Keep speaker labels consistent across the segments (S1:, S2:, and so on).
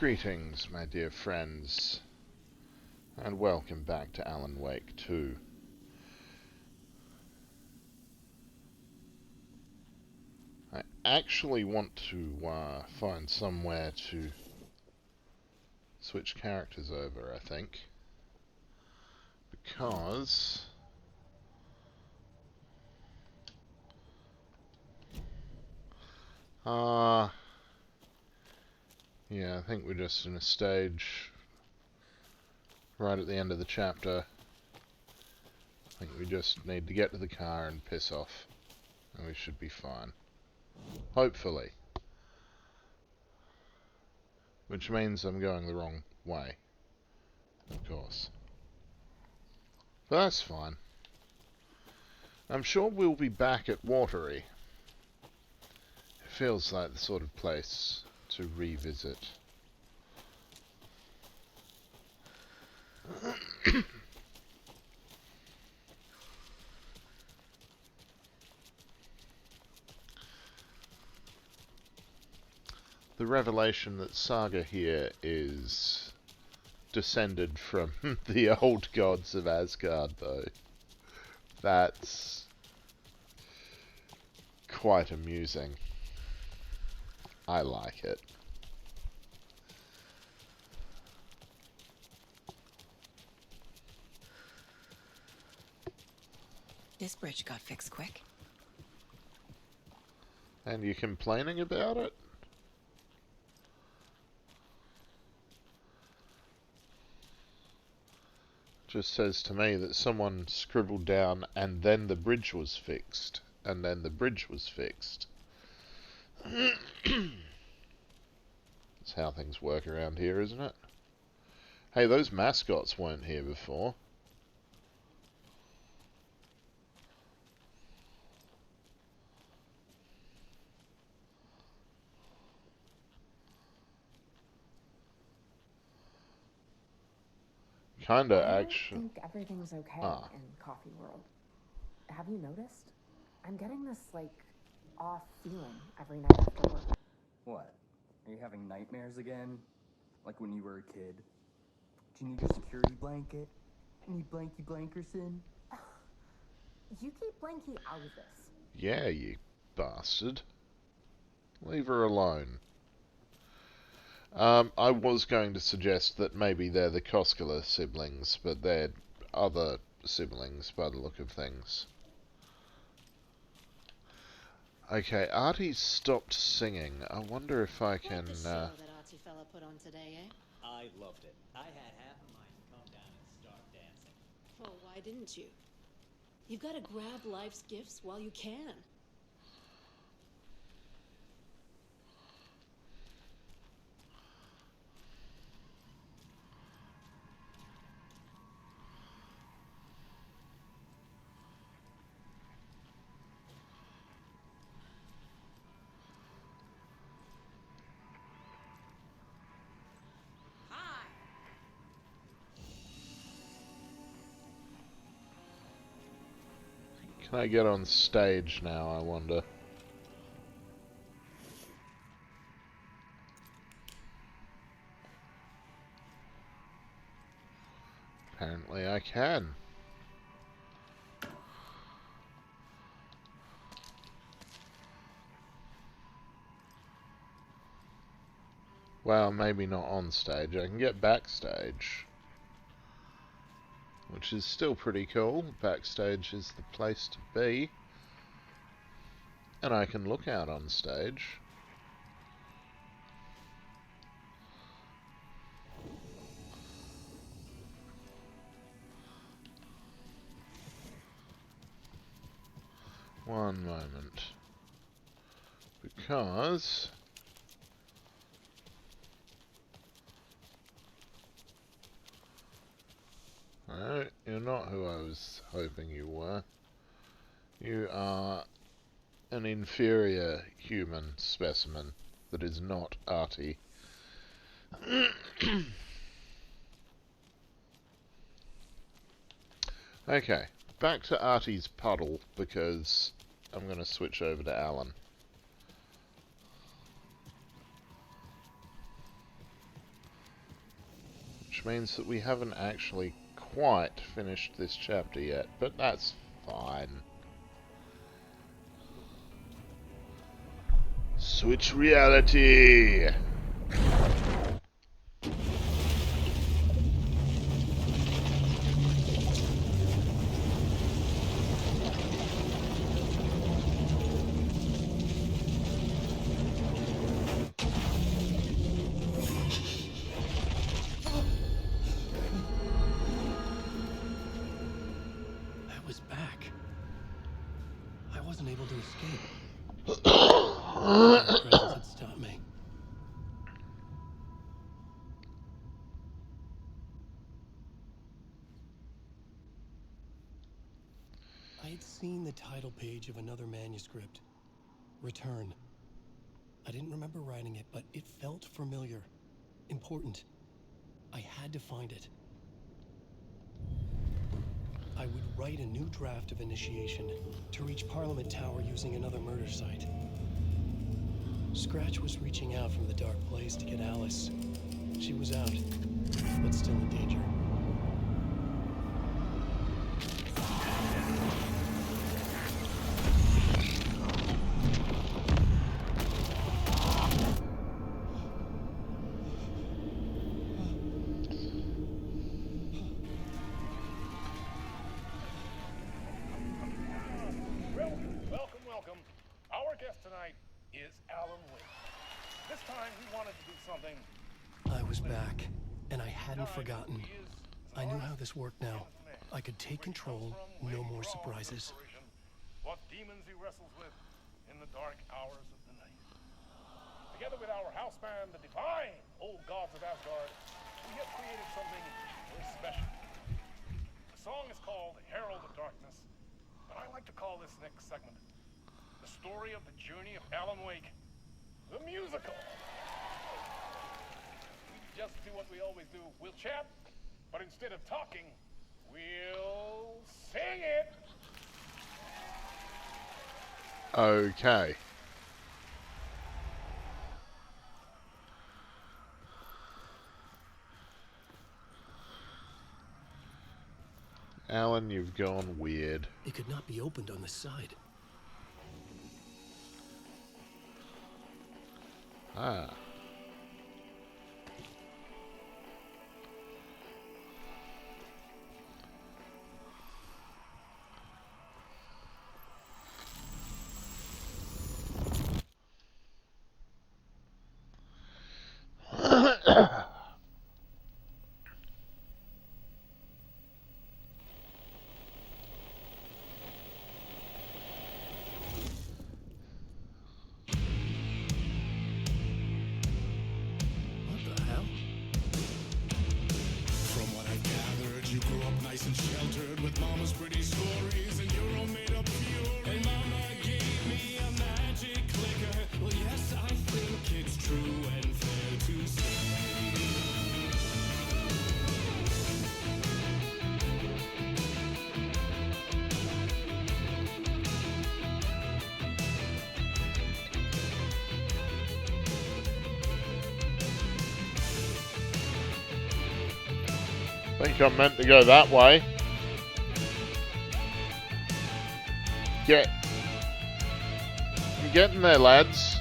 S1: Greetings, my dear friends, and welcome back to Alan Wake 2. I actually want to find somewhere to switch characters over, I think, because yeah, I think we're just in a stage right at the end of the chapter. I think we just need to get to the car and piss off, and we should be fine. Hopefully. Which means I'm going the wrong way, of course. But that's fine. I'm sure we'll be back at Watery. It feels like the sort of place to revisit. The revelation that Saga here is descended from the old gods of Asgard, though. That's quite amusing. I like it.
S2: This bridge got fixed quick.
S1: And you're complaining about it? Just says to me that someone scribbled down, and then the bridge was fixed, and then the bridge was fixed. That's how things work around here, isn't it? Hey, those mascots weren't here before. Kinda, actually.
S3: I think everything's okay in Coffee World. Have you noticed? I'm getting this, off feeling every night after work.
S4: What? Are you having nightmares again? Like when you were a kid? Do you need your security blanket? Need Blanky Blankerson?
S3: You keep Blanky out of this.
S1: Yeah, you bastard. Leave her alone. I was going to suggest that maybe they're the Koskela siblings, but they're other siblings by the look of things. Okay, Artie's stopped singing. I wonder if I can...
S5: Quite the show that Artie fella put on today, eh?
S6: I loved it. I had half a mind to come down and start dancing.
S5: Well, why didn't you? You've got to grab life's gifts while you can.
S1: Can I get on stage now, I wonder? Apparently I can. Well, maybe not on stage. I can get backstage, which is still pretty cool. Backstage is the place to be. And I can look out on stage. One moment. Because... no, you're not who I was hoping you were. You are an inferior human specimen that is not Artie. Okay, back to Artie's puddle, because I'm going to switch over to Alan. which means that we haven't actually quite finished this chapter yet, but that's fine. Switch reality!
S7: I was back. I wasn't able to escape. My presence had stopped me. I had seen the title page of another manuscript. Return. I didn't remember writing it, but it felt familiar. Important. I had to find it. I would write a new draft of initiation to reach Parliament Tower using another murder site. Scratch was reaching out from the dark place to get Alice. She was out, but still in danger.
S8: Welcome. Our guest tonight is Alan Wake. This time he wanted to do something.
S7: I was back, and I hadn't forgotten. I knew how this worked now. I could take control, no more surprises.
S8: What demons he wrestles with in the dark hours of the night. Together with our house band, the divine old gods of Asgard, we have created something very special. The song is called Herald of Darkness, but I like to call this next segment the story of the journey of Alan Wake, the musical. We just do what we always do. We'll chat, but instead of talking, we'll sing it.
S1: Okay. Alan, you've gone weird.
S7: It could not be opened on the side.
S1: Ah.
S7: What the hell?
S9: From what I gathered, you grew up nice and sheltered with mama's pretty stories and your own made-up fury. And mama gave me a magic clicker. Well, yes, I think it's true and fair to say.
S1: I think I'm meant to go that way. I'm getting there, lads.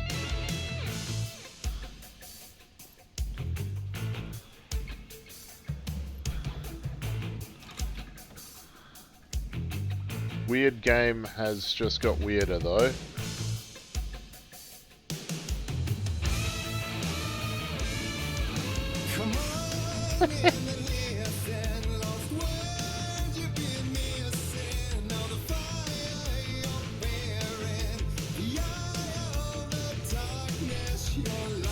S1: Weird game has just got weirder though.
S9: Come on in and listen, lost words you've been missing. Now the fire you're bearing, the eye of the darkness, your light.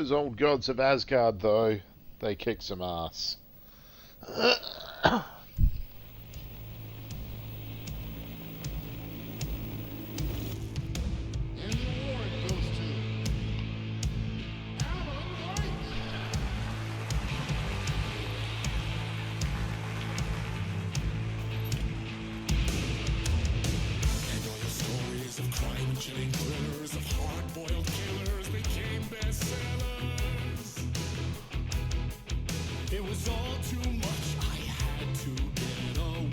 S1: Those old gods of Asgard, though, they kick some ass.
S9: And the award goes to Alan White. And all your stories of crime and chilling thrillers of hard-boiled killers became bestsellers. It was all too much. I had to get away.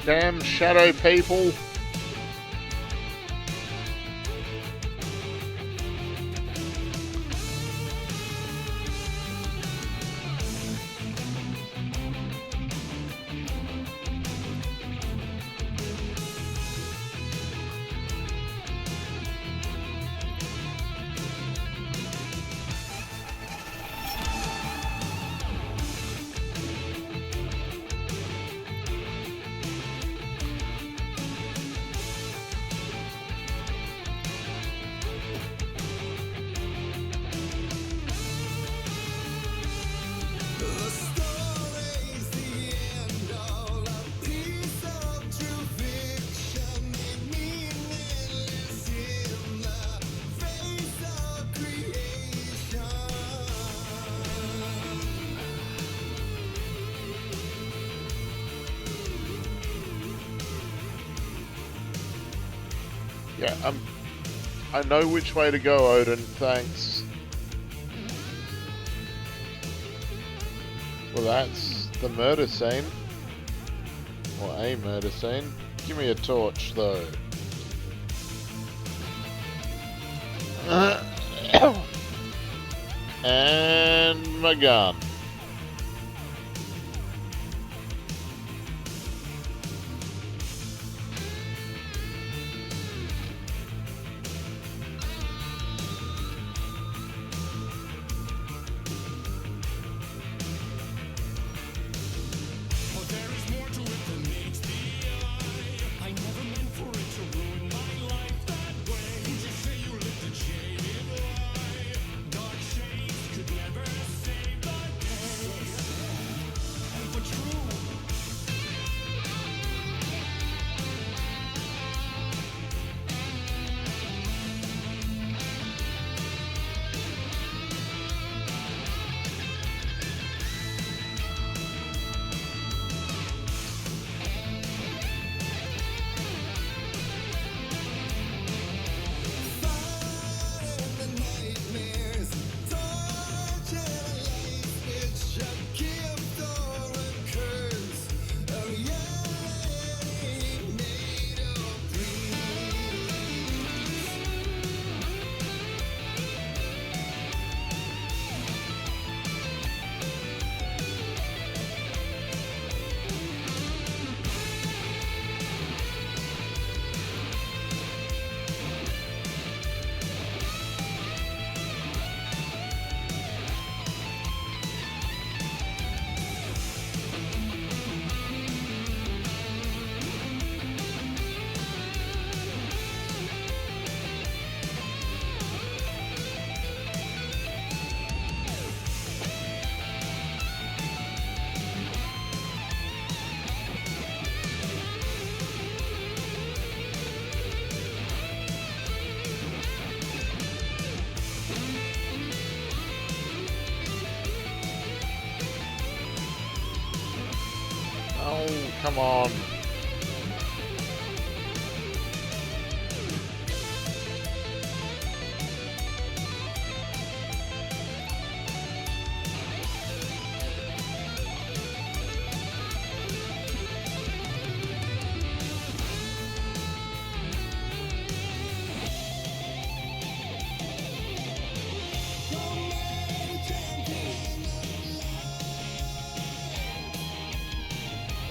S1: Damn shadow people.
S9: The story's the end, all a piece of true fiction, meaningless in the face of creation.
S1: Yeah, I know which way to go, Odin, thanks. Well, that's the murder scene. Or a murder scene. Give me a torch, though. And my gun.
S9: But there is more to it than meets the eye. I never meant for it to ruin my life that way. Would you say you lived a jaded lie? Dark shades could never save the day. And for true, fighting the nightmares, torture life, it's a gift or a curse. A reality made of dreams.
S1: Oh, come on.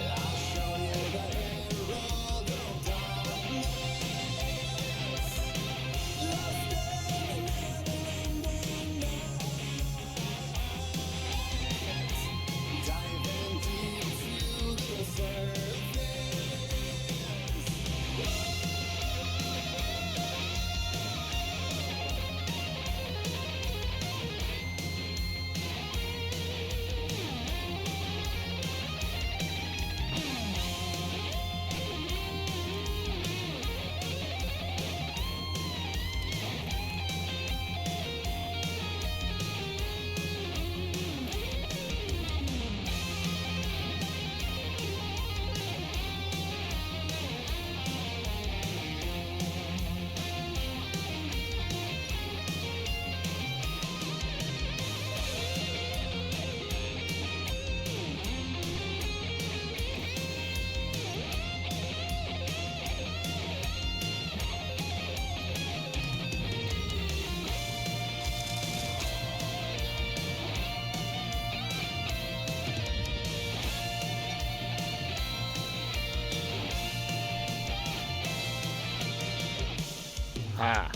S9: I'll show you the
S1: Ah.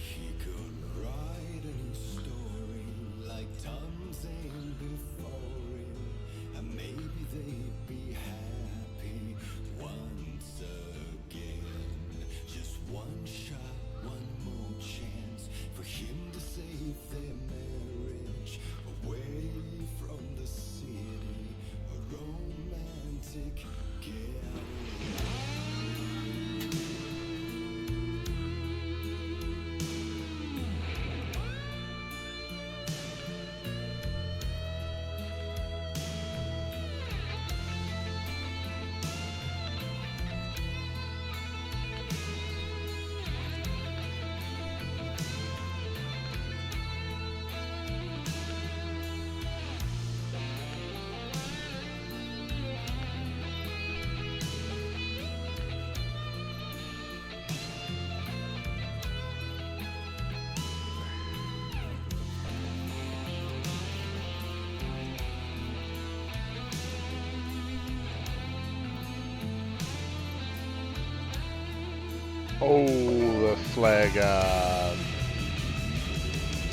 S9: He could write a new story like Tom Zane before him, and maybe they'd be happy once again. Just one shot, one more chance for him to save their marriage away from the city, a romantic getaway.
S1: Oh, the flag guard.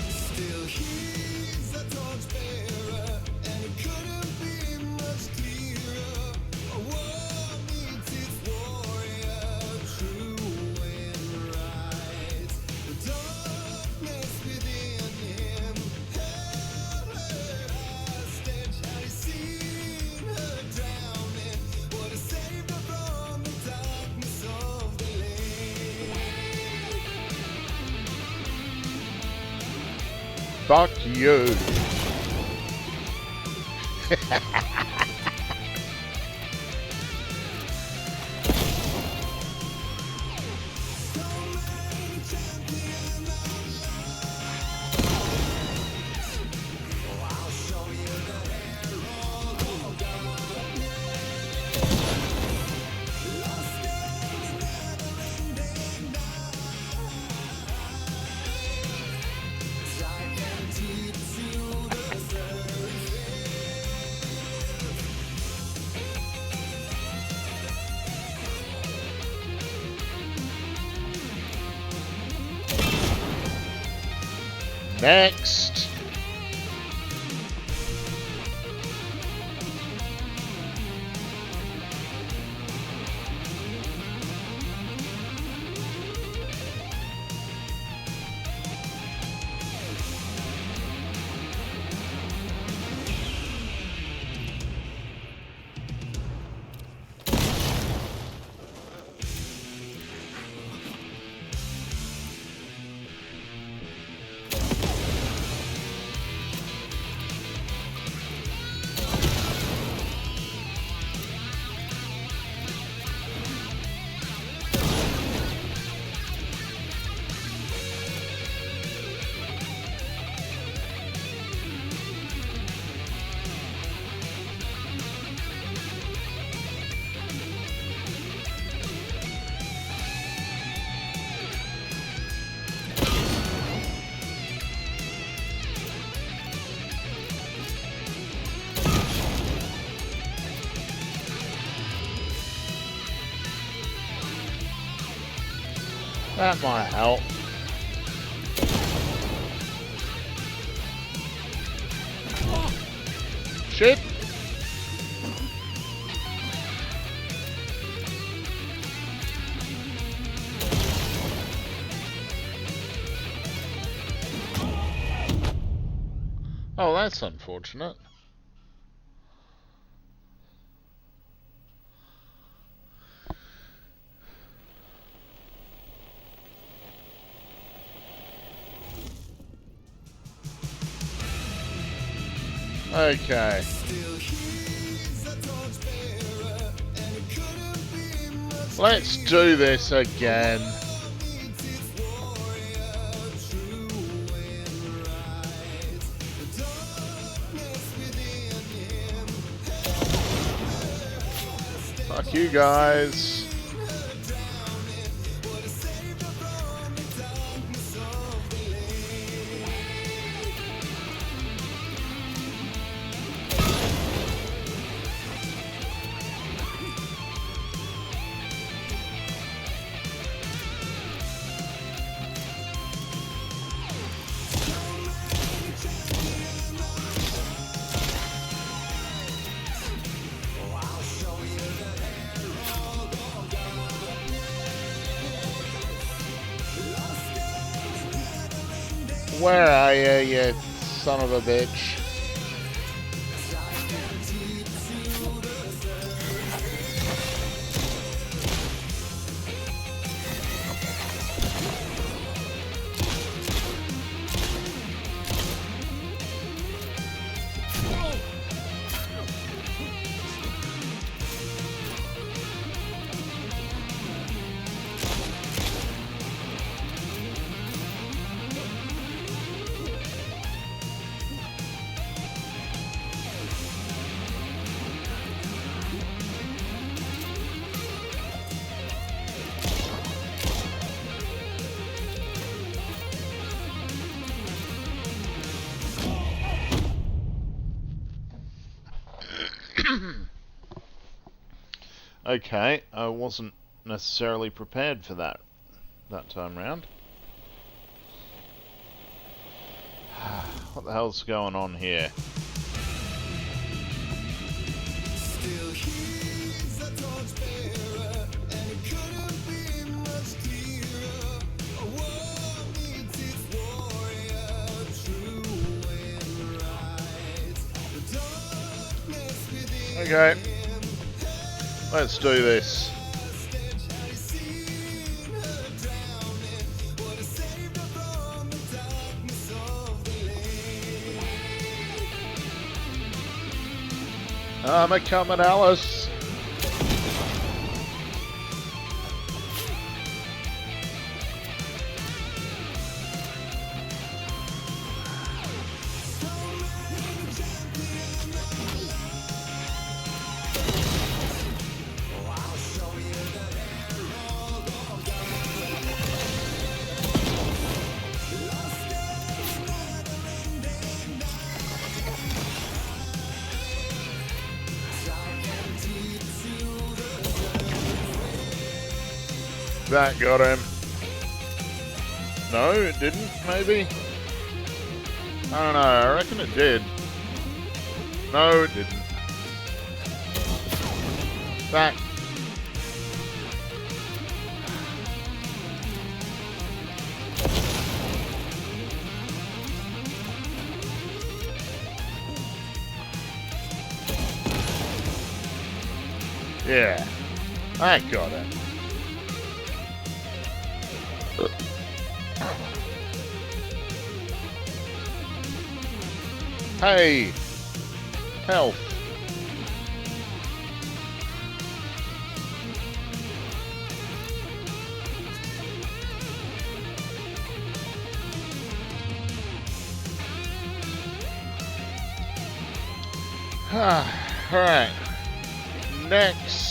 S9: Still he's a torchbearer, and it couldn't be much clearer. A war meets its warrior, true and right. The darkness within him held her hostage, and he seen her drowning. What he saved her from the darkness of the lake.
S1: Fuck you. Next. That might help. Shit. Oh, that's unfortunate. Okay. Let's do this again. Fuck you guys. Where are you, you son of a bitch? Okay, I wasn't necessarily prepared for that time round. What the hell's going on here?
S9: Still he's a torchbearer, and it couldn't be much clearer. A world needs its warrior, true and right. The darkness within
S1: Okay,
S9: him,
S1: let's do this.
S9: have you seen her drowning? What has saved her from the darkness of the lake?
S1: I'm a coming, Alice. That got him. No, it didn't, maybe? I don't know, I reckon it did. No, it didn't. That... Yeah, I got it. Hey! Health. Alright. Next.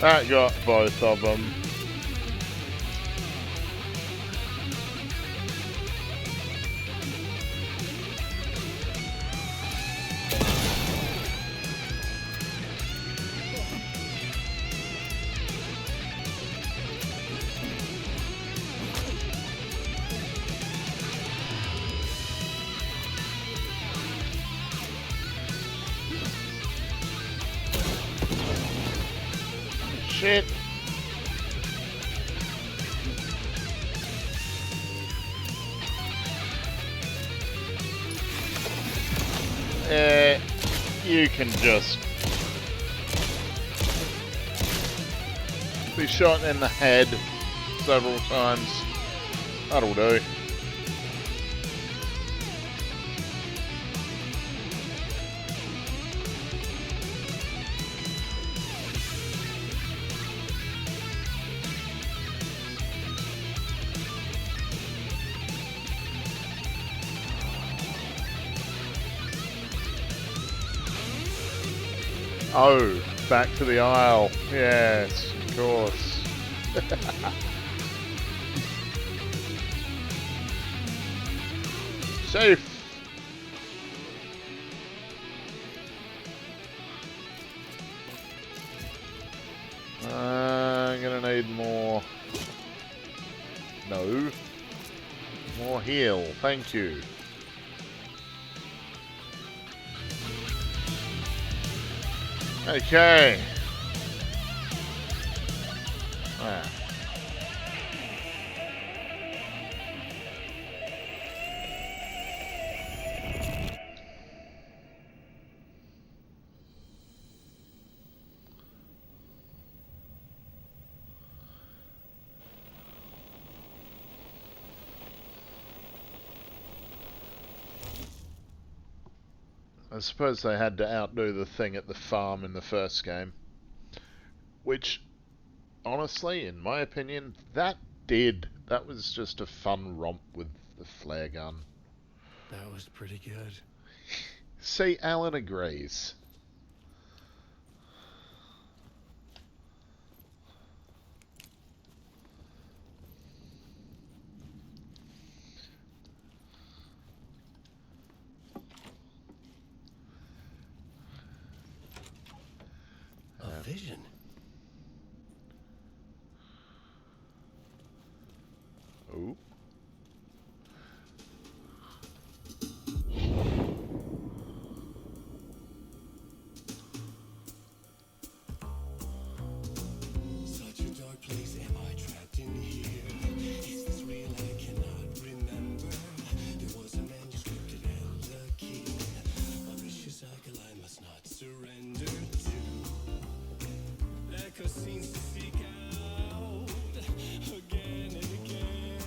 S1: That got both of them. Shit. You can just be shot in the head several times. That'll do. Oh, back to the aisle. Yes, of course. Safe. I'm gonna need more. No. More heal. Thank you. Okay. Ah. I suppose they had to outdo the thing at the farm in the first game. Which, honestly, in my opinion, that did. That was just a fun romp with the flare gun.
S7: That was pretty good.
S1: See, Alan agrees.
S7: A vision.
S1: Oh.
S7: Such a dark place, am I trapped in here? Is this real? I cannot remember. There was a manuscript that held the key. A vicious cycle I must not surrender to. Echo seems to seek out again and again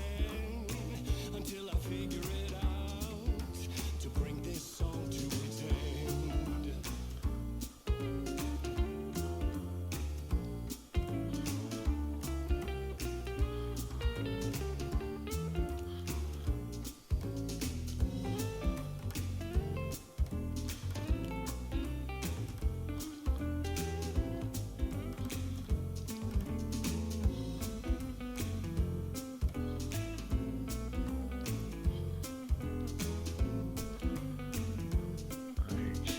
S7: until I figure it out to bring this song to its end.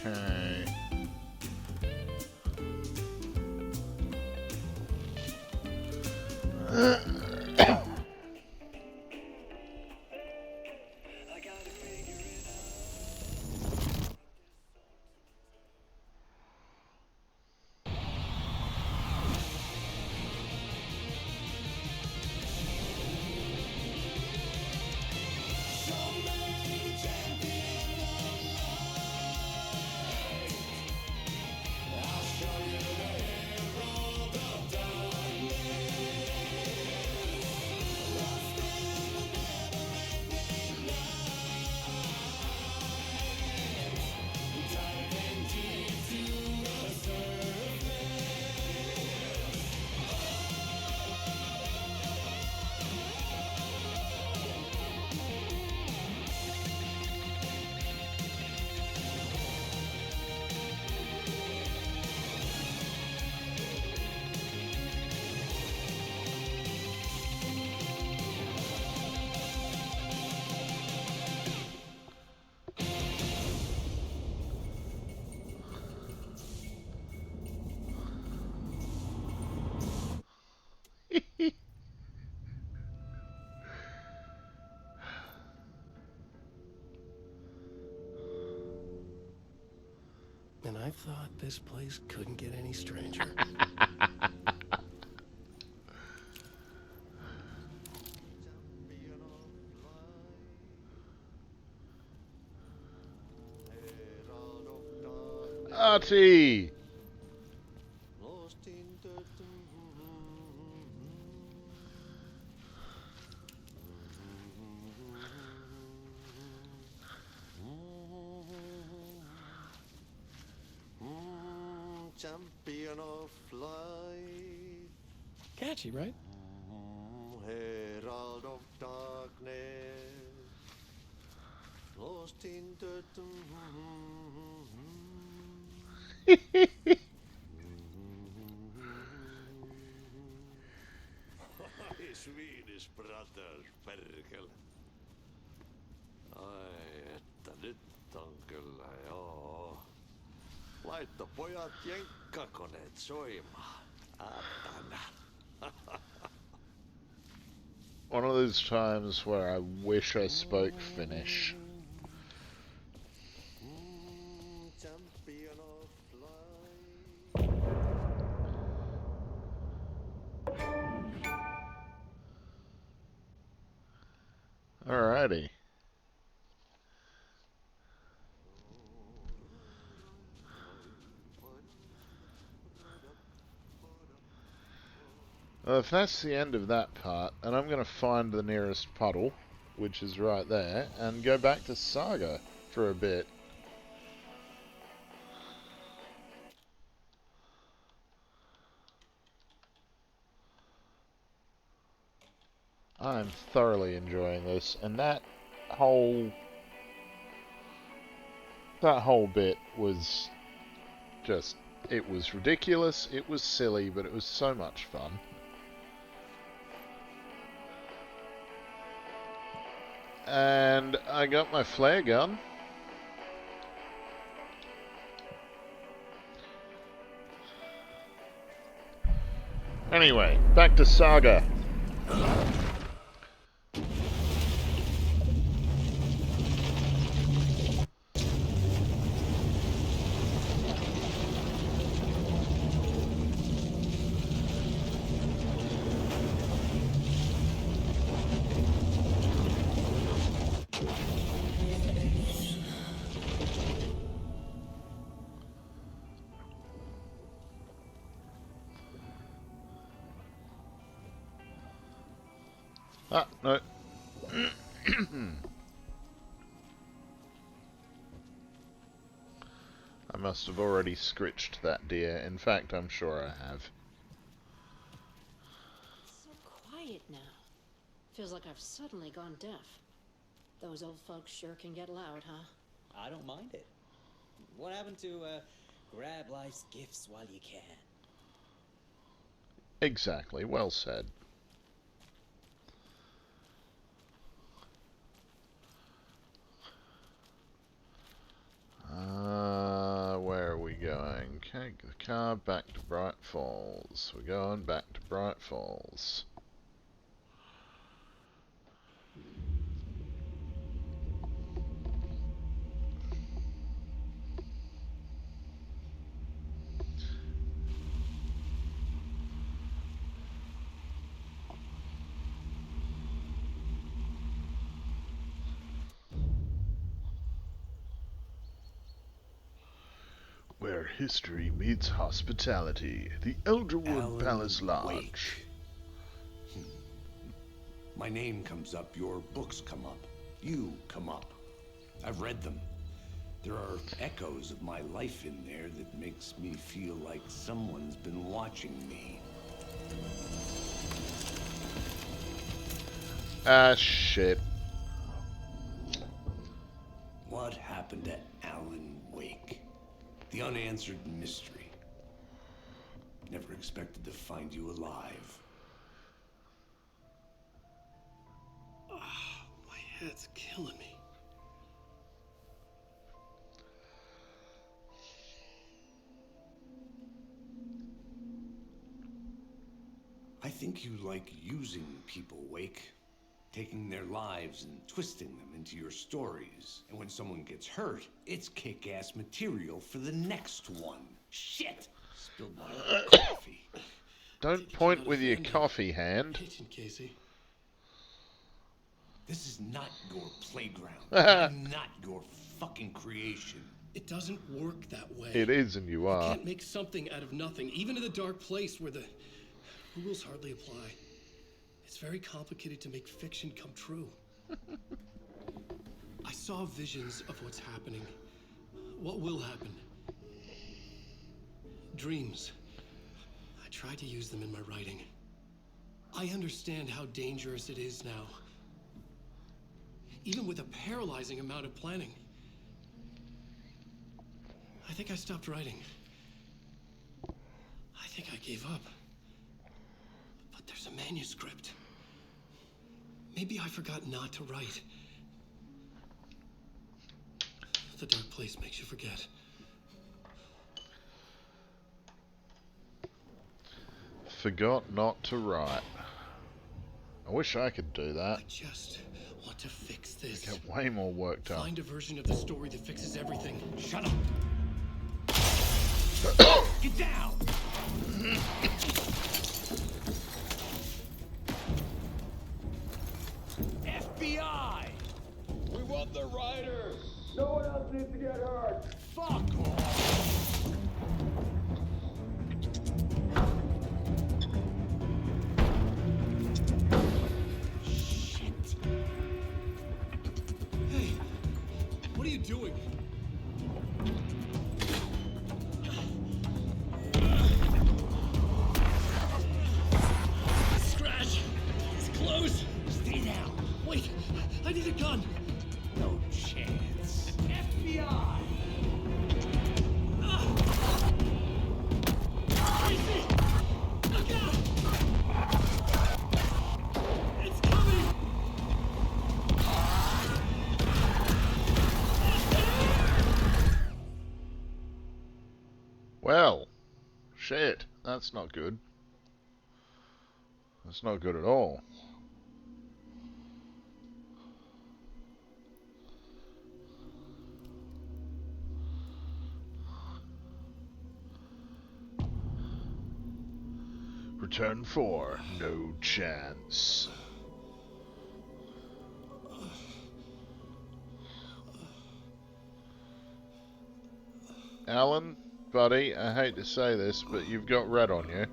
S1: Okay.
S7: And I thought this place couldn't get any stranger.
S1: Artie!
S9: Lost in the champion of light,
S7: Catchy, right?
S9: herald of darkness, lost in the Swedish brothers, perkele. Ai, että nyt on kyllä joo. Laitto pojat jenkkakoneet soimaan. Atana.
S1: One of those times where I wish I spoke Finnish.
S9: Champion of light.
S1: Alrighty. Well, if that's the end of that part, then I'm going to find the nearest puddle, which is right there, and go back to Saga for a bit. I'm thoroughly enjoying this, and that whole bit was just, it was ridiculous, it was silly, but it was so much fun. And I got my flare gun. Anyway, back to Saga. Ah, no. I must have already scritched that deer. In fact, I'm sure I have.
S5: So quiet now. Feels like I've suddenly gone deaf. Those old folks sure can get loud, huh?
S6: I don't mind it. What happened to grab life's gifts while you can?
S1: Exactly, well said. Where are we going? Okay, the car back to Bright Falls. We're going back to Bright Falls. Where history meets hospitality, the Elderwood
S10: Alan
S1: Palace Lodge.
S10: Wake. My name comes up, your books come up, you come up. I've read them. There are echoes of my life in there that makes me feel like someone's been watching me.
S1: Ah, shit.
S10: What happened to Alan Wake? The unanswered mystery. Never expected to find you alive.
S7: My head's killing me.
S10: I think you like using people, Wake. Taking their lives and twisting them into your stories. And when someone gets hurt, it's kick-ass material for the next one. Shit! Spilled my coffee.
S1: Don't point with your coffee hand.
S7: Kitchen, Casey.
S10: This is not your playground. I'm not your fucking creation.
S7: It doesn't work that way.
S1: It is, and you
S7: You
S1: are.
S7: can't make something out of nothing, even in the dark place where the rules hardly apply. It's very complicated to make fiction come true. I saw visions of what's happening. What will happen. Dreams. I tried to use them in my writing. I understand how dangerous it is now. Even with a paralyzing amount of planning. I think I stopped writing. I think I gave up. But there's a manuscript. Maybe I forgot not to write. The dark place makes you forget.
S1: Forgot not to write. I wish I could do that.
S7: I just want to fix this.
S1: Get way more work done.
S7: Find a version of the story that fixes everything.
S10: Shut up! Get down! FBI!
S9: We want the riders! No one else needs to get hurt!
S10: Fuck off! Shit.
S7: Hey, what are you doing? Scratch! It's close!
S10: Stay down.
S7: Wait, I need a gun!
S10: No chance. FBI!
S7: Tracy! Look out! It's coming!
S1: Well, shit. That's not good. That's not good at all. Return 4. No chance. Alan, buddy, I hate to say this, but you've got red on you.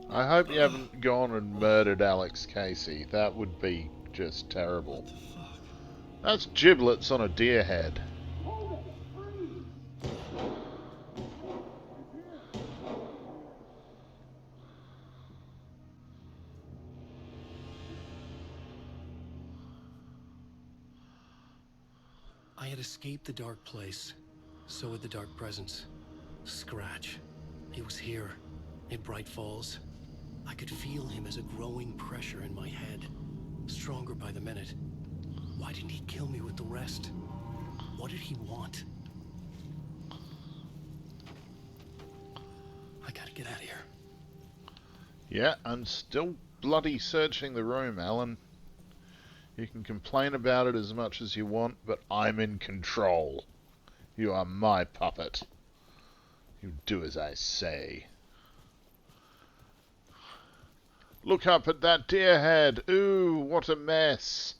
S1: I hope you haven't gone and murdered Alex Casey. That would be just terrible. That's giblets on a deer head.
S7: I had escaped the dark place. So had the dark presence. Scratch. He was here, in Bright Falls. I could feel him as a growing pressure in my head. Stronger by the minute. Why didn't he kill me with the rest? What did he want? I gotta get out of here.
S1: Yeah, I'm still bloody searching the room, Alan. You can complain about it as much as you want, but I'm in control. You are my puppet. You do as I say. Look up at that deer head. Ooh, what a mess.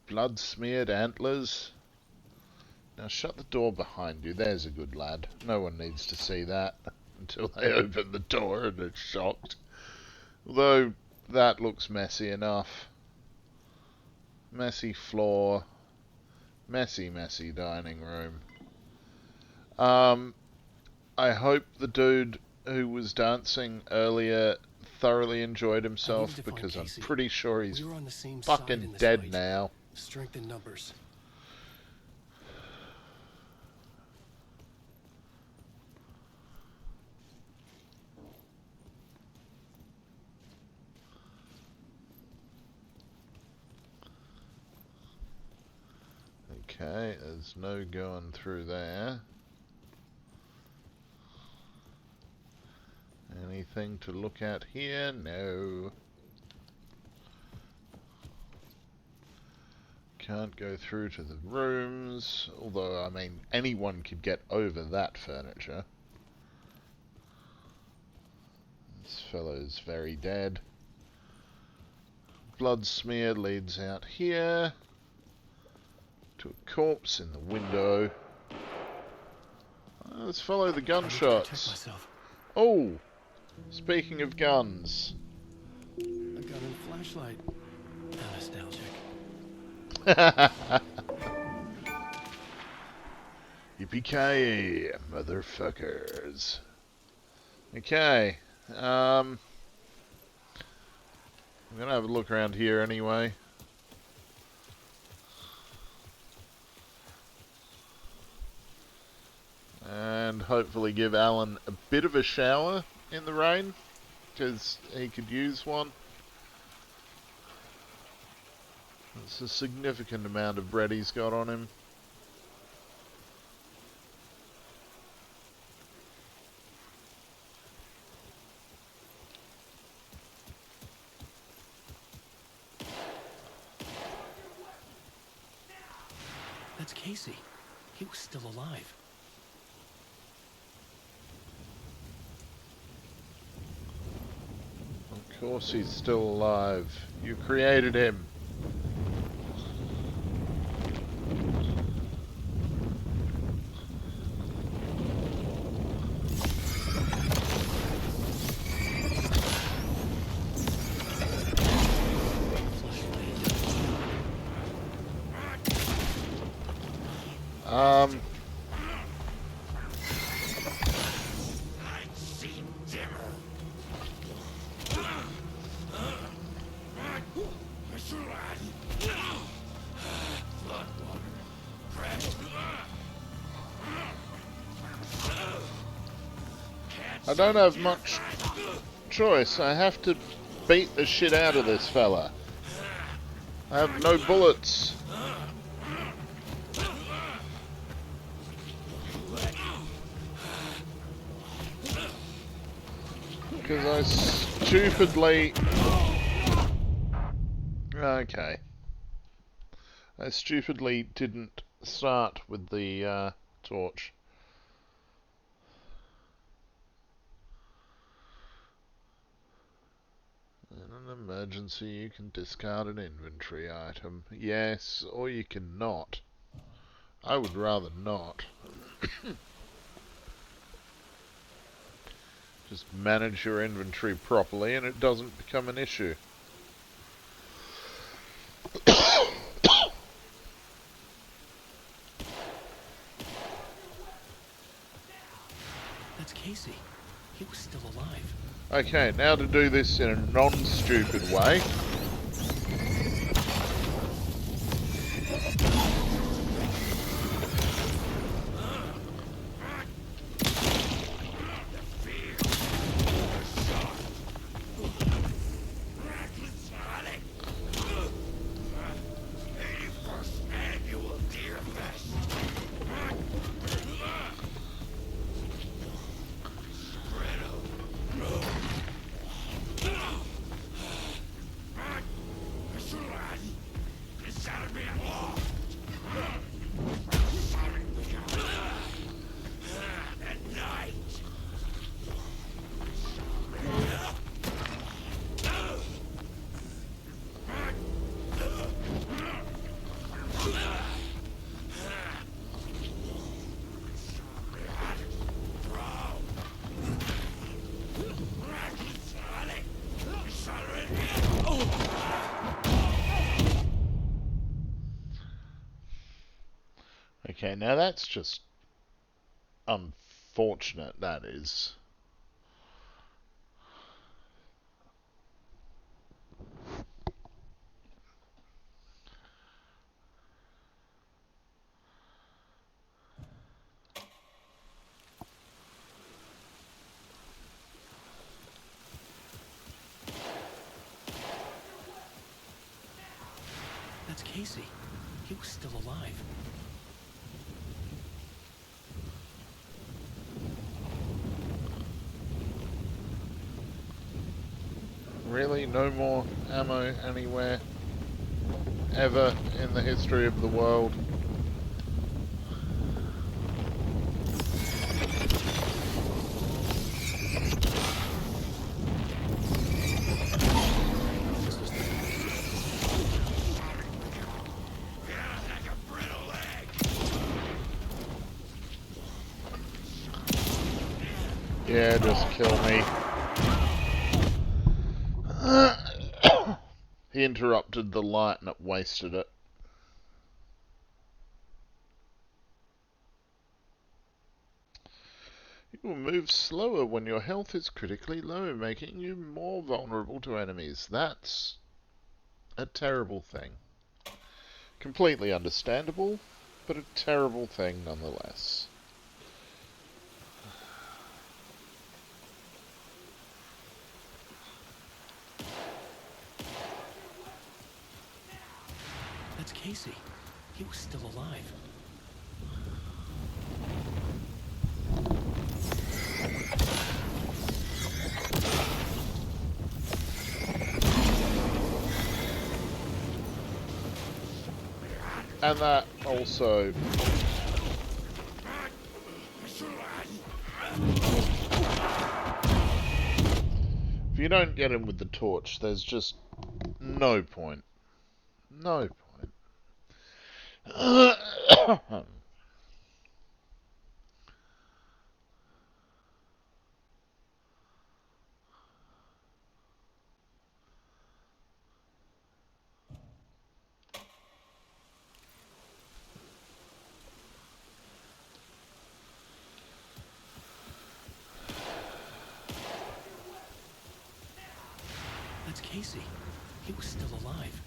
S1: Blood-smeared antlers. Now shut the door behind you. There's a good lad. No one needs to see that until they open the door and are shocked. Although that looks messy enough. Messy floor. Messy, messy dining room. I hope the dude who was dancing earlier thoroughly enjoyed himself, because I'm pretty sure he's
S7: We were on the same
S1: fucking
S7: side in this
S1: dead
S7: fight.
S1: now.
S7: Strength in numbers.
S1: Okay, there's no going through there. Anything to look at here? No. Can't go through to the rooms, although, I mean, anyone could get over that furniture. This fellow's very dead. Blood smear leads out here to a corpse in the window. Let's follow the gunshots. Oh, speaking of guns.
S7: A gun and flashlight. How nostalgic.
S1: Yippee-ki-yay, motherfuckers. Okay. I'm gonna have a look around here anyway. And hopefully give Alan a bit of a shower in the rain, because he could use one. It's a significant amount of bread he's got on him.
S7: That's Casey. He was still alive.
S1: Of course he's still alive. You created him. I don't have much choice. I have to beat the shit out of this fella. I have no bullets. Because I stupidly... Okay. I stupidly didn't start with the torch. In an emergency, you can discard an inventory item. Yes, or you can not. I would rather not. Just manage your inventory properly and it doesn't become an issue.
S7: That's Casey. He was still alive.
S1: Okay, now to do this in a non-stupid way. Okay, now that's just unfortunate, that is.
S7: That's Casey. He was still alive.
S1: Really? No more ammo anywhere? ever in the history of the world. Yeah, just kill me. He interrupted the light and it wasted it. You will move slower when your health is critically low, making you more vulnerable to enemies. That's a terrible thing. Completely understandable, but a terrible thing nonetheless.
S7: That's Casey. He was still alive.
S1: And that also... If you don't get him with the torch, there's just no point. No point.
S7: That's Casey. He was still alive.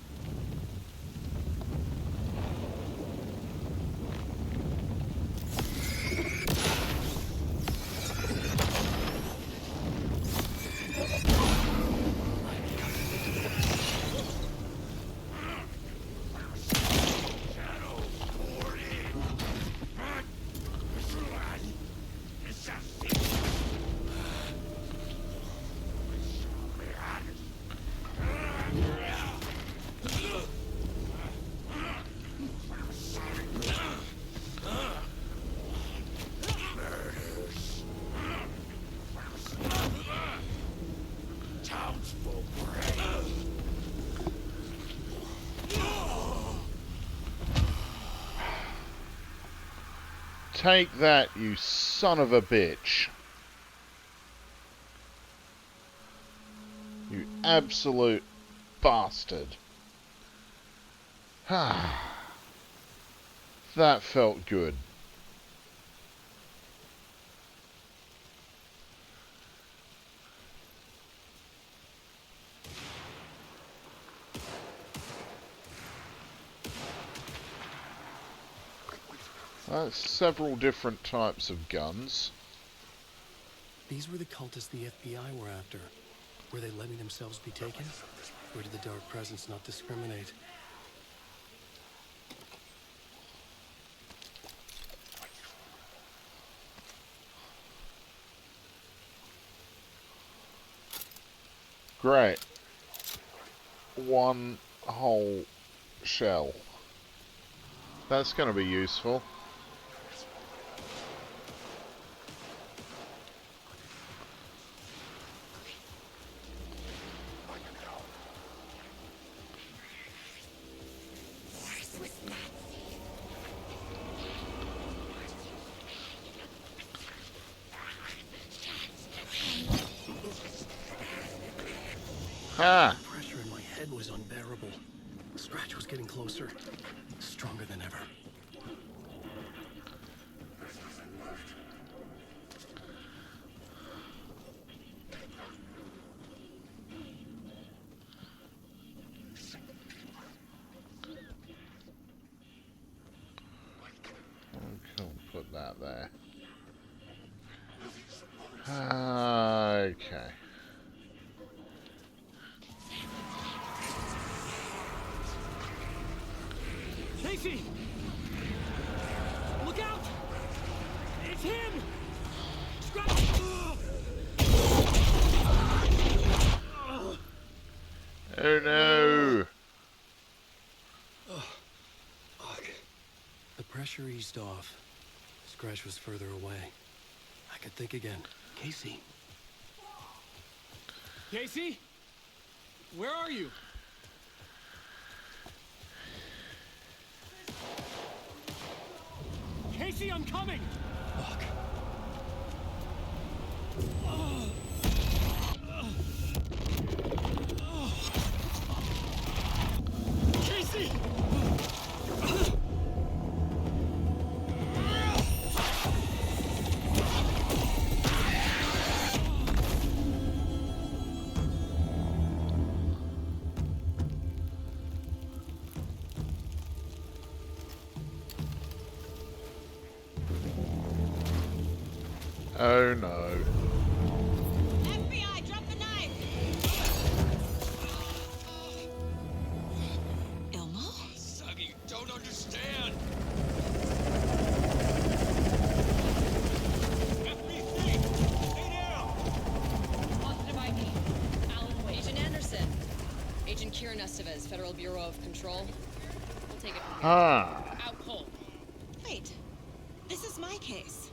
S1: Take that, you son of a bitch. You absolute bastard. That felt good. That's several different types of guns.
S7: These were the cultists the FBI were after. Were they letting themselves be taken? Or did the Dark Presence not discriminate?
S1: Great. One whole shell. That's going to be useful. Ha!
S7: The pressure in my head was unbearable. The scratch was getting closer, stronger than ever.
S1: Cool, put that there. Okay.
S7: Casey! Look out! It's him! Scratch!
S1: Oh no!
S7: pressure eased off. Scratch was further away. I could think again. Casey. Casey? Where are you? Casey, I'm coming! Fuck. Casey!
S1: Oh no.
S2: FBI, drop the knife! Elmo?
S10: Suggy, you don't understand. FBC, stay down.
S11: Positive ID. Alan Wade. Agent Anderson. Agent Kieran Estevez, Federal Bureau of Control. We'll take it from here.
S1: Ah.
S11: Out cold.
S2: Wait. This is my case.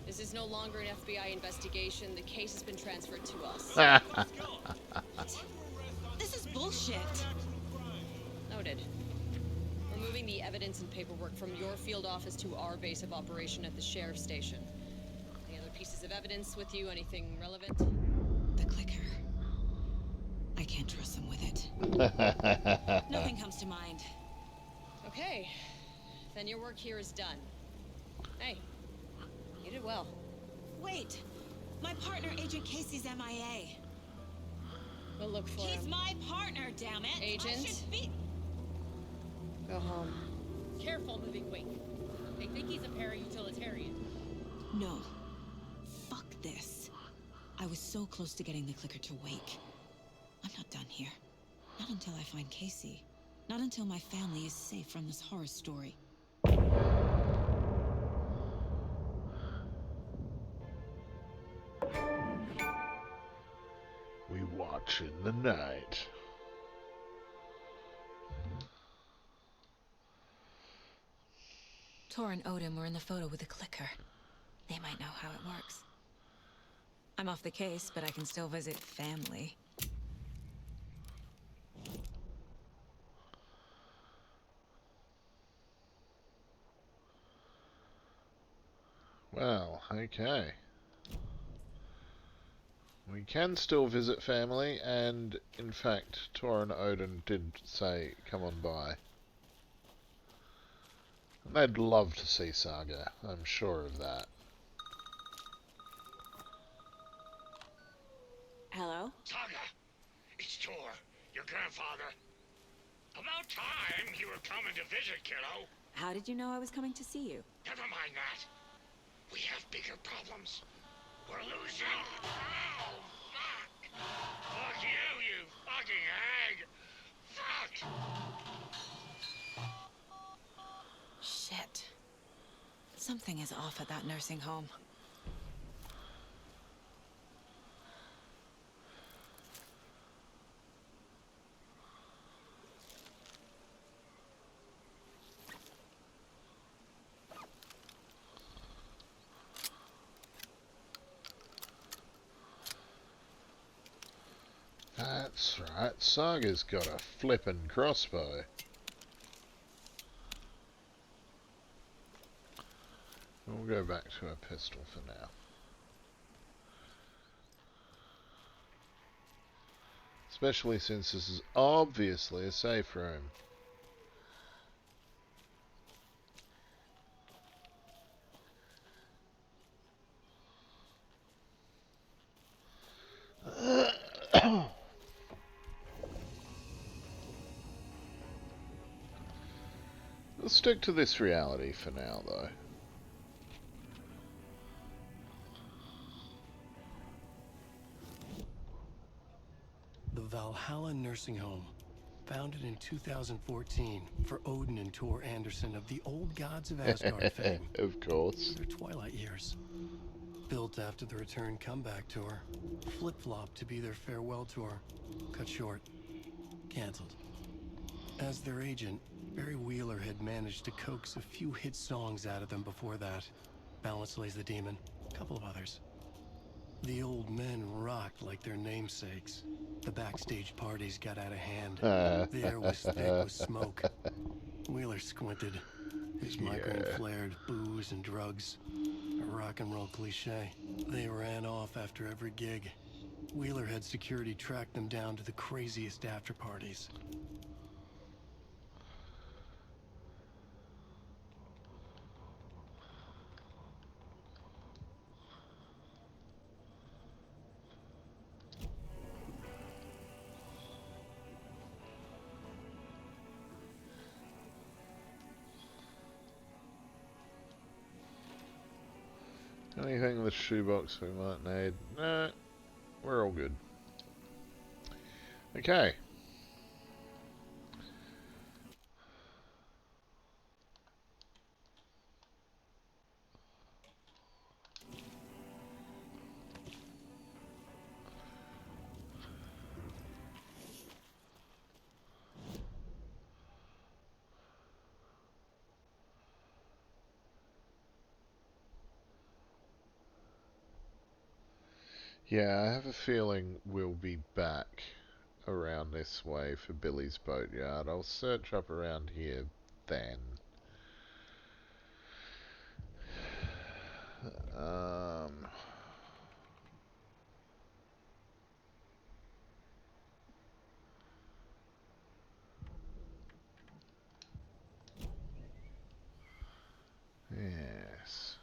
S11: This is no longer an FBI investigation. The case has been transferred to us.
S2: This is bullshit.
S11: Noted. We're moving the evidence and paperwork from your field office to our base of operation at the sheriff's station. Any other pieces of evidence with you? Anything relevant?
S2: The clicker. I can't trust them with it. Nothing comes to mind.
S11: Okay. Then your work here is done. Hey. You did well.
S2: Wait. My partner, Agent Casey's MIA.
S11: We'll look for
S2: He's
S11: him.
S2: my partner, damn it.
S11: Agent?
S2: I should be...
S11: Go home.
S12: Careful moving wake. They think he's a para-utilitarian.
S2: No. Fuck this. I was so close to getting the clicker to wake. I'm not done here. Not until I find Casey. Not until my family is safe from this horror story.
S1: We watch in the night.
S2: Tor and Odin were in the photo with the clicker. They might know how it works. I'm off the case, but I can still visit family.
S1: Well, okay. We can still visit family, and in fact, Tor and Odin did say, come on by. They'd love to see Saga, I'm sure of that.
S2: Hello?
S8: Saga, it's Tor, your grandfather. About time you were coming to visit, kiddo.
S2: How did you know I was coming to see you?
S8: Never mind that. We have bigger problems. We're losing. Oh, fuck. Fuck you fucking hag. Fuck.
S2: Shit. Something is off at that nursing home.
S1: That's right, Saga's got a flippin' crossbow. We'll go back to a pistol for now. Especially since this is obviously a safe room. Let's stick to this reality for now, though.
S7: The Valhalla Nursing Home, founded in 2014 for Odin and Tor Anderson of the Old Gods of Asgard fame.
S1: Of course.
S7: Their twilight years. Built after the return comeback tour, flip-flopped to be their farewell tour, cut short, cancelled. As their agent, Barry Wheeler had managed to coax a few hit songs out of them before that. Balance Lays the Demon, a couple of others. The old men rocked like their namesakes. The backstage parties got out of hand. The air was thick with smoke. Wheeler squinted. His migraine flared, booze and drugs. A rock and roll cliche. They ran off after every gig. Wheeler had security track them down to the craziest after parties.
S1: Anything in the shoebox we might need? Nah, we're all good. Okay. Yeah, I have a feeling we'll be back around this way for Billy's boatyard. I'll search up around here then. Yes.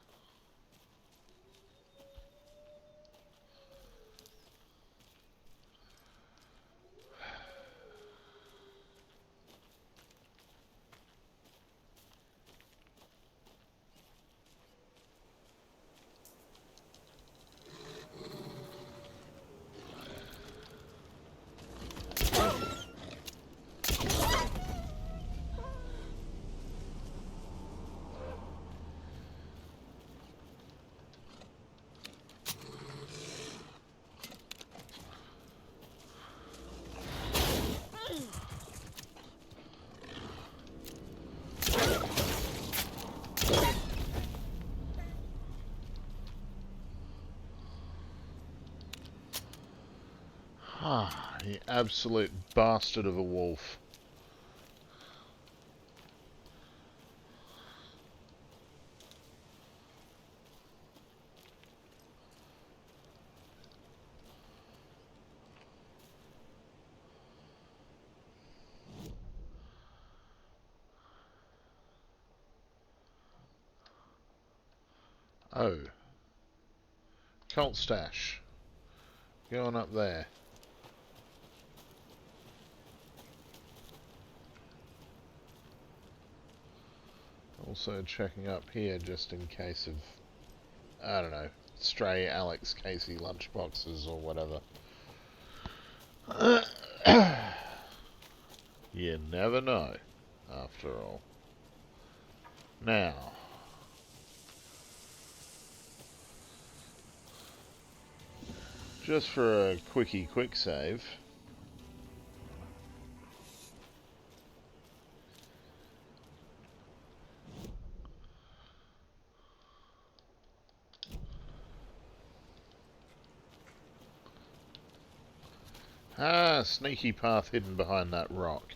S1: Ah, you absolute bastard of a wolf. Oh. Cult stash. Going up there. Also checking up here just in case of, I don't know, stray Alex Casey lunchboxes or whatever. You never know, after all. Now, just for a quick save. Ah, sneaky path hidden behind that rock.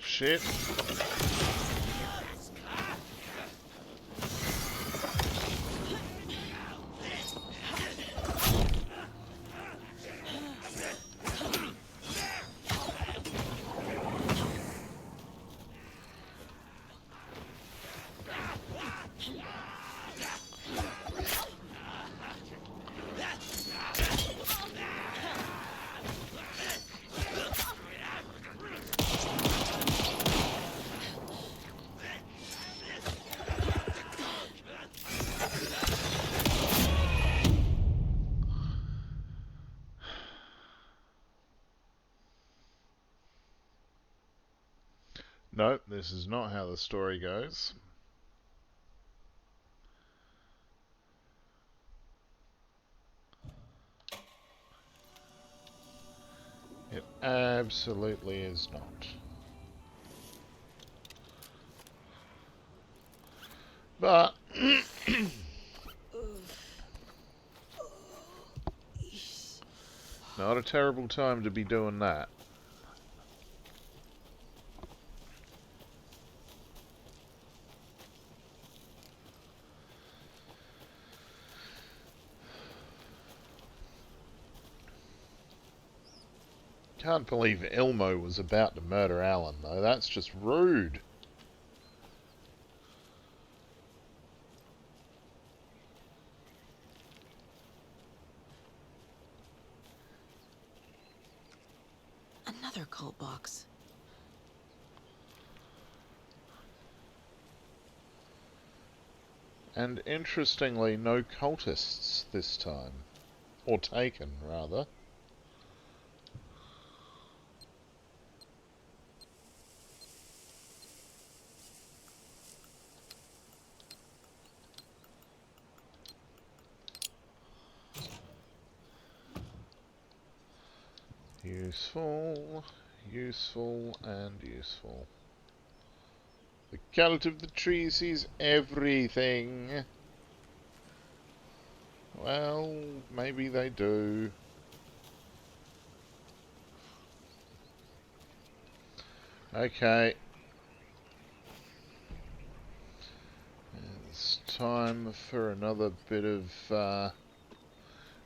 S1: Shit. Nope, this is not how the story goes. It absolutely is not. But not a terrible time to be doing that. Can't believe Elmo was about to murder Alan, though. That's just rude.
S2: Another cult box.
S1: And interestingly, no cultists this time. Or taken, rather. Useful, useful, and useful. The cult of the tree sees everything. Well, maybe they do. Okay. It's time for another bit of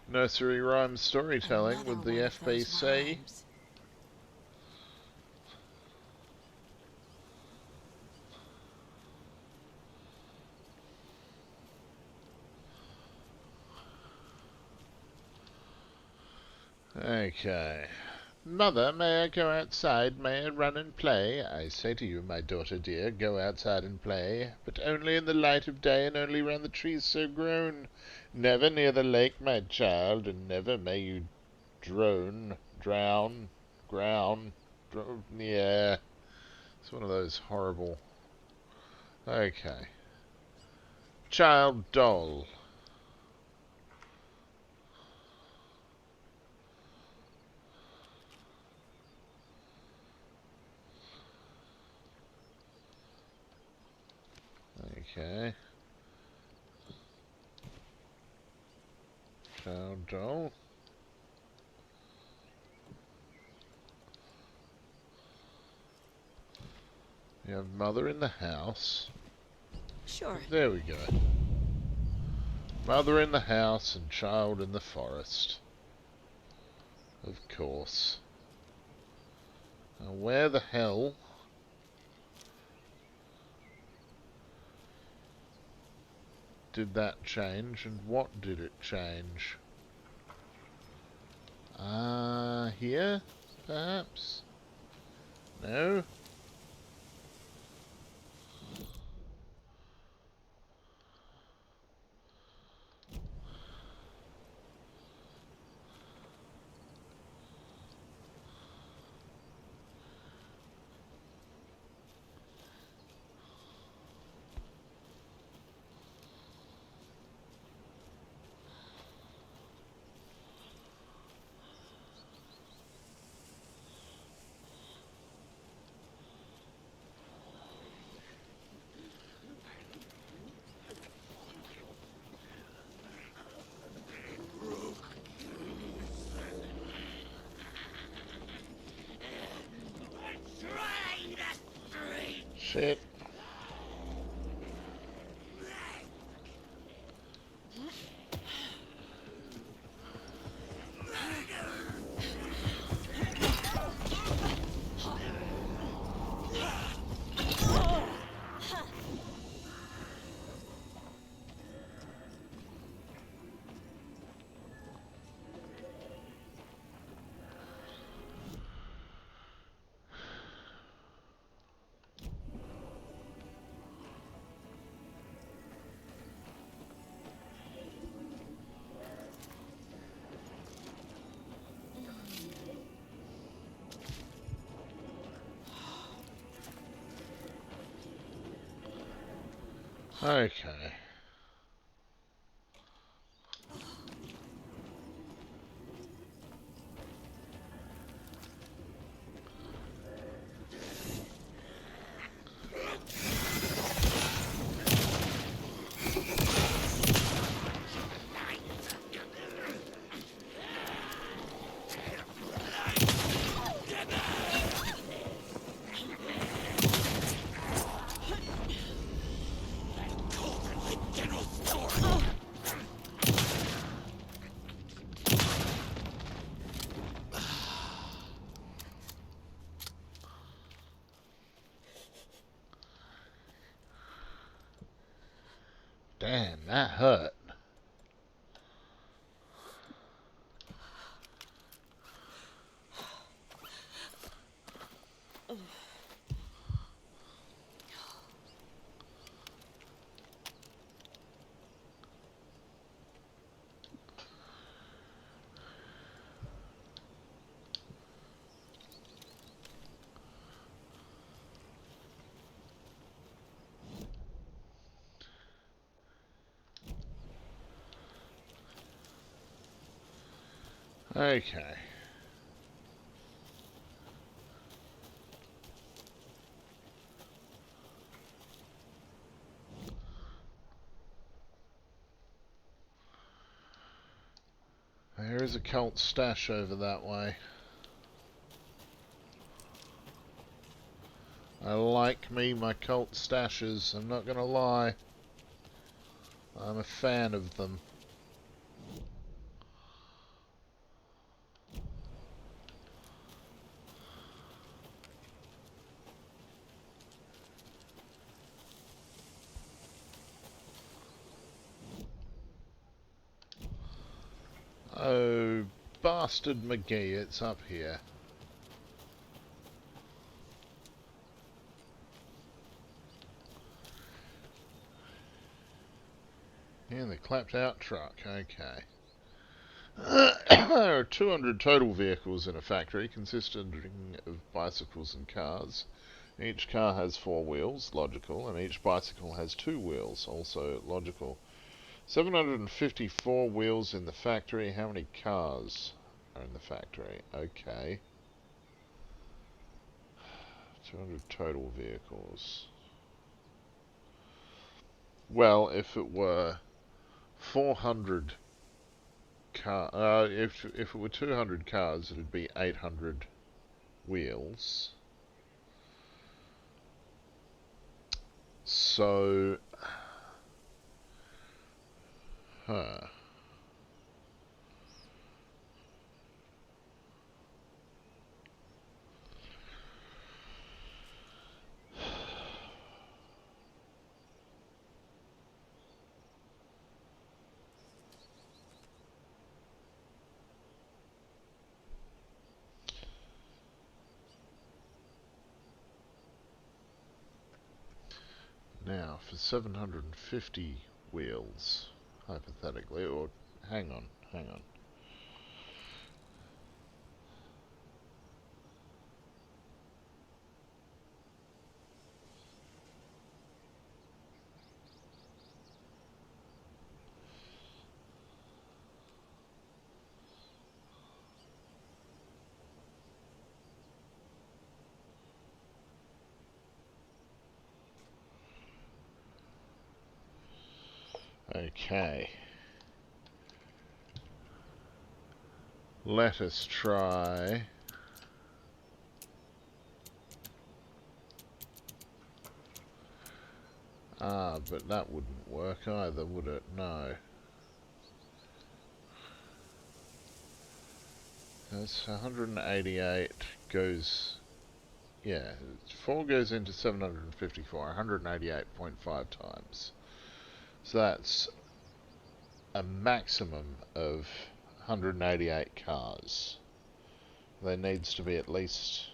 S1: nursery rhyme storytelling with the FBC. Okay. Mother, may I go outside? May I run and play? I say to you, my daughter dear, go outside and play, but only in the light of day, and only round the trees so grown. Never near the lake, my child, and never may you drown, yeah. It's one of those horrible... Okay. Child doll. Okay. Child doll. We have mother in the house.
S2: Sure.
S1: There we go. Mother in the house and child in the forest. Of course. Now where the hell did that change, and what did it change? Here? Perhaps? No? Shit. Okay. Damn, that hurt. Okay. There is a cult stash over that way. I like me my cult stashes, I'm not gonna lie. I'm a fan of them. Oh, bastard McGee, it's up here. Yeah, the clapped out truck, okay. There are 200 total vehicles in a factory consisting of bicycles and cars. Each car has 4 wheels, logical, and each bicycle has 2 wheels, also logical. 754 wheels in the factory. How many cars are in the factory? Okay. 200 total vehicles. Well, if it were 400 if it were 200 cars, it'd be 800 wheels. So, huh. Now, for 750 wheels, hypothetically, or hang on. Okay. Let us try. But that wouldn't work either, would it? No. That's 188 goes... Yeah, 4 goes into 754, 188.5 times. So that's a maximum of 188 cars. There needs to be at least...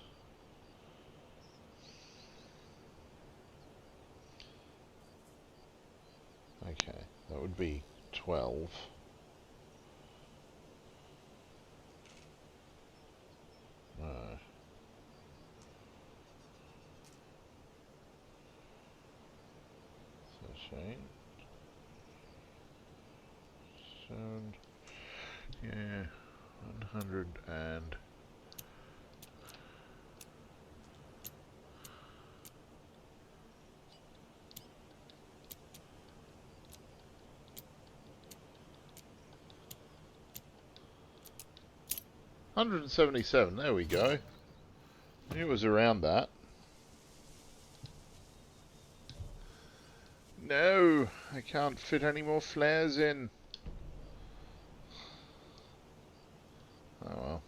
S1: Okay, that would be 12. No. So change. And yeah, 100 and 177. There we go. It was around that. No, I can't fit any more flares in. Oh well.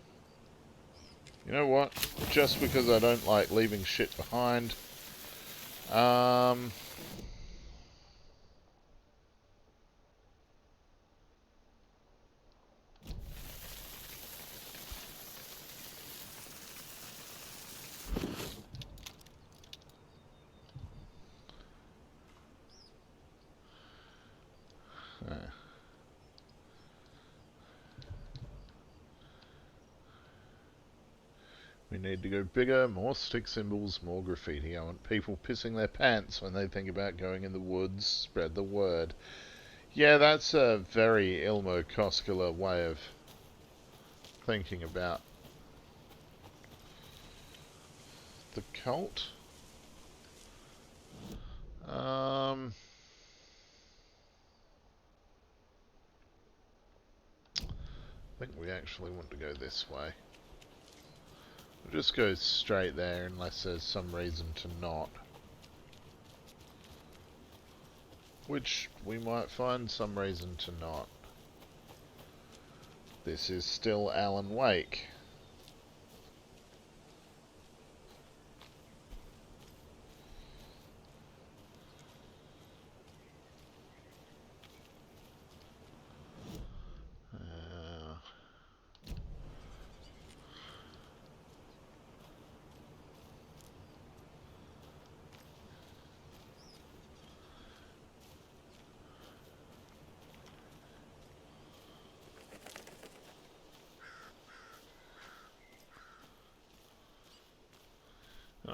S1: You know what? Just because I don't like leaving shit behind. We need to go bigger, more stick symbols, more graffiti. I want people pissing their pants when they think about going in the woods. Spread the word. Yeah, that's a very Ilmo Koskela way of thinking about the cult. I think we actually want to go this way. We'll just go straight there unless there's some reason to not. Which we might find some reason to not. This is still Alan Wake.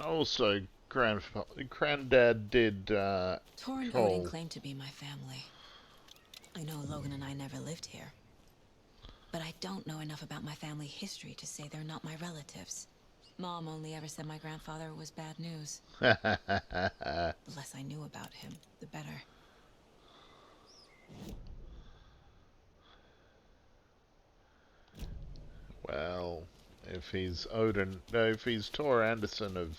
S1: Also, Granddad did
S2: Tor and
S1: coal.
S2: Odin claim to be my family. I know Logan and I never lived here. But I don't know enough about my family history to say they're not my relatives. Mom only ever said my grandfather was bad news. The less I knew about him, the better.
S1: Well, if he's Odin, no, if he's Tor Anderson of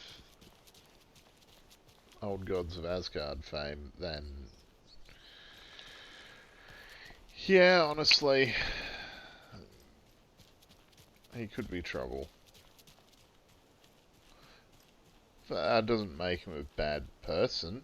S1: Old Gods of Asgard fame, then yeah, honestly, he could be trouble. But that doesn't make him a bad person.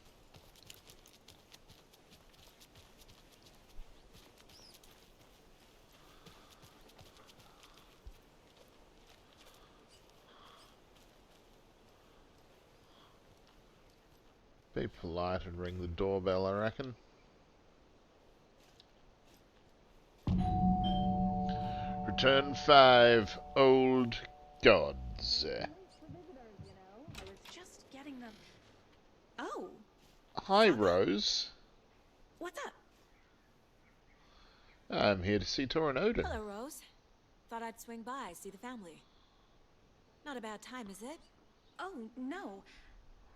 S1: Be polite and ring the doorbell, I reckon. Return 5, Old Gods.
S13: Just getting them. Oh.
S1: Hi, Rose.
S2: What's up?
S1: I'm here to see Tor and Odin.
S2: Hello, Rose. Thought I'd swing by, see the family. Not a bad time, is it?
S13: Oh, no.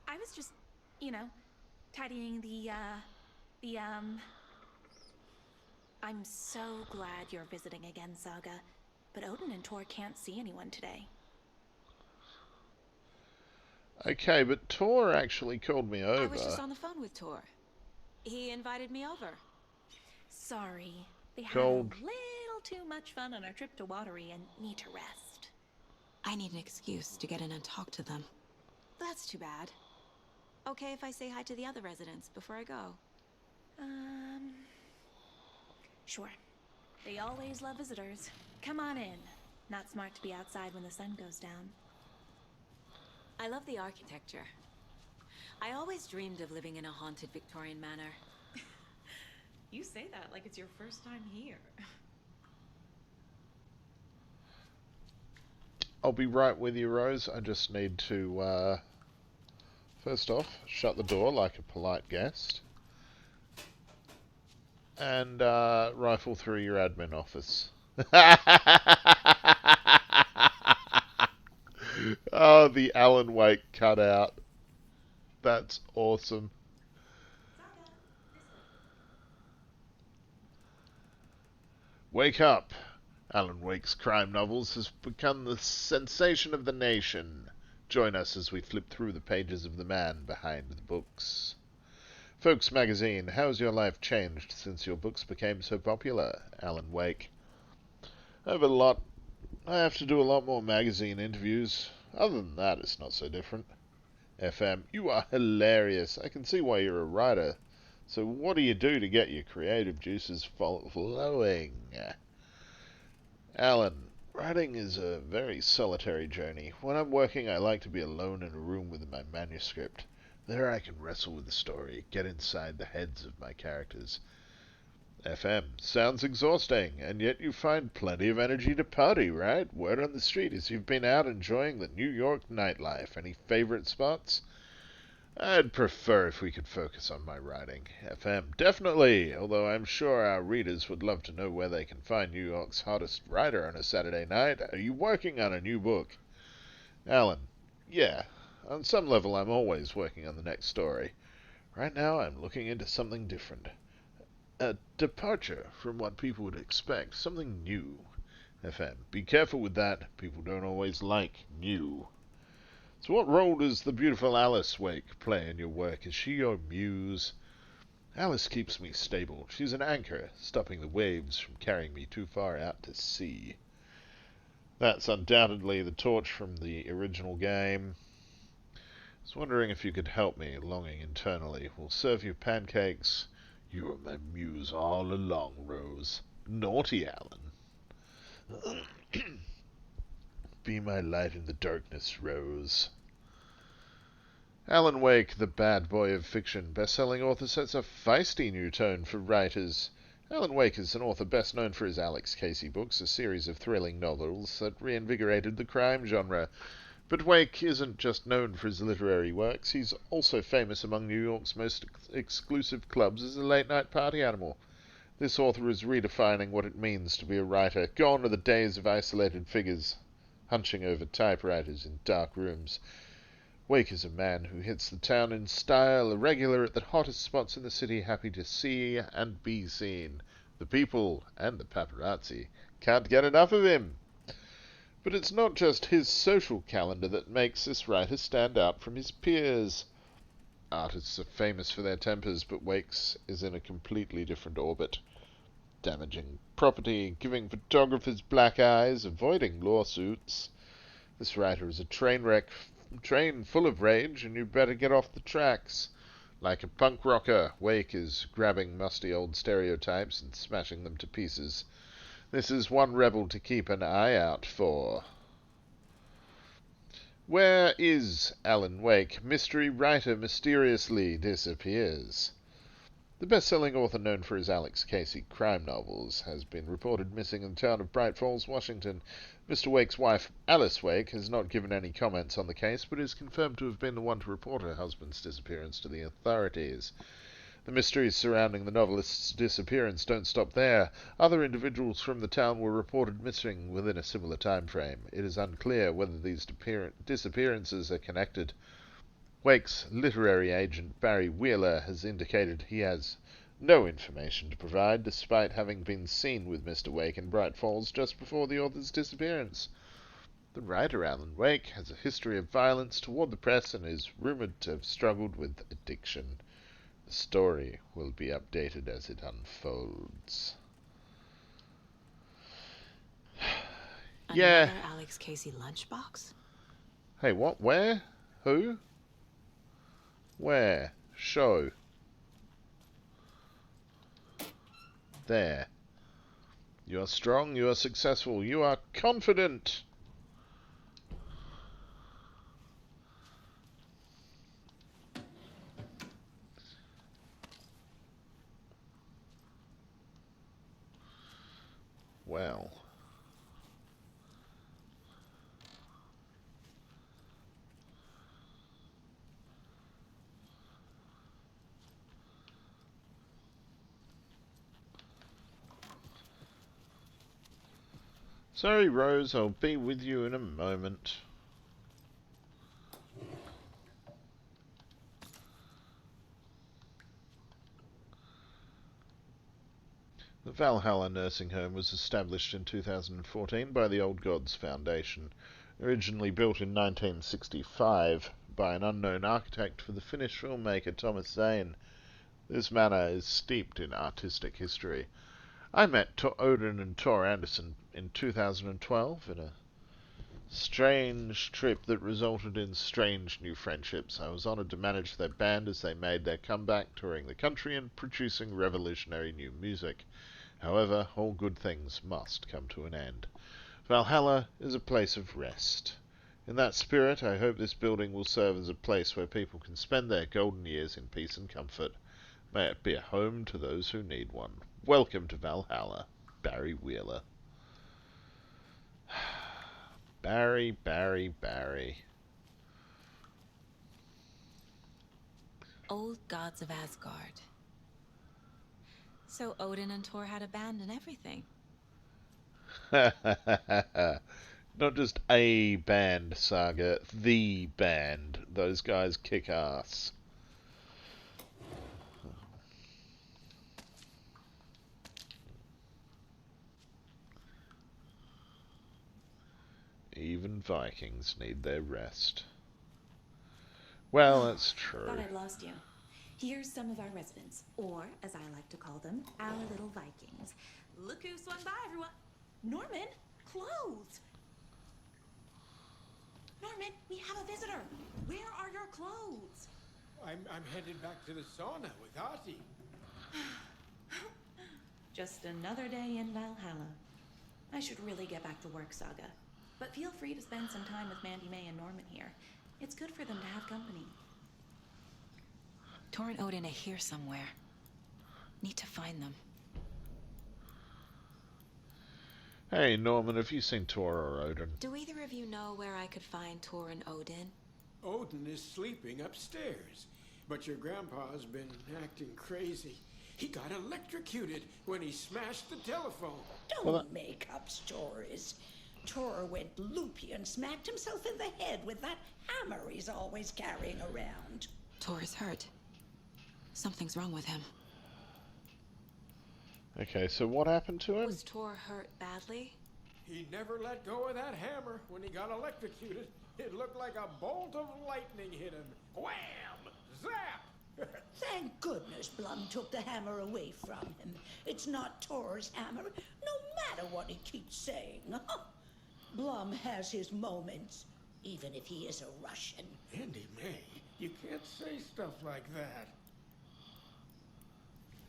S13: I was just, you know, tidying I'm so glad you're visiting again, Saga. But Odin and Tor can't see anyone today.
S1: Okay, but Tor actually called me over.
S2: I was just on the phone with Tor. He invited me over.
S13: Sorry. They had
S1: Cold.
S13: a little too much fun on our trip to Watery and need to rest.
S2: I need an excuse to get in and talk to them. That's too bad. Okay if I say hi to the other residents before I go?
S13: Sure. They always love visitors. Come on in. Not smart to be outside when the sun goes down.
S2: I love the architecture. I always dreamed of living in a haunted Victorian manor.
S14: You say that like it's your first time here.
S1: I'll be right with you, Rose. I just need to, first off, shut the door like a polite guest. and rifle through your admin office. Oh, the Alan Wake cutout. That's awesome. Wake up! Alan Wake's crime novels has become the sensation of the nation. Join us as we flip through the pages of the man behind the books. Folks Magazine, how's your life changed since your books became so popular? Alan Wake. I have to do a lot more magazine interviews. Other than that, it's not so different. FM, you are hilarious. I can see why you're a writer. So what do you do to get your creative juices flowing? Alan, writing is a very solitary journey. When I'm working, I like to be alone in a room with my manuscript. There I can wrestle with the story, get inside the heads of my characters. FM, sounds exhausting, and yet you find plenty of energy to party, right? Word on the street is you've been out enjoying the New York nightlife. Any favorite spots? I'd prefer if we could focus on my writing. FM, definitely, although I'm sure our readers would love to know where they can find New York's hottest writer on a Saturday night. Are you working on a new book? Alan, yeah. On some level, I'm always working on the next story. Right now, I'm looking into something different. A departure from what people would expect. Something new. FM, be careful with that. People don't always like new. So what role does the beautiful Alice Wake play in your work? Is she your muse? Alice keeps me stable. She's an anchor, stopping the waves from carrying me too far out to sea. That's undoubtedly the torch from the original game. I was wondering if you could help me, longing internally. We'll serve you pancakes. You were my muse all along, Rose. Naughty Alan. Be my light in the darkness, Rose. Alan Wake, the bad boy of fiction, best-selling author, sets a feisty new tone for writers. Alan Wake is an author best known for his Alex Casey books, a series of thrilling novels that reinvigorated the crime genre. But Wake isn't just known for his literary works, he's also famous among New York's most exclusive clubs as a late-night party animal. This author is redefining what it means to be a writer. Gone are the days of isolated figures, hunching over typewriters in dark rooms. Wake is a man who hits the town in style, a regular at the hottest spots in the city, happy to see and be seen. The people, and the paparazzi, can't get enough of him. But it's not just his social calendar that makes this writer stand out from his peers. Artists are famous for their tempers, but Wake's is in a completely different orbit. Damaging property, giving photographers black eyes, avoiding lawsuits. This writer is a train full of rage, and you better get off the tracks. Like a punk rocker, Wake is grabbing musty old stereotypes and smashing them to pieces. This is one rebel to keep an eye out for. Where is Alan Wake? Mystery writer mysteriously disappears. The best-selling author known for his Alex Casey crime novels has been reported missing in the town of Bright Falls, Washington. Mr. Wake's wife, Alice Wake, has not given any comments on the case, but is confirmed to have been the one to report her husband's disappearance to the authorities. The mysteries surrounding the novelist's disappearance don't stop there. Other individuals from the town were reported missing within a similar time frame. It is unclear whether these disappearances are connected. Wake's literary agent, Barry Wheeler, has indicated he has no information to provide, despite having been seen with Mr. Wake in Bright Falls just before the author's disappearance. The writer, Alan Wake, has a history of violence toward the press and is rumored to have struggled with addiction. The story will be updated as it unfolds. Yeah.
S2: Another Alex Casey lunchbox?
S1: Hey, what? Where? Who? Where? Show. There. You are strong, you are successful, you are confident. Well. Sorry, Rose, I'll be with you in a moment. The Valhalla nursing home was established in 2014 by the Old Gods Foundation, originally built in 1965 by an unknown architect for the Finnish filmmaker Thomas Zane. This manor is steeped in artistic history. I met Odin and Tor Anderson in 2012 in a strange trip that resulted in strange new friendships. I was honoured to manage their band as they made their comeback, touring the country and producing revolutionary new music. However, all good things must come to an end. Valhalla is a place of rest. In that spirit, I hope this building will serve as a place where people can spend their golden years in peace and comfort. May it be a home to those who need one. Welcome to Valhalla, Barry Wheeler. Barry.
S2: Old gods of Asgard. So Odin and Thor had a band and everything.
S1: Not just a band, Saga, the band. Those guys kick ass. Even Vikings need their rest. Well, that's true.
S13: Thought I'd lost you. Here's some of our residents, or as I like to call them, our little Vikings. Look who swung by, everyone. Norman, clothes. Norman, we have a visitor. Where are your clothes?
S15: I'm headed back to the sauna with Artie.
S13: Just another day in Valhalla. I should really get back to work, Saga. But feel free to spend some time with Mandy May and Norman here. It's good for them to have company.
S2: Thor and Odin are here somewhere. Need to find them.
S1: Hey, Norman, have you seen Thor or Odin?
S2: Do either of you know where I could find Thor and Odin?
S15: Odin is sleeping upstairs, but your grandpa's been acting crazy. He got electrocuted when he smashed the telephone.
S16: Don't make up stories. Tor went loopy and smacked himself in the head with that hammer he's always carrying around.
S2: Thor is hurt. Something's wrong with him.
S1: Okay, so what happened to him?
S2: Was Thor hurt badly?
S15: He never let go of that hammer when he got electrocuted. It looked like a bolt of lightning hit him. Wham! Zap!
S16: Thank goodness Blum took the hammer away from him. It's not Tor's hammer, no matter what he keeps saying. Blum has his moments, even if he is a Russian.
S15: Andy May, you can't say stuff like that.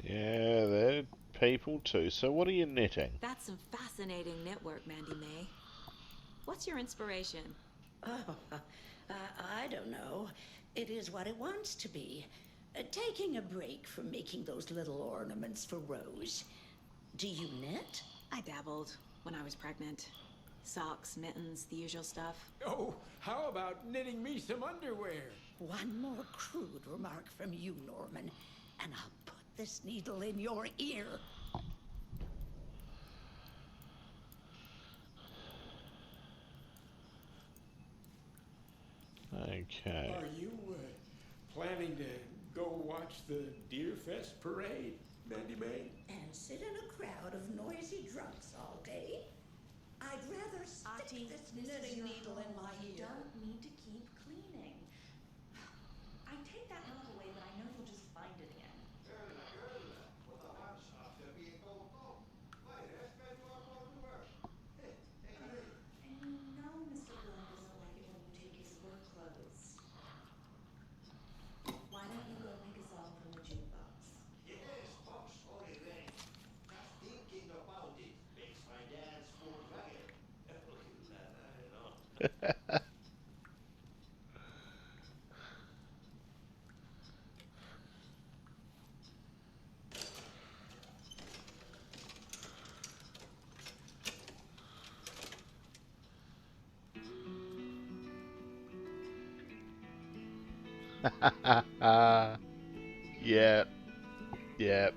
S1: Yeah, they're people too. So what are you knitting?
S2: That's some fascinating knitwork, Mandy May. What's your inspiration?
S16: Oh, I don't know. It is what it wants to be. Taking a break from making those little ornaments for Rose. Do you knit?
S2: I dabbled when I was pregnant. Socks, mittens, the usual stuff.
S15: Oh, how about knitting me some underwear?
S16: One more crude remark from you, Norman, and I'll put this needle in your ear.
S1: Okay.
S15: Are you planning to go watch the Deer Fest parade, Mandy May?
S16: And sit in a crowd of noisy drunks all day? I'd rather stick this knitting needle in my ear.
S13: Don't need to keep cleaning. I take that help away, but I know you'll just find it again. And you know Mr. Blum doesn't like it when you take his work clothes. Why don't you go pick a song from the jukebox?
S10: Yes, box only then. Just thinking about it makes my dance for fire.
S1: Yep. Yep.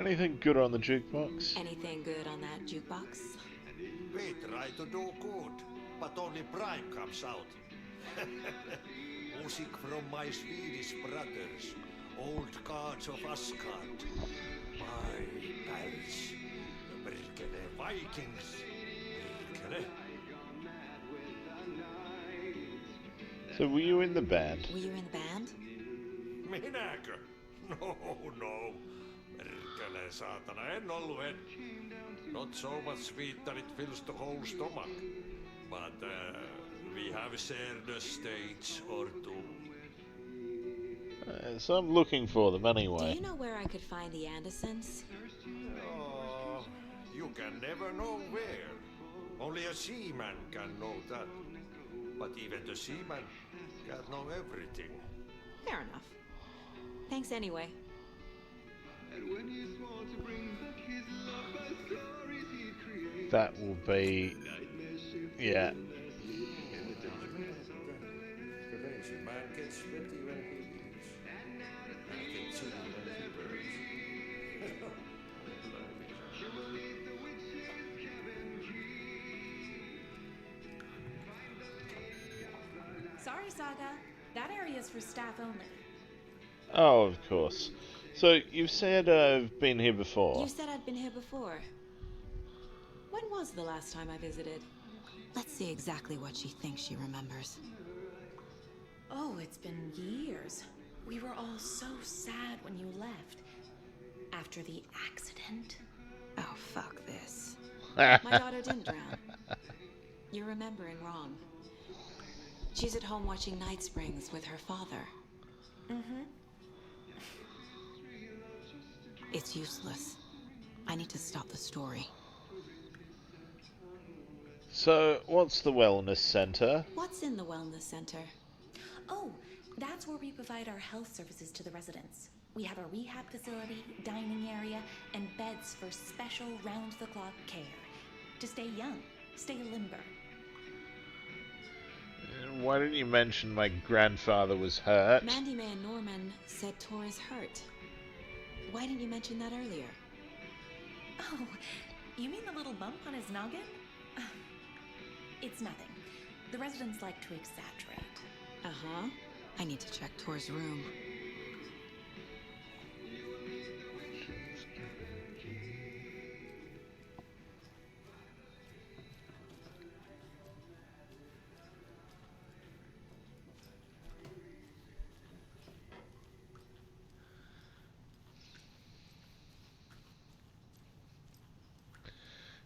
S1: Anything good on the jukebox?
S2: Anything good on that jukebox?
S17: We try to do good, but only Prime comes out. Music from my Swedish brothers, old gods of Asgard. My pals, the Birkele Vikings. Birkele.
S1: So were you in the band?
S2: Were you in the band?
S17: Minäkö? No, no. Perkele saatana, en ollut en. Not so much sweet that it fills the whole stomach. But we have shared a stage or two.
S1: So I'm looking for them
S2: Do
S1: anyway.
S2: you know where I could find the Andersons?
S17: Oh, you can never know where. Only a seaman can know that. But even the seaman can't know everything.
S2: Fair enough. Thanks anyway.
S1: That will be... yeah.
S17: The lazy man gets sweaty when he eats. And gets chilly when he burns.
S13: Sorry, Saga. That area is for staff only.
S1: Oh, of course. So, you've said I've been here before.
S2: You said I'd been here before. When was the last time I visited? Let's see exactly what she thinks she remembers.
S13: Oh, it's been years. We were all so sad when you left. After the accident.
S2: Oh, fuck this. My daughter didn't drown. You're remembering wrong. She's at home watching Night Springs with her father.
S13: Mm-hmm.
S2: It's useless. I need to stop the story.
S1: So, what's the wellness center?
S2: What's in the wellness center?
S13: Oh, that's where we provide our health services to the residents. We have a rehab facility, dining area, and beds for special round-the-clock care. To stay young, stay limber.
S1: Why didn't you mention my grandfather was hurt?
S2: Mandy May and Norman said Tor is hurt. Why didn't you mention that earlier?
S13: Oh, you mean the little bump on his noggin? It's nothing. The residents like to exaggerate.
S2: Uh-huh. I need to check Tor's room.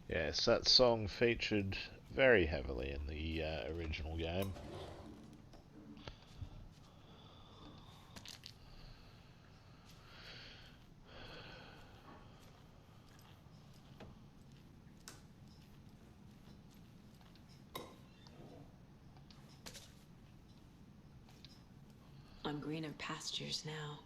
S1: Yes, that song featured very heavily in the original game.
S2: On greener pastures now.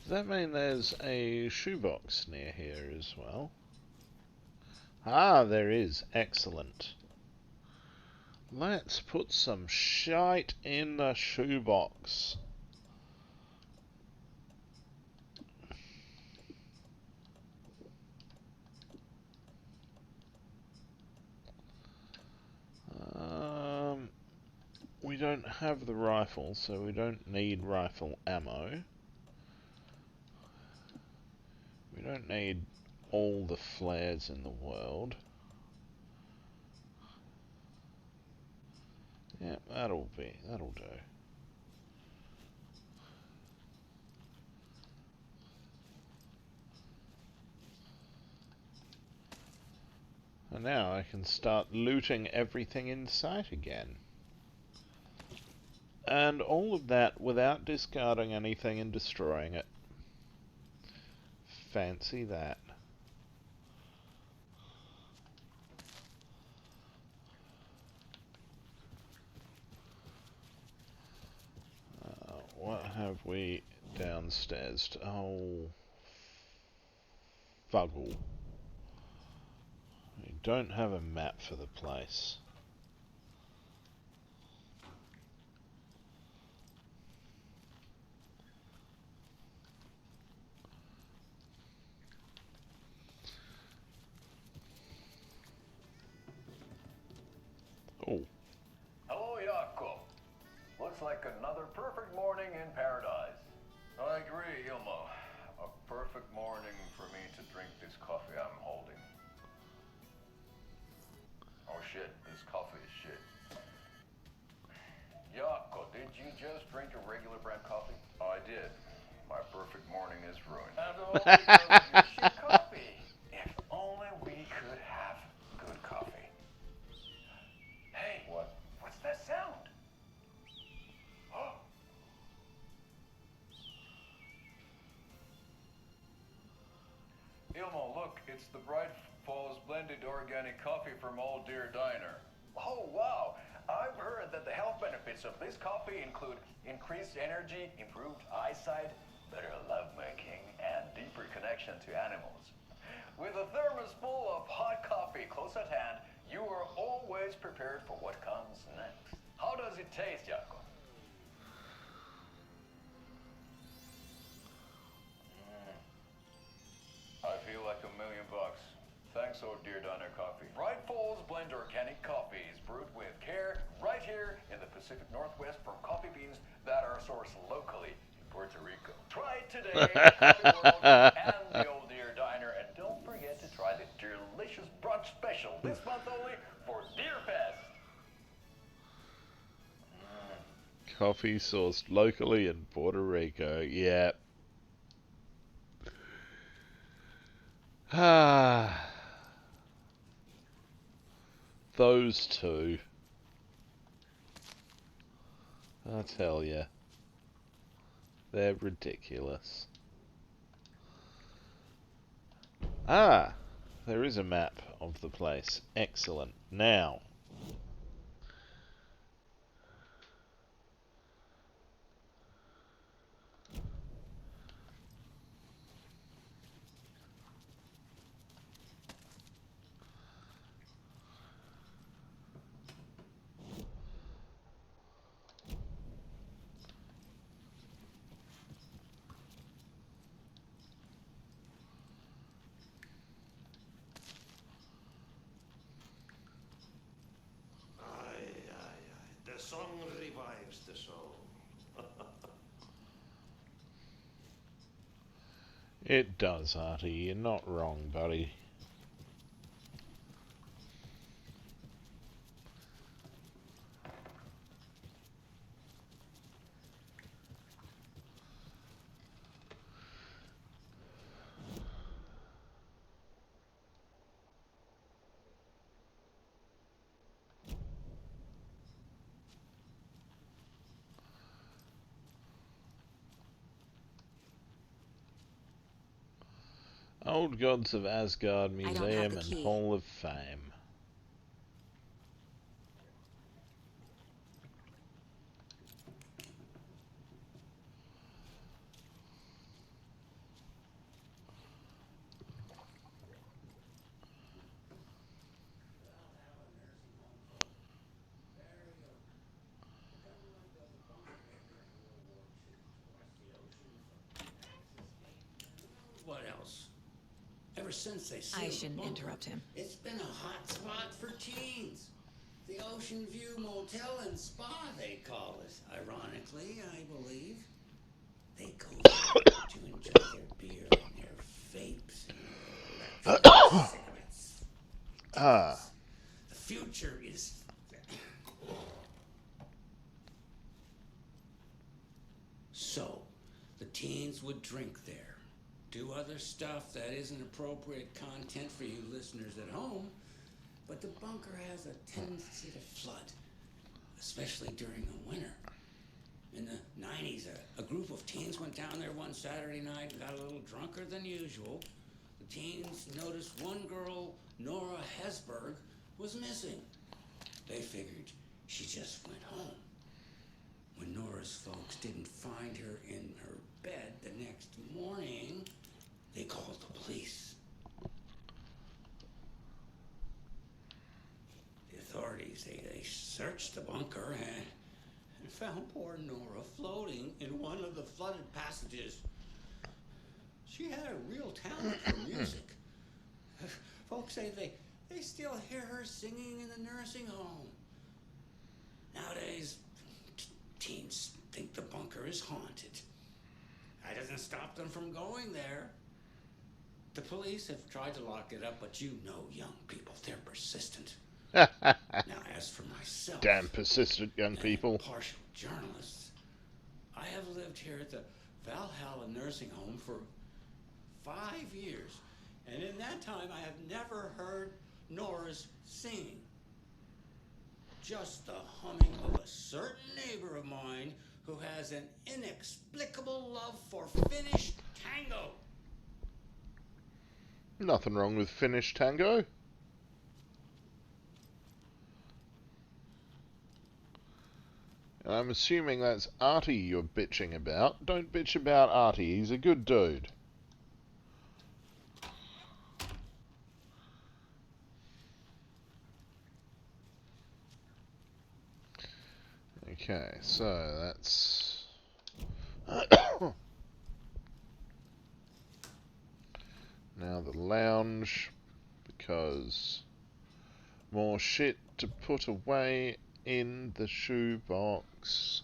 S1: Does that mean there's a shoebox near here as well? Ah, there is. Excellent. Let's put some shite in the shoebox. We don't have the rifle, so we don't need rifle ammo. We don't need all the flares in the world. Yeah, that'll do. And now I can start looting everything in sight again. And all of that without discarding anything and destroying it. Fancy that. have we downstairs? Oh, fuggle. We don't have a map for the place. Oh.
S18: Hello, Jakob. Looks like another perfect morning in paradise. I agree, Ilmo. A perfect morning for me to drink this coffee I'm holding. Oh shit, this coffee is shit. Jakob, did you just drink a regular brand coffee? I did. My perfect morning is ruined. And all because of your shit coffee. If only we could have good coffee. Hey, what? What's that sound? Oh. Ilmo, look, it's the Bright Falls blended organic coffee from Old Deer Diner. Oh, wow. I've heard that the health benefits of this coffee include increased energy, improved eyesight, better lovemaking, and deeper connection to animals. With a thermos full of hot coffee close at hand, you are always prepared for what comes next. How does it taste, Jakob? I feel like $1 million. Thanks, Old Deer Diner Coffee. Bright Falls Blend Organic Coffee is brewed with care right here in the Pacific Northwest from coffee beans that are sourced locally in Puerto Rico. Try it today at Coffee World and the Old Deer Diner, and don't forget to try the delicious brunch special this month only for Deer Fest.
S1: Coffee sourced locally in Puerto Rico. Yeah. Ah. Those two. I tell ya. They're ridiculous. Ah! There is a map of the place. Excellent. Now.
S17: The song revives the soul.
S1: It does, Artie. You're not wrong, buddy. Old Gods of Asgard Museum and Hall of Fame.
S19: What else? Ever since they sealed
S2: I
S19: the
S2: shouldn't
S19: bunker,
S2: interrupt him.
S19: it's been a hot spot for teens. The Ocean View Motel and Spa, they call it. Ironically, I believe. They go there to enjoy their beer and their vapes and their electronic cigarettes.
S1: Ah.
S19: The future is... So, the teens would drink there, do other stuff that isn't appropriate content for you listeners at home, but the bunker has a tendency to flood, especially during the winter. In the 90s, a group of teens went down there one Saturday night and got a little drunker than usual. The teens noticed one girl, Nora Hesberg, was missing. They figured she just went home. When Nora's folks didn't find her in her bed the next morning, they called the police. The authorities, they searched the bunker and found poor Nora floating in one of the flooded passages. She had a real talent for music. Folks say they still hear her singing in the nursing home. Nowadays, teens think the bunker is haunted. That doesn't stop them from going there. The police have tried to lock it up, but you know young people, they're persistent. Now, as for myself,
S1: damn persistent young people.
S19: Partial journalists, I have lived here at the Valhalla nursing home for 5 years, and in that time I have never heard Nora's singing. Just the humming of a certain neighbor of mine who has an inexplicable love for Finnish tango.
S1: Nothing wrong with Finnish tango. I'm assuming that's Artie you're bitching about. Don't bitch about Artie, he's a good dude. Okay, so that's... now the lounge, because more shit to put away in the shoebox.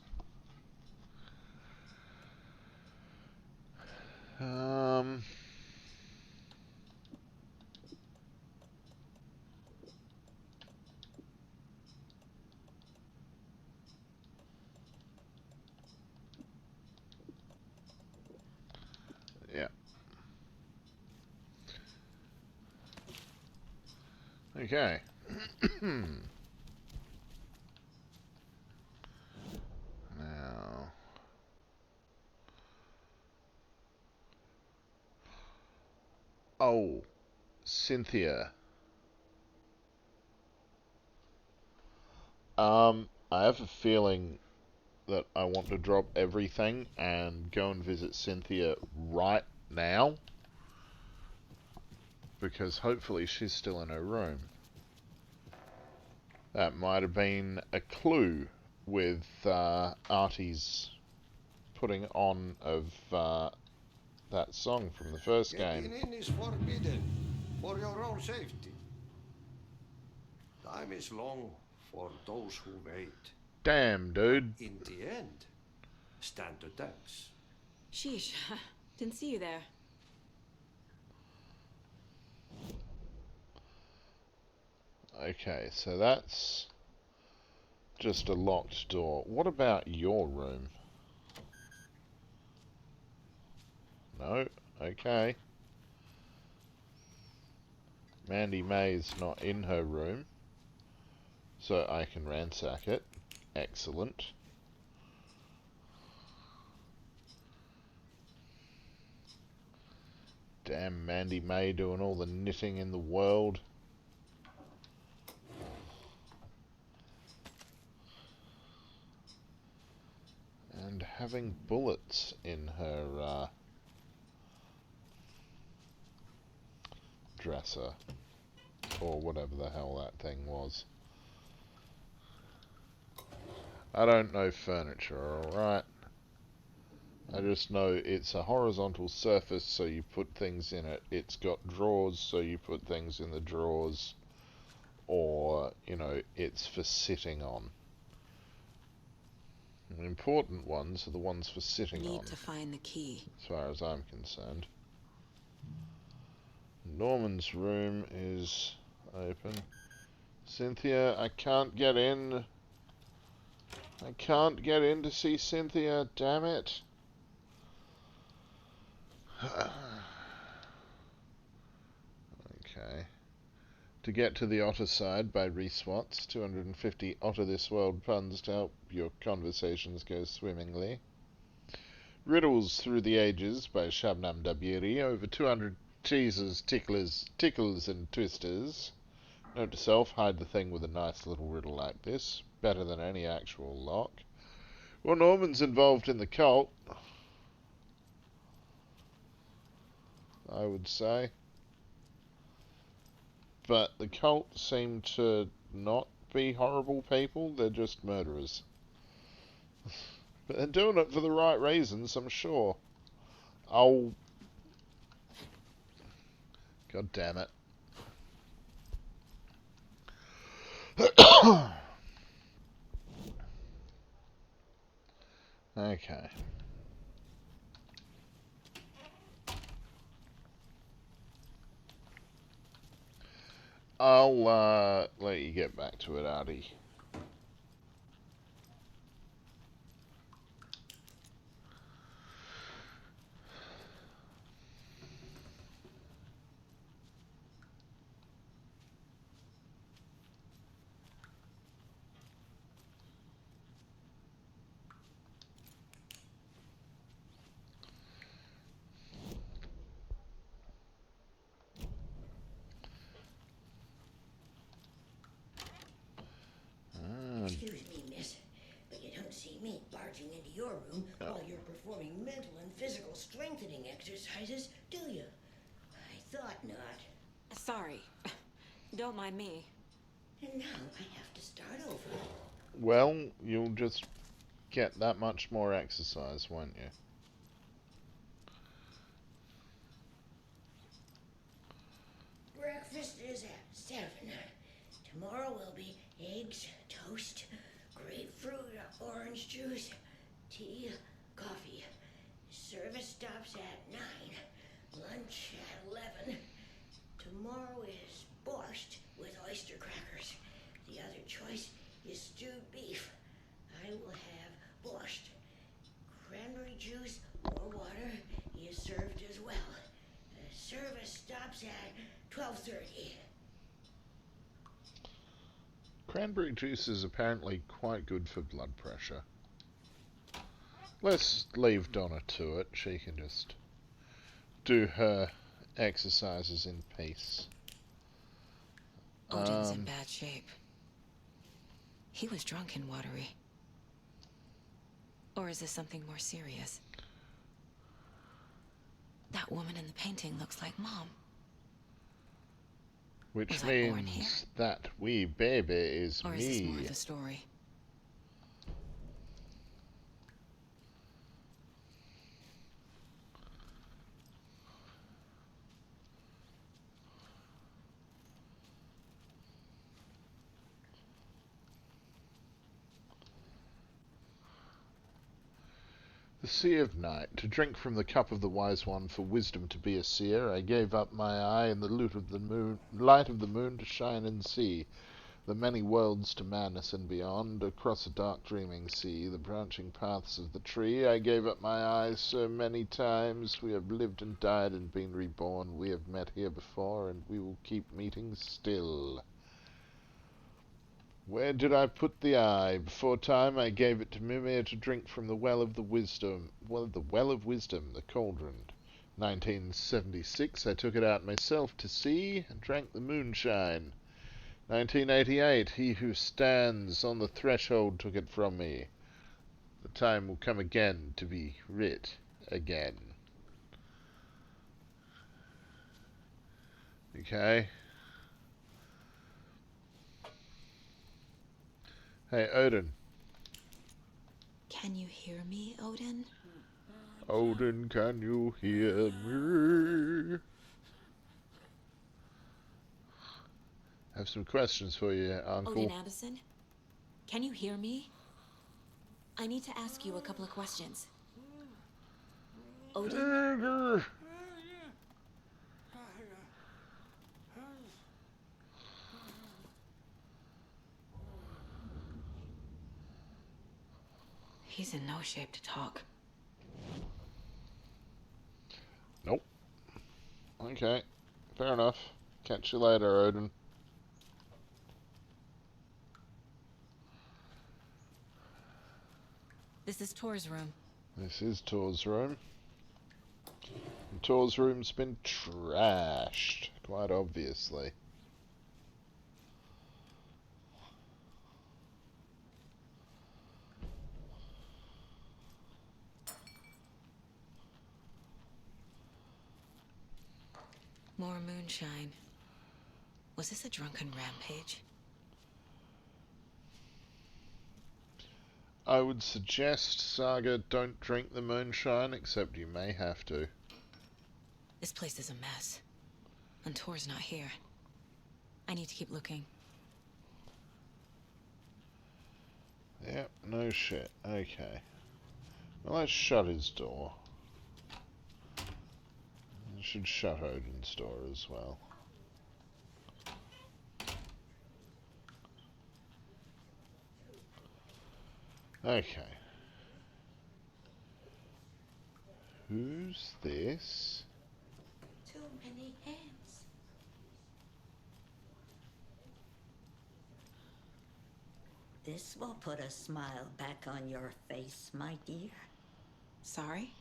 S1: Yeah. Okay. Now... oh, Cynthia. I have a feeling that I want to drop everything and go and visit Cynthia right now, because hopefully she's still in her room. That might have been a clue with Artie's putting on of that song from the first game.
S17: Getting in is forbidden for your own safety. Time is long for those who wait.
S1: Damn, dude.
S17: In the end, stand the thanks.
S2: Sheesh, didn't see you there.
S1: Okay, so that's just a locked door. What about your room? No? Okay. Mandy May's not in her room, so I can ransack it. Excellent. Damn Mandy May doing all the knitting in the world. And having bullets in her dresser, or whatever the hell that thing was. I don't know furniture, alright? I just know it's a horizontal surface, so you put things in it. It's got drawers, so you put things in the drawers. Or, you know, it's for sitting on. The important ones are the ones for sitting on.
S2: Need to find the key.
S1: As far as I'm concerned. Norman's room is open. Cynthia, I can't get in. I can't get in to see Cynthia, damn it. Okay. To get to the Otter Side by Reese Watts. 250 Otter This World puns to help your conversations go swimmingly. Riddles Through the Ages by Shabnam Dabiri. Over 200 teasers, tickles and twisters. Note to self, hide the thing with a nice little riddle like this. Better than any actual lock. Well, Norman's involved in the cult, I would say. But the cult seem to not be horrible people, they're just murderers. But they're doing it for the right reasons, I'm sure. Oh. God damn it. Okay. I'll let you get back to it, Artie.
S20: Excuse me, miss, but you don't see me barging into your room while you're performing mental and physical strengthening exercises, do you? I thought not.
S2: Sorry. Don't mind me.
S20: And now I have to start over.
S1: Well, you'll just get that much more exercise, won't you?
S20: Breakfast is at 7. Tomorrow will be eggs, toast, grapefruit, orange juice, tea, coffee. Service stops at 9. Lunch at 11. Tomorrow is borscht with oyster crackers. The other choice is stewed beef. I will have borscht. Cranberry juice or water is served as well. Service stops at 12:30.
S1: Cranberry juice is apparently quite good for blood pressure. Let's leave Donna to it. She can just do her exercises in peace.
S2: Odin's in bad shape. He was drunk and watery. Or is this something more serious? That woman in the painting looks like Mom.
S1: Which
S2: Was I born here?
S1: means that wee baby is
S2: Or
S1: me.
S2: is this more of a story?
S1: The Sea of Night. To drink from the cup of the wise one, for wisdom to be a seer, I gave up my eye in the light of the moon to shine and see the many worlds to madness and beyond. Across a dark dreaming sea, the branching paths of the tree, I gave up my eyes so many times. We have lived and died and been reborn. We have met here before, and we will keep meeting still. Where did I put the eye? Before time I gave it to Mimir to drink from the well of the wisdom. Well, the well of wisdom, the cauldron. 1976, I took it out myself to see and drank the moonshine. 1988, he who stands on the threshold took it from me. The time will come again to be writ again. Okay. Hey, Odin.
S2: Can you hear me, Odin?
S1: Odin, can you hear me? I have some questions for you, Uncle.
S2: Odin Anderson? Can you hear me? I need to ask you a couple of questions. Odin? He's in no shape to talk.
S1: Nope. Okay. Fair enough. Catch you later, Odin.
S2: This is Tor's room.
S1: This is Tor's room. And Tor's room's been trashed, quite obviously.
S2: More moonshine. Was this a drunken rampage?
S1: I would suggest, Saga, don't drink the moonshine, except you may have to.
S2: This place is a mess. And Tor's not here. I need to keep looking.
S1: Yep, no shit. Okay. Well, let's shut his door. I should shut Odin's door as well. Okay. Who's this?
S16: Too many hands. This will put a smile back on your face, my dear.
S2: Sorry?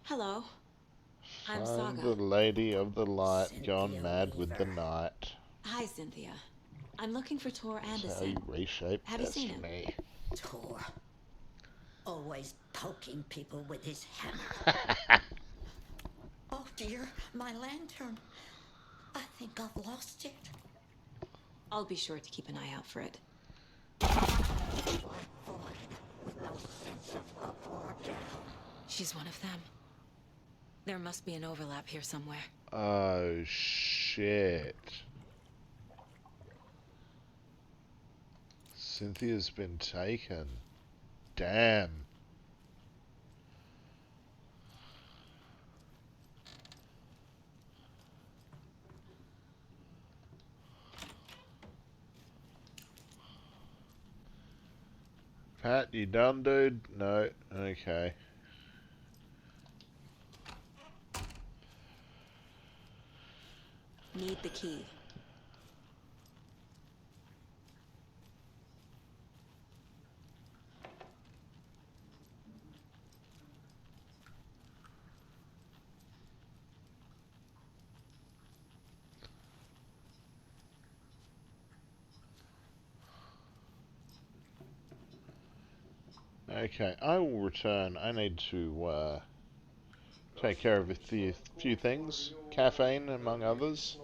S2: Hello. I'm
S1: Find
S2: Saga.
S1: the Lady of the Light gone mad with the night.
S2: Hi, Cynthia. I'm looking for Tor
S1: That's how
S2: Anderson.
S1: you reshape
S2: Have you seen him?
S1: destiny.
S16: Tor. Always poking people with his hammer. Oh dear, my lantern. I think I've lost it.
S2: I'll be sure to keep an eye out for it. She's one of them. There must be an overlap here somewhere.
S1: Oh, shit. Cynthia's been taken. Damn. Pat, you done, dude? No. Okay.
S2: Need the key.
S1: Okay, I will return. I need to take care of a few things. Caffeine, among others.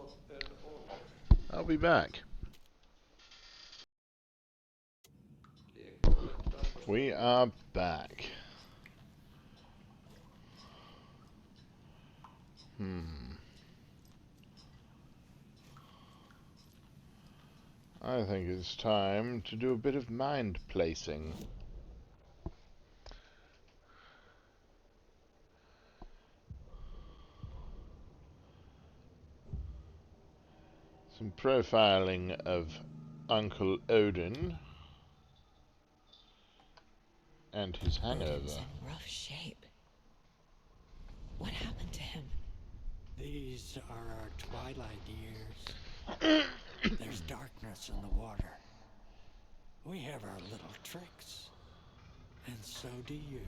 S1: I'll be back. We are back. I think it's time to do a bit of mind placing. Some profiling of Uncle Odin and his hangover.
S2: Odin's in rough shape. What happened to him?
S21: These are our twilight years. There's darkness in the water. We have our little tricks. And so do you.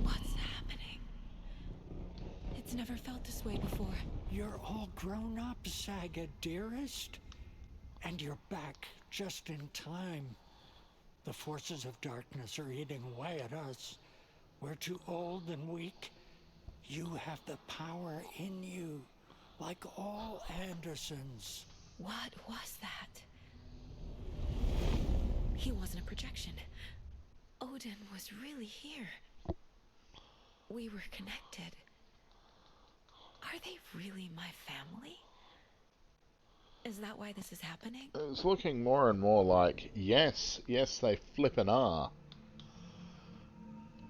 S2: What's happening? It's never felt this way before.
S21: You're all grown up, Saga, dearest. And you're back just in time. The forces of darkness are eating away at us. We're too old and weak. You have the power in you, like all Andersons.
S2: What was that? He wasn't a projection. Odin was really here. We were connected. Are they really my family? Is that why this is happening?
S1: It's looking more and more like, yes, they flippin' are.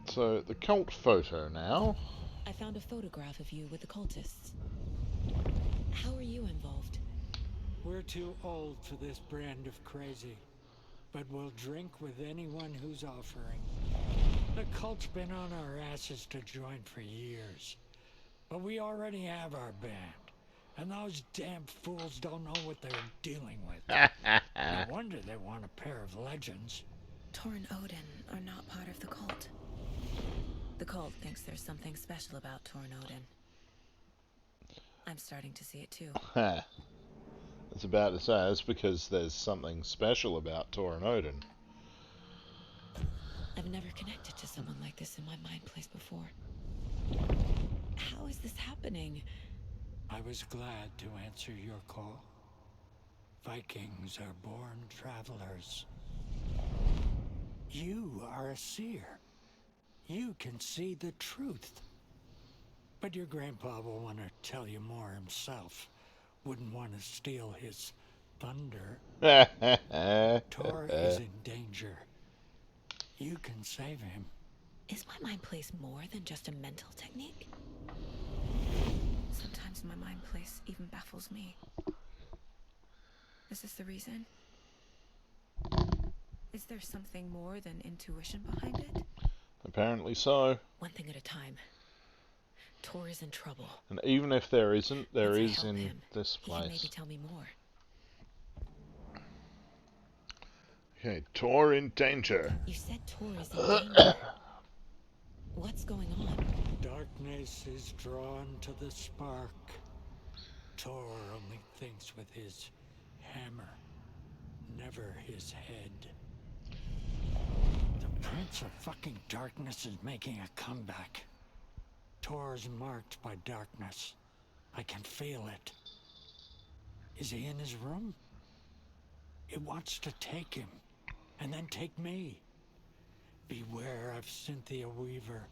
S1: So, the cult photo now.
S2: I found a photograph of you with the cultists. How are you involved?
S21: We're too old for this brand of crazy, but we'll drink with anyone who's offering. The cult's been on our asses to join for years, but we already have our band, and those damn fools don't know what they're dealing with. No wonder they want a pair of legends.
S2: Tor and Odin are not part of the cult. The cult thinks there's something special about Tor and Odin. I'm starting to see it too.
S1: I was about to say, it's because there's something special about Tor and Odin.
S2: I've never connected to someone like this in my mind place before. How is this happening?
S21: I was glad to answer your call. Vikings are born travelers. You are a seer. You can see the truth. But your grandpa will want to tell you more himself. Wouldn't want to steal his thunder. Tor is in danger. You can save him.
S2: Is my mind place more than just a mental technique? Sometimes my mind place even baffles me. Is this the reason? Is there something more than intuition behind it?
S1: Apparently so.
S2: One thing at a time. Tor is in trouble.
S1: And even if there isn't, there
S2: Once I
S1: is
S2: help
S1: in
S2: him,
S1: this
S2: he can maybe
S1: place.
S2: tell me more.
S1: Okay, Tor in danger.
S2: You said Tor is in danger. What's going on?
S21: Darkness is drawn to the spark. Tor only thinks with his hammer, never his head. The Prince of fucking Darkness is making a comeback. Tor's marked by darkness. I can feel it. Is he in his room? It wants to take him, and then take me. Beware of Cynthia Weaver.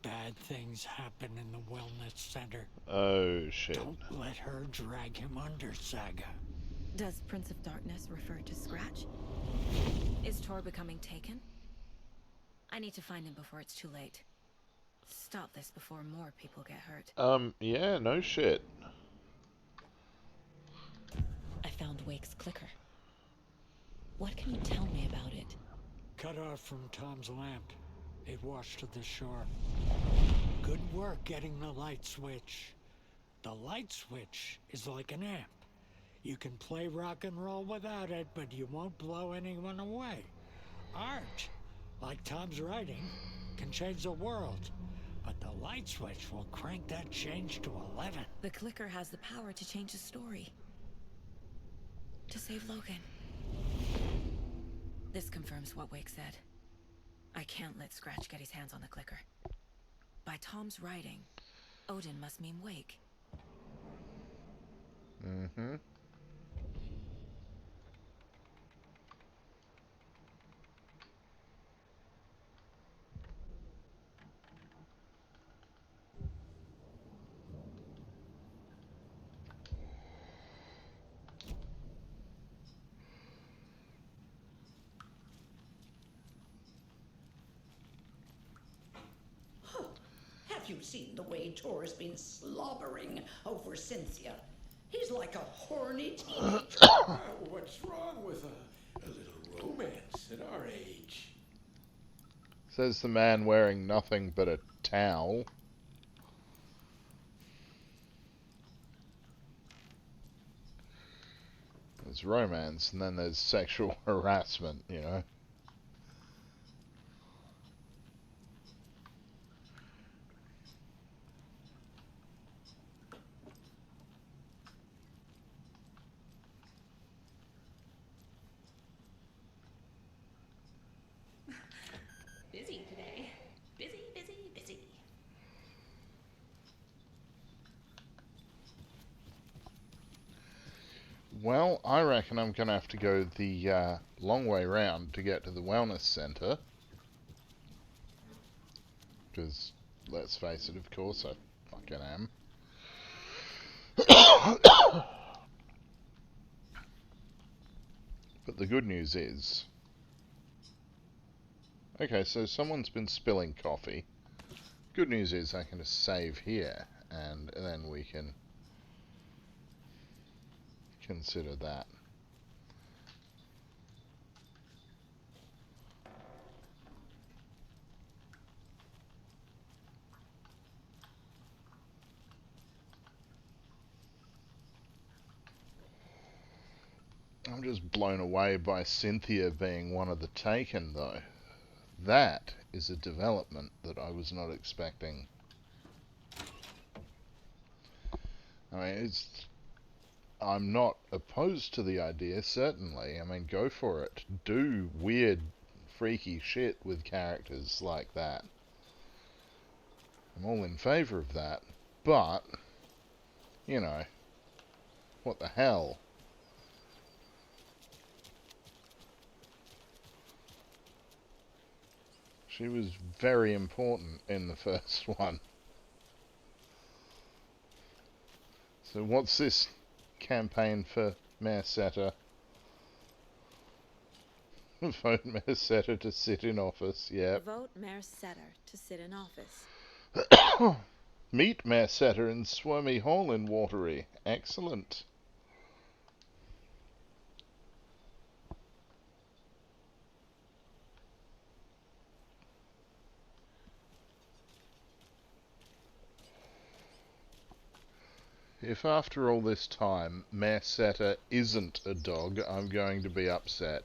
S21: Bad things happen in the wellness center.
S1: Oh, shit.
S21: Don't let her drag him under, Saga.
S2: Does Prince of Darkness refer to Scratch? Is Tor becoming taken? I need to find him before it's too late. Stop this before more people get hurt.
S1: Yeah, no shit.
S2: I found Wake's clicker. What can you tell me about it?
S21: Cut off from Tom's lamp. It washed to the shore. Good work getting the light switch. The light switch is like an amp. You can play rock and roll without it, but you won't blow anyone away. Art, like Tom's writing, can change the world. But the light switch will crank that change to 11.
S2: The clicker has the power to change the story. To save Logan. This confirms what Wake said. I can't let Scratch get his hands on the clicker. By Tom's writing, Odin must mean Wake.
S1: Mm-hmm.
S16: Have you seen the way Tor's been slobbering over Cynthia? He's like a horny teenager.
S15: What's wrong with a little romance at our age?
S1: Says the man wearing nothing but a towel. There's romance, and then there's sexual harassment, you know.
S13: Busy today. Busy, busy, busy.
S1: Well, I reckon I'm going to have to go the long way round to get to the wellness centre. Because, let's face it, of course, I fucking am. But the good news is... Okay, so someone's been spilling coffee. Good news is I can just save here, and then we can consider that. I'm just blown away by Cynthia being one of the taken, though. That is a development that I was not expecting. I mean, I'm not opposed to the idea, certainly. I mean, go for it. Do weird, freaky shit with characters like that. I'm all in favour of that. But you know, what the hell? She was very important in the first one. So what's this campaign for Mayor Setter? Vote Mayor Setter to sit in office, yep.
S2: Vote Mayor Setter to sit in office.
S1: Meet Mayor Setter in Swarmy Hall in Watery. Excellent. If after all this time Mayor Setter isn't a dog, I'm going to be upset.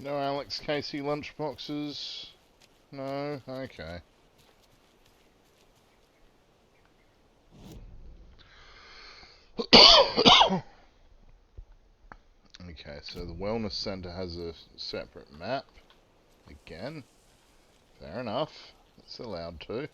S1: No Alex Casey lunchboxes? No? Okay. Okay, so the Wellness Center has a separate map. Again. Fair enough. It's allowed to.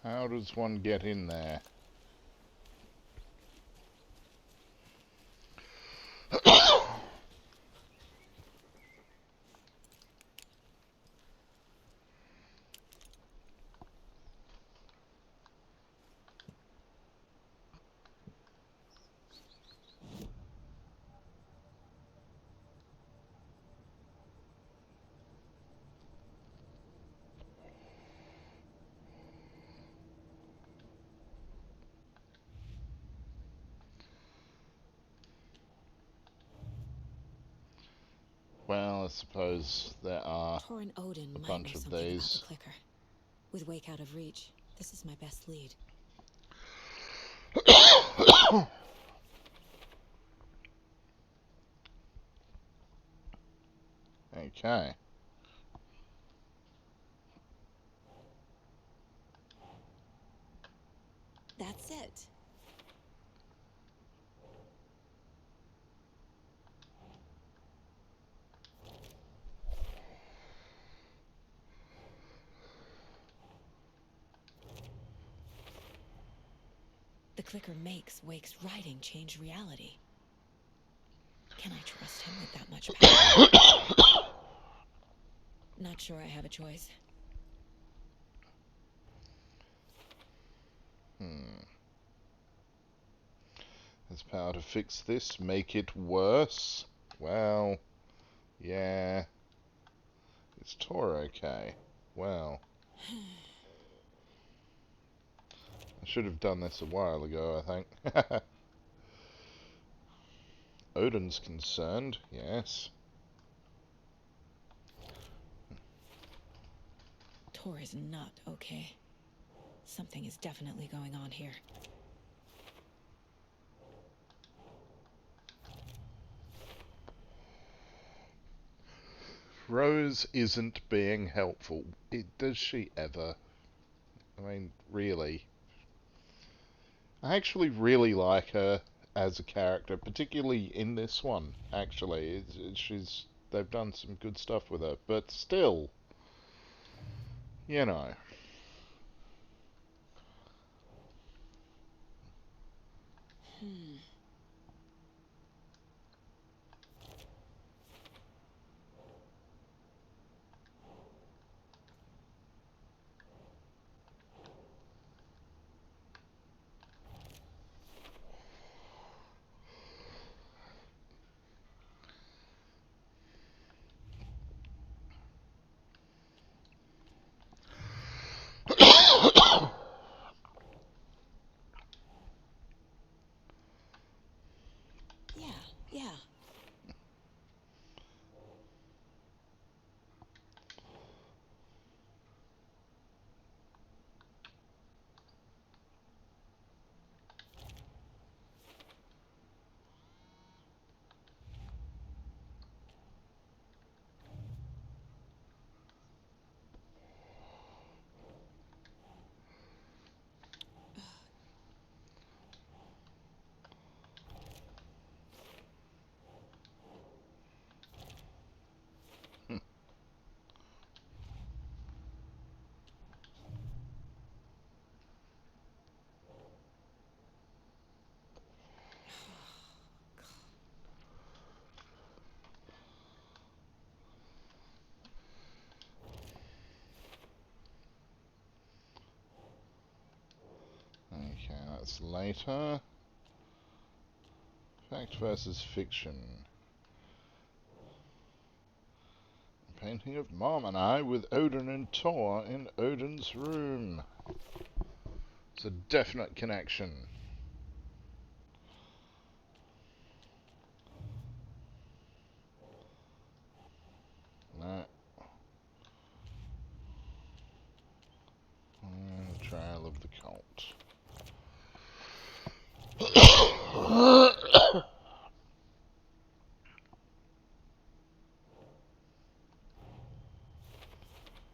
S1: How does one get in there? Well, I suppose there are
S2: Torrin Odin
S1: a
S2: might
S1: bunch
S2: know
S1: of
S2: something about the
S1: these.
S2: clicker. With Wake out of reach, this is my best lead.
S1: Okay.
S2: That's it. The clicker makes Wake's writing change reality. Can I trust him with that much power? Not sure I have a choice.
S1: Has power to fix this, make it worse? Well, yeah. Is Tor okay? Well. I should have done this a while ago, I think. Odin's concerned, yes.
S2: Tor is not okay. Something is definitely going on here.
S1: Rose isn't being helpful. Does she ever? I mean, really. I actually really like her as a character, particularly in this one, actually. They've done some good stuff with her, but still, you know. Okay, that's later. Fact versus fiction. Painting of Mom and I with Odin and Tor in Odin's room. It's a definite connection. No. Trial of the cult.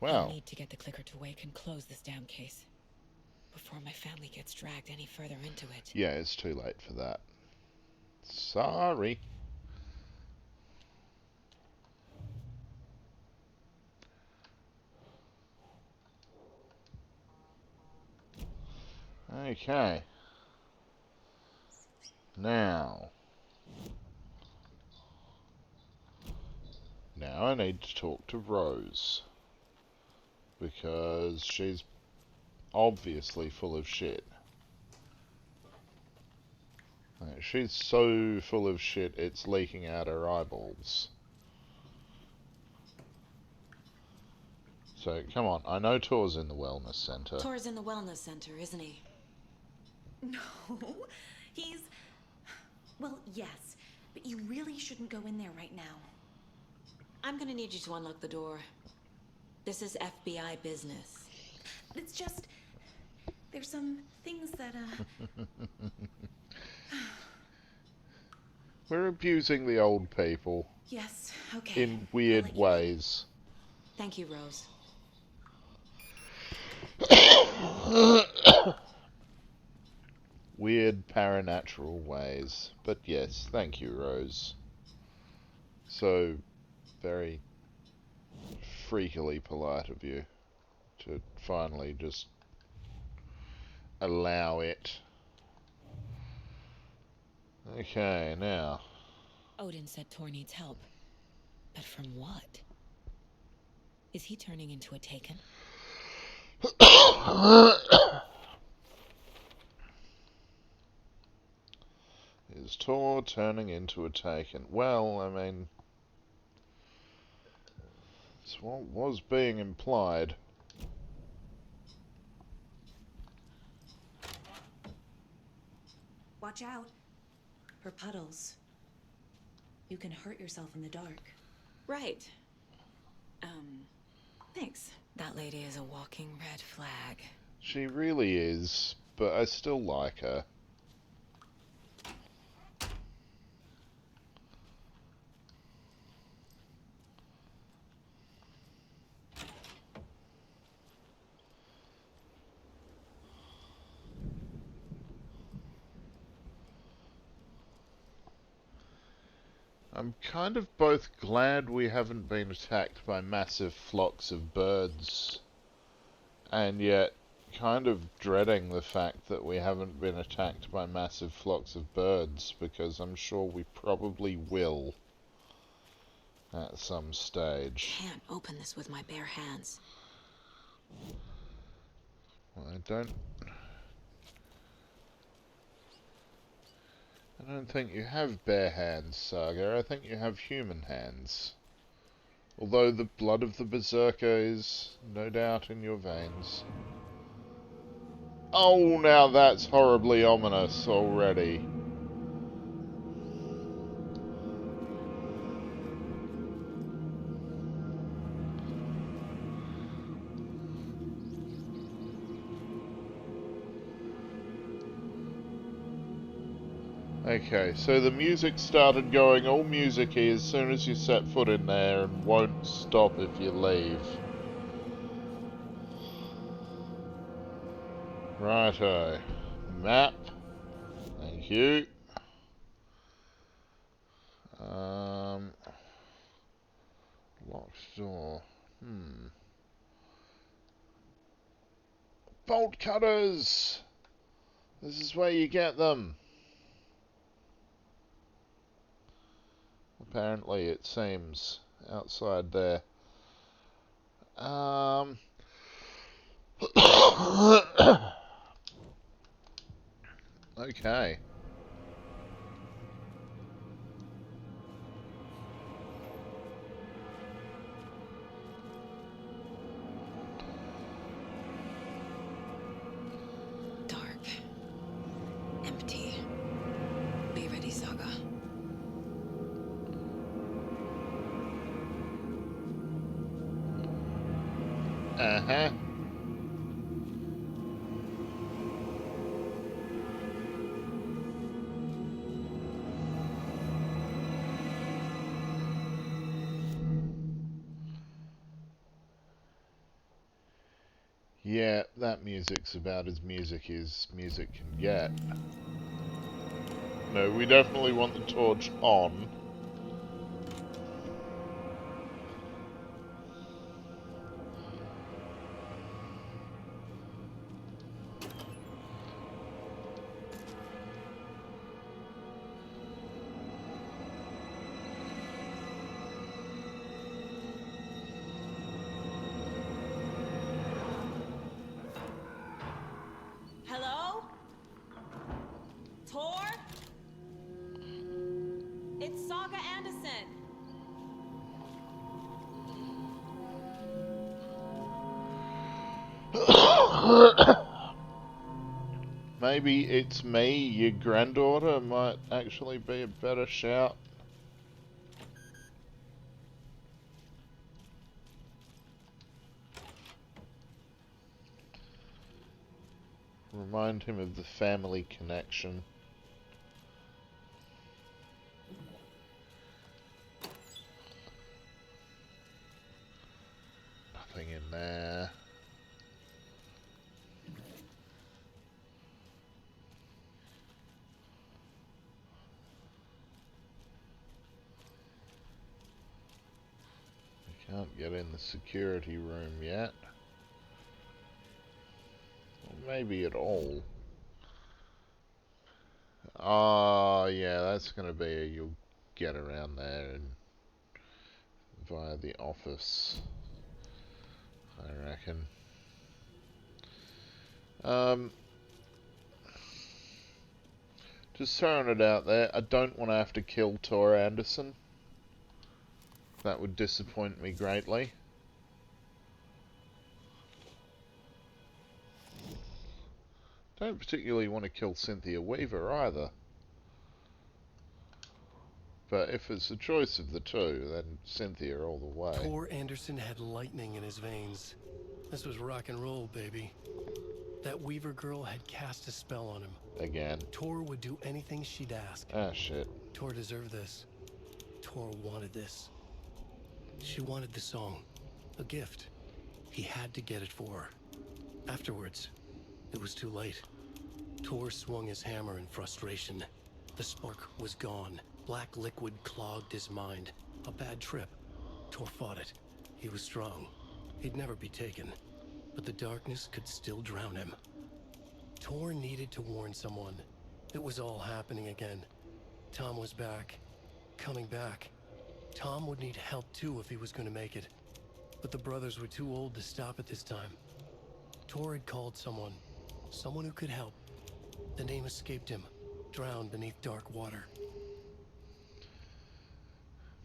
S2: I need to get the clicker to wake and close this damn case before my family gets dragged any further into it.
S1: Yeah, it's too late for that. Sorry. Okay. Now I need to talk to Rose. Because she's obviously full of shit. She's so full of shit, it's leaking out her eyeballs. So, come on, I know Tor's in the wellness center.
S2: Tor's in the wellness center, isn't he?
S13: No, he's... Well, yes, but you really shouldn't go in there right now.
S2: I'm gonna need you to unlock the door. This is FBI business.
S13: It's just... There's some things that,
S1: We're abusing the old people.
S13: Yes, okay.
S1: In weird ways.
S2: Thank you, Rose.
S1: Weird paranatural ways. But yes, thank you, Rose. So very freakily polite of you to finally just allow it. Okay, now.
S2: Odin said Tor needs help. But from what? Is he turning into a Taken?
S1: Is Tor turning into a Taken? Well, I mean, it's what was being implied.
S13: Watch out. For puddles. You can hurt yourself in the dark.
S2: Right. Thanks. That lady is a walking red flag.
S1: She really is, but I still like her. I'm kind of both glad we haven't been attacked by massive flocks of birds, and yet kind of dreading the fact that we haven't been attacked by massive flocks of birds, because I'm sure we probably will at some stage.
S2: Can't open this with my bare hands.
S1: Well, I don't think you have bare hands, Saga. I think you have human hands. Although the blood of the Berserker is no doubt in your veins. Oh, now that's horribly ominous already. Okay, so the music started going all music-y as soon as you set foot in there and won't stop if you leave. Righto. Map. Thank you. Locked door. Bolt cutters! This is where you get them. Apparently, it seems, outside there. Okay.
S2: Dark. Empty. Be ready, Saga.
S1: Uh-huh. Yeah, that music's about as music as music can get. No, we definitely want the torch on.
S11: Hello? Tor? It's Saga Anderson.
S1: Maybe it's me, your granddaughter, might actually be a better shout. Remind him of the family connection. Nothing in there. We can't get in the security room yet. Or maybe at all. Oh, yeah, that's going to be you'll get around there and via the office, I reckon. Just throwing it out there, I don't want to have to kill Tor Anderson. That would disappoint me greatly. Don't particularly want to kill Cynthia Weaver either. But if it's a choice of the two, then Cynthia all the way.
S7: Tor Anderson had lightning in his veins. This was rock and roll, baby. That Weaver girl had cast a spell on him.
S1: Again.
S7: Tor would do anything she'd ask.
S1: Ah, shit.
S7: Tor deserved this. Tor wanted this. She wanted the song. A gift. He had to get it for her. Afterwards, it was too late. Tor swung his hammer in frustration. The spark was gone. Black liquid clogged his mind. A bad trip. Tor fought it. He was strong. He'd never be taken. But the darkness could still drown him. Tor needed to warn someone. It was all happening again. Tom was back. Coming back. Tom would need help too if he was going to make it. But the brothers were too old to stop it this time. Tor had called someone. Someone who could help. The name escaped him. Drowned beneath dark water.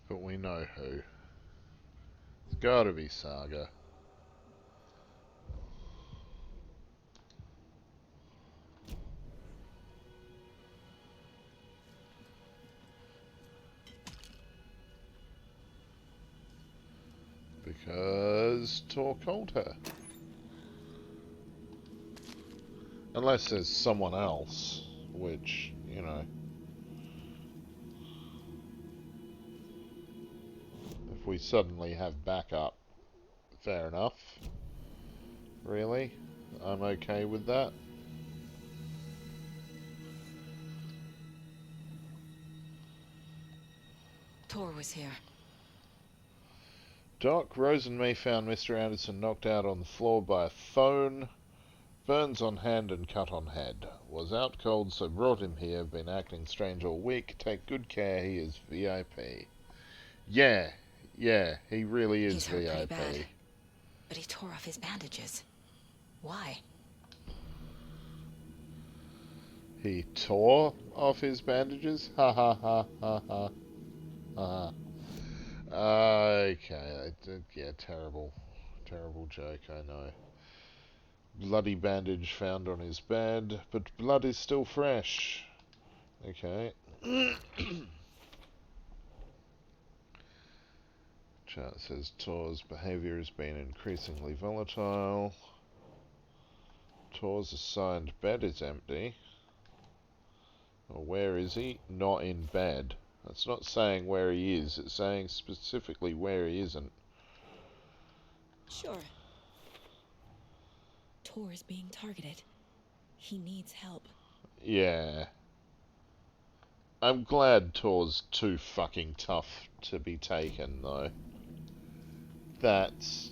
S1: But we know who. It's gotta be Saga. Because Tor called her. Unless there's someone else, which, you know. If we suddenly have backup, fair enough. Really? I'm okay with that.
S2: Tor was here.
S1: Doc, Rose and me found Mr. Anderson knocked out on the floor by a phone. Burns on hand and cut on head. Was out cold, so brought him here. Been acting strange all week. Take good care, he is VIP. Yeah, he really is
S2: He's hurt
S1: VIP.
S2: pretty bad, but he tore off his bandages. Why?
S1: He tore off his bandages? Ha ha ha ha ha. Ha. Okay, yeah, terrible. Terrible joke, I know. Bloody bandage found on his bed, but blood is still fresh. Okay. Chart says Tor's behaviour has been increasingly volatile. Tor's assigned bed is empty. Well, where is he? Not in bed. That's not saying where he is, it's saying specifically where he isn't.
S2: Sure. Tor is being targeted. He needs help.
S1: Yeah. I'm glad Tor's too fucking tough to be taken, though. That's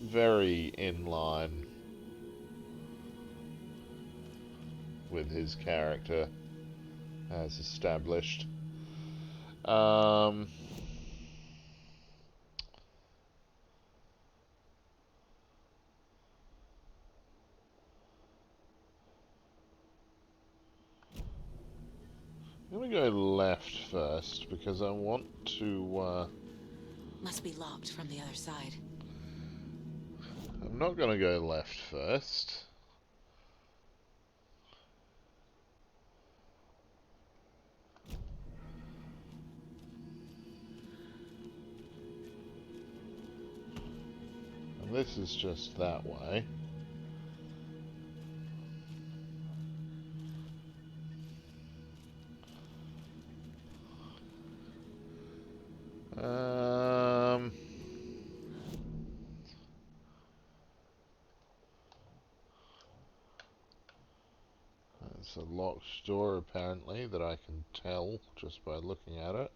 S1: very in line with his character as established. I'm gonna go left first because I want to.
S2: Must be locked from the other side.
S1: I'm not gonna go left first. And this is just that way. It's a locked door apparently that I can tell just by looking at it.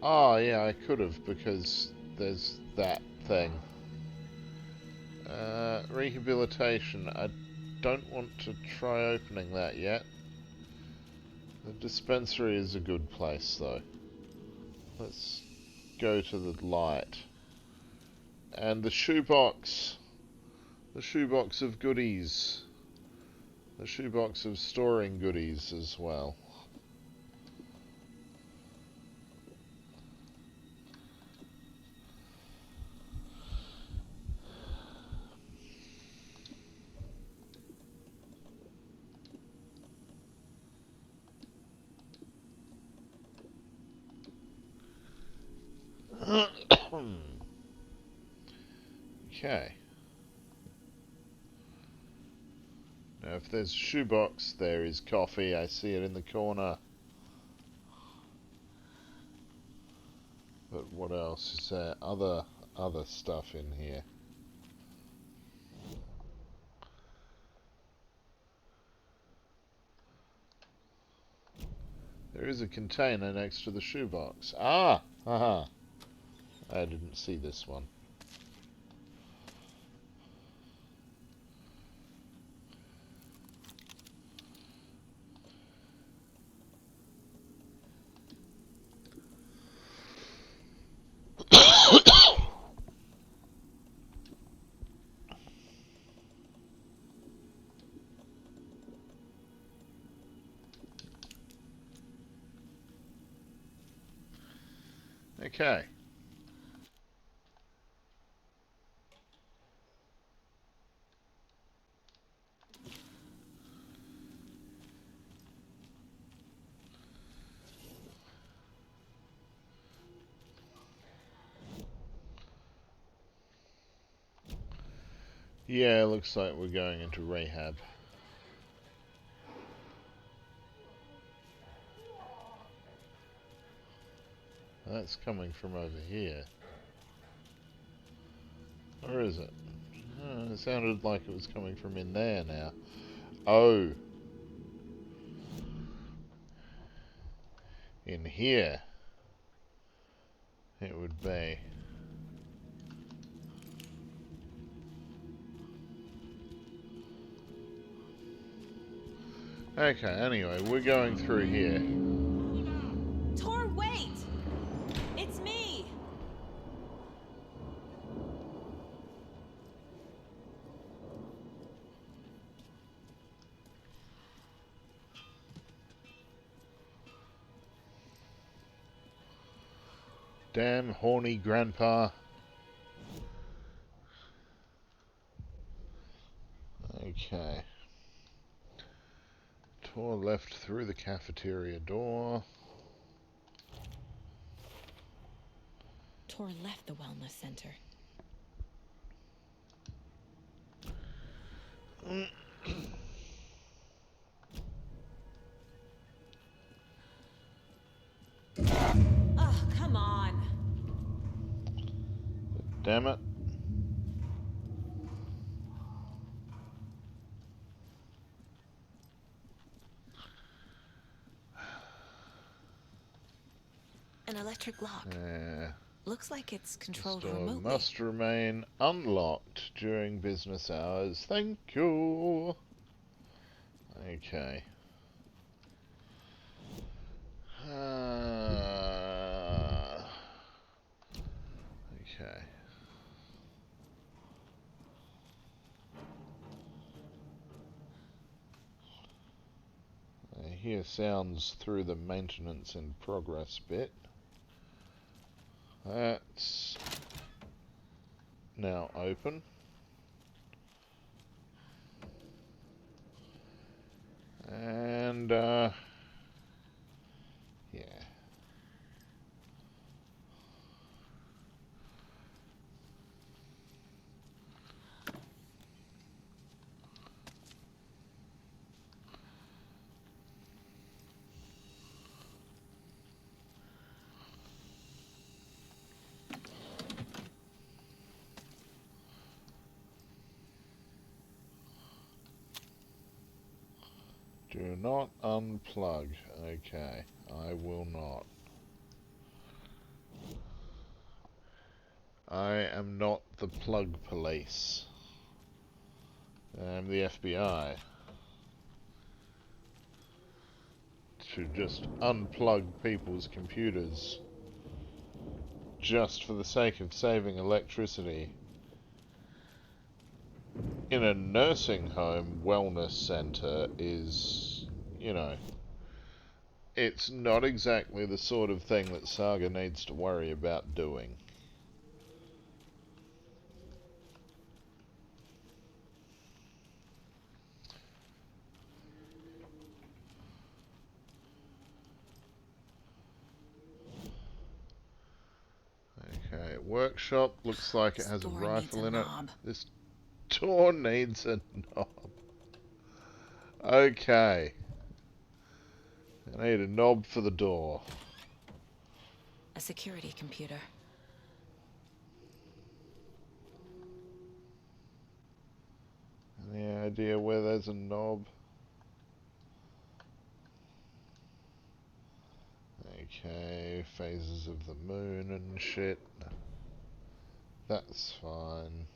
S1: Oh yeah, I could have because there's that thing. Rehabilitation. I don't want to try opening that yet. The dispensary is a good place though. Let's go to the light. And the shoebox. The shoebox of goodies. The shoebox of storing goodies as well. Okay. Now if there's a shoebox, there is coffee. I see it in the corner. But what else is there? Other stuff in here. There is a container next to the shoebox. Ah! Haha. I didn't see this one. Okay. Yeah, looks like we're going into rehab. That's coming from over here. Or is it? Oh, it sounded like it was coming from in there now. Oh. In here. It would be. Okay, anyway, we're going through here.
S2: Tor, wait! It's me!
S1: Damn horny grandpa. Okay. Tore left through the cafeteria door.
S2: Tor left the wellness center. Oh, come on.
S1: Damn it.
S2: An electric lock. Looks like it's controlled
S1: Store
S2: remotely.
S1: must remain unlocked during business hours. Thank you. Okay. Okay. I hear sounds through the maintenance in progress bit. That's now open. And, yeah. Do not unplug. Okay, I will not. I am not the plug police. I'm the FBI. To just unplug people's computers just for the sake of saving electricity in a nursing home wellness center is, you know, it's not exactly the sort of thing that Saga needs to worry about doing. Okay, workshop looks like it has a rifle in it. This door needs a knob. Okay. I need a knob for the door.
S2: A security computer.
S1: Any idea where there's a knob? Okay, phases of the moon and shit. That's fine.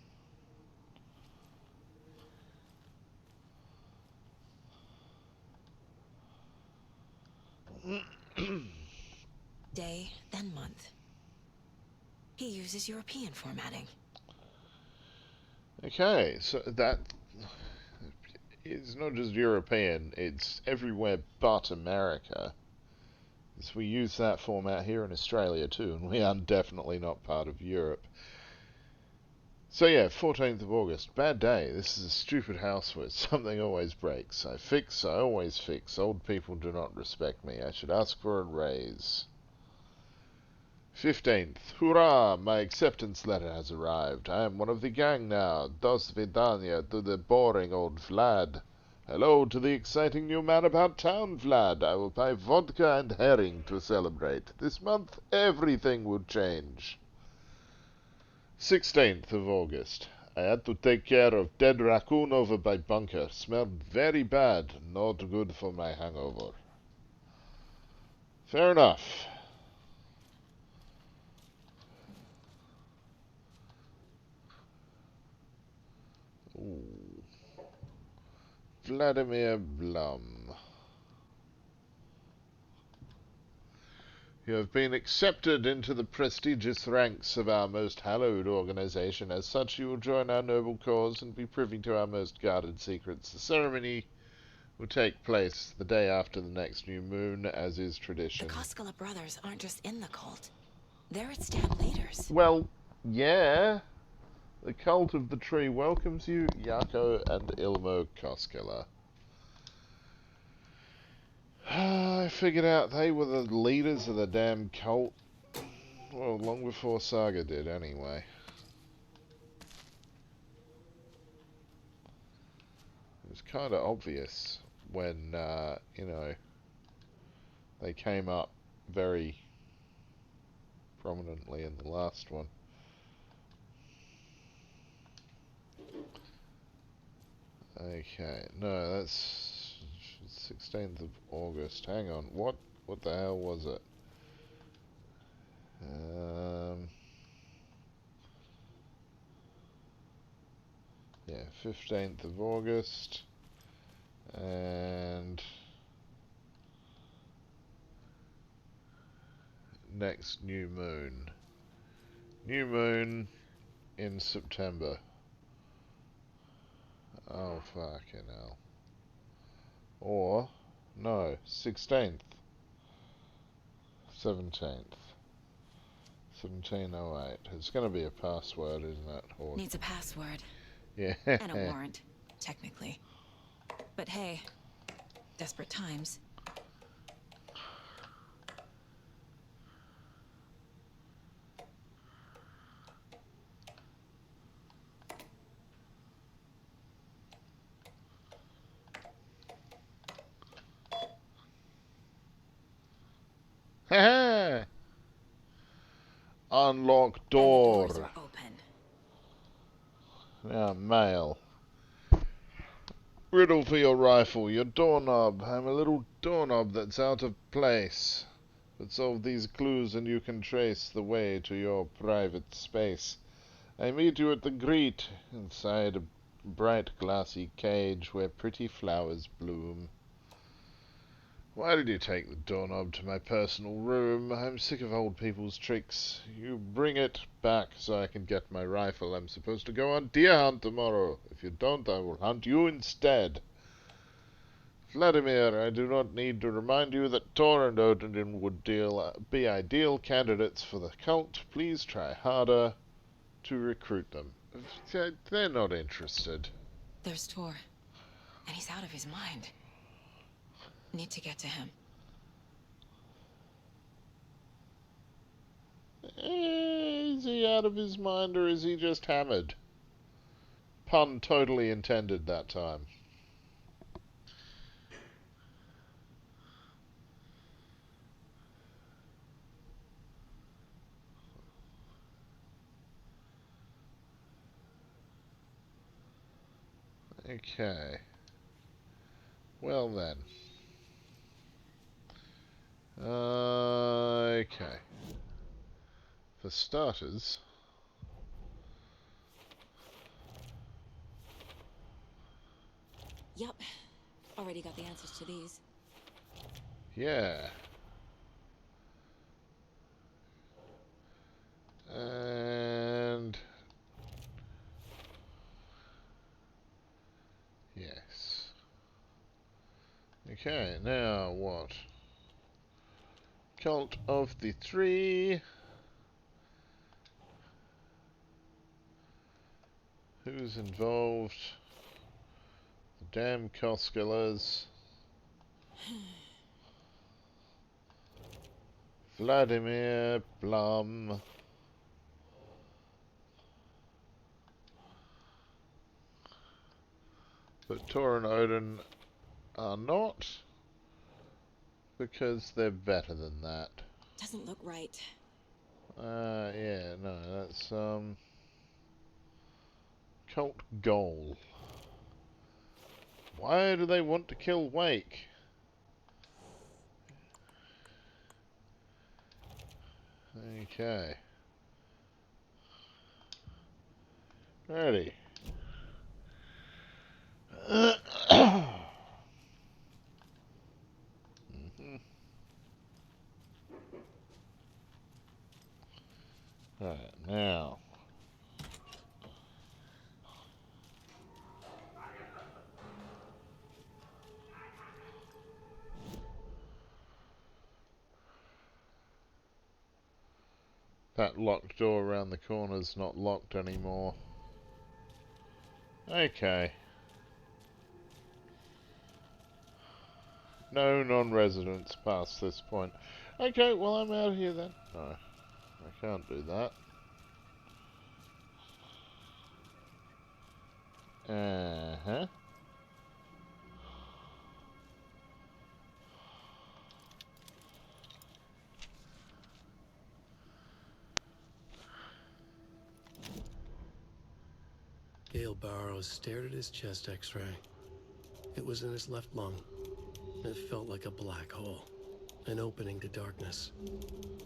S2: Day, then month. He uses European formatting.
S1: Okay, so that is not just European, it's everywhere but America. So we use that format here in Australia too, and we are definitely not part of Europe. So yeah, 14th of August, bad day. This is a stupid house where something always breaks. I always fix. Old people do not respect me. I should ask for a raise. 15th, hurrah! My acceptance letter has arrived. I am one of the gang now. Dos vidania to the boring old Vlad. Hello to the exciting new man about town, Vlad. I will buy vodka and herring to celebrate. This month, everything will change. 16th of August. I had to take care of dead raccoon over by bunker. Smelled very bad. Not good for my hangover. Fair enough. Ooh. Vladimir Blum. You have been accepted into the prestigious ranks of our most hallowed organization. As such, you will join our noble cause and be privy to our most guarded secrets. The ceremony will take place the day after the next new moon, as is tradition.
S2: The Koskela brothers aren't just in the cult. They're its damn leaders.
S1: Well, yeah. The cult of the tree welcomes you, Yako and Ilmo Koskela. I figured out they were the leaders of the damn cult. Well, long before Saga did, anyway. It was kind of obvious when, you know, they came up very prominently in the last one. Okay, no, that's 16th of August. Hang on, what the hell was it? Yeah, 15th of August. And next new moon. New moon in September. Oh, fucking hell. Or, no, 16th. 17th. 1708. It's going to be a password, isn't it? Or...
S2: Needs a password.
S1: Yeah.
S2: And a warrant, technically. But hey, desperate times.
S1: Ha Unlock door.
S2: And the doors are open.
S1: Now, mail. Riddle for your rifle. Your doorknob. I'm a little doorknob that's out of place. But solve these clues and you can trace the way to your private space. I meet you at the greet, inside a bright glassy cage where pretty flowers bloom. Why did you take the doorknob to my personal room? I'm sick of old people's tricks. You bring it back so I can get my rifle. I'm supposed to go on deer hunt tomorrow. If you don't, I will hunt you instead. Vladimir, I do not need to remind you that Tor and Odin would be ideal candidates for the cult. Please try harder to recruit them. They're not interested.
S2: There's Tor. And he's out of his mind. Need to get to him.
S1: Is he out of his mind or is he just hammered? Pun totally intended that time. Okay. Well then. Okay. For starters...
S2: Yup. Already got the answers to these.
S1: Yeah. And... yes. Okay, now what? Cult of the Three. Who's involved? The damn Koskelas. Vladimir Blum. But Tor and Odin are not, because they're better than that.
S2: Doesn't look right.
S1: Yeah, no, that's, cult goal. Why do they want to kill Wake? Okay. Ready. Alright, now. That locked door around the corner's not locked anymore. Okay. No non-residents past this point. Okay, well I'm out of here then. No, I can't do that. Uh-huh.
S7: Gale Barrows stared at his chest x-ray. It was in his left lung. It felt like a black hole, an opening to darkness.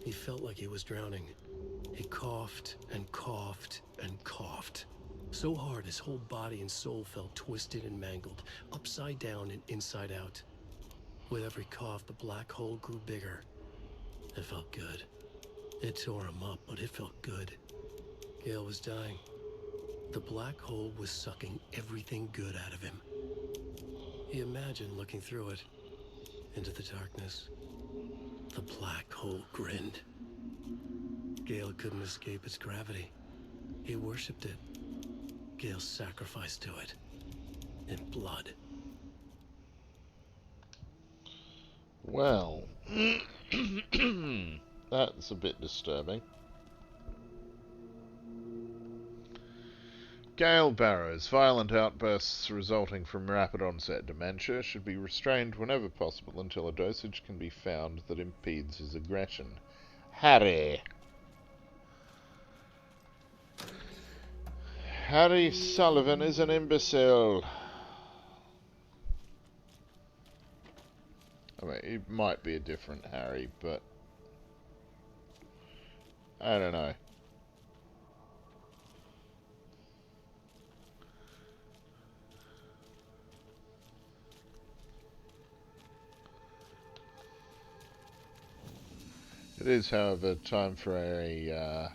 S7: He felt like he was drowning. He coughed and coughed and coughed. So hard his whole body and soul felt twisted and mangled, upside down and inside out. With every cough, the black hole grew bigger. It felt good. It tore him up, but it felt good. Gale was dying. The black hole was sucking everything good out of him. He imagined looking through it, into the darkness. The black hole grinned. Gale couldn't escape its gravity. He worshipped it. Gale sacrificed to it. In blood.
S1: Well, that's a bit disturbing. Gale Barrows. Violent outbursts resulting from rapid onset dementia should be restrained whenever possible until a dosage can be found that impedes his aggression. Harry. Harry Sullivan is an imbecile. I mean, it might be a different Harry, but I don't know. It is, however, time for a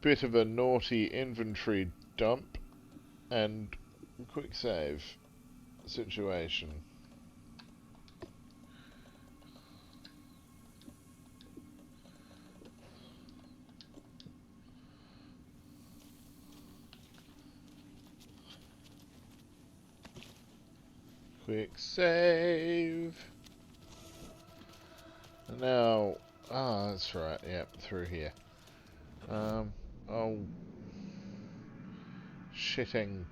S1: bit of a naughty inventory dump and quick save situation. Quick save. And now, that's right, yep, through here. Oh, shitting.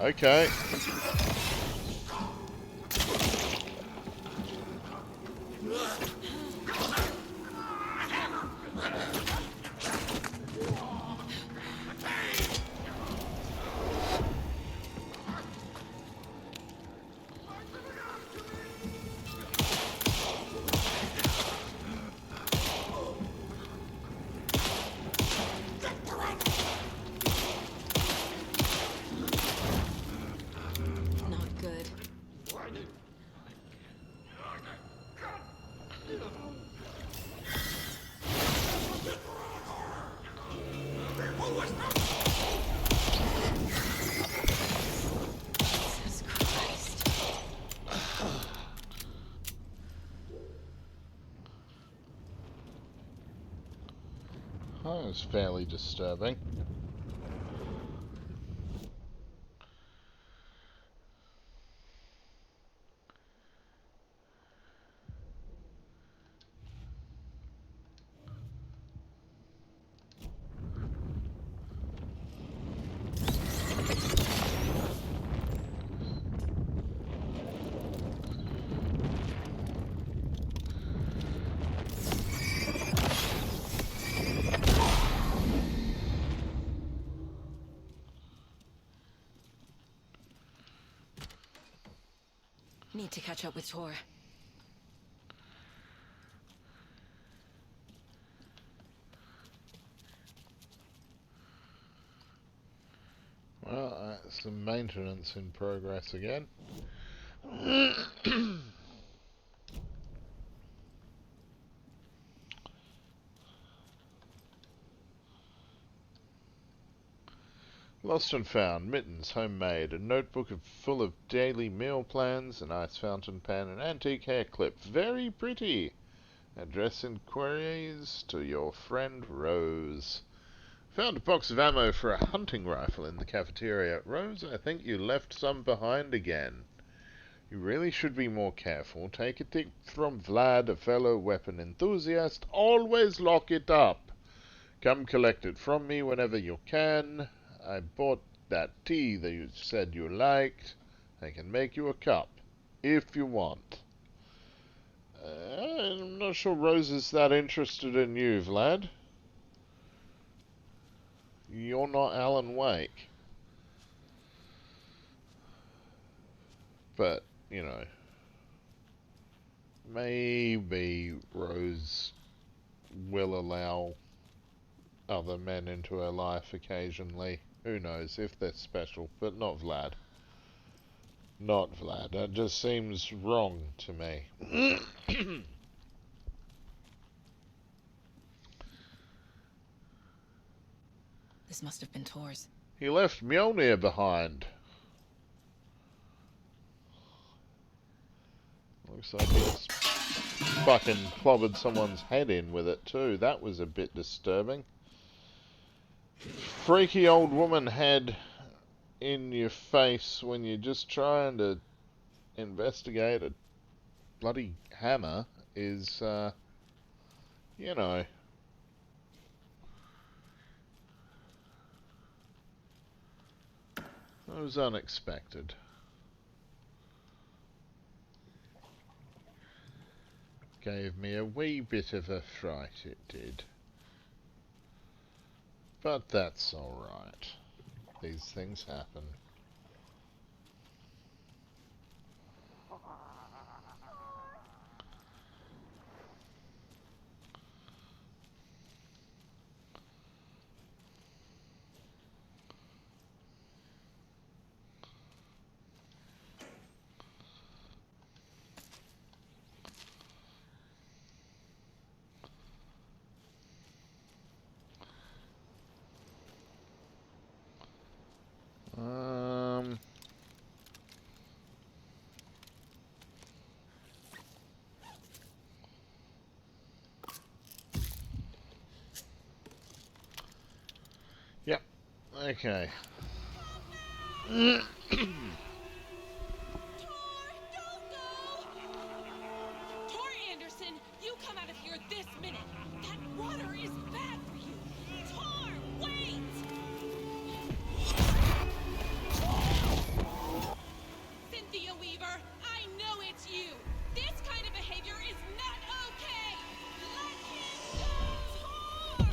S1: Okay.
S2: Not good. Jesus Christ.
S1: That was fairly disturbing.
S2: Need to catch up with Tor.
S1: Well, that's some maintenance in progress again. Lost and found, mittens, homemade, a notebook full of daily meal plans, an ice fountain pen, an antique hair clip. Very pretty. Address inquiries to your friend Rose. Found a box of ammo for a hunting rifle in the cafeteria. Rose, I think you left some behind again. You really should be more careful. Take a tip from Vlad, a fellow weapon enthusiast. Always lock it up. Come collect it from me whenever you can. I bought that tea that you said you liked. I can make you a cup, if you want. I'm not sure Rose is that interested in you, Vlad. You're not Alan Wake. But, you know, maybe Rose will allow other men into her life occasionally. Who knows, if they're special, but not Vlad. Not Vlad. That just seems wrong to me.
S2: This must have been Tor's.
S1: He left Mjolnir behind. Looks like he's fucking clobbered someone's head in with it too. That was a bit disturbing. Freaky old woman head in your face when you're just trying to investigate a bloody hammer is, you know. That was unexpected. Gave me a wee bit of a fright, it did. But that's alright. These things happen. Yep. Okay.
S11: Tor Anderson, you come out of here this minute. That water is bad for you. Tor, wait! Cynthia Weaver, I know it's you. This kind of behavior is not okay. Let him go, Tor!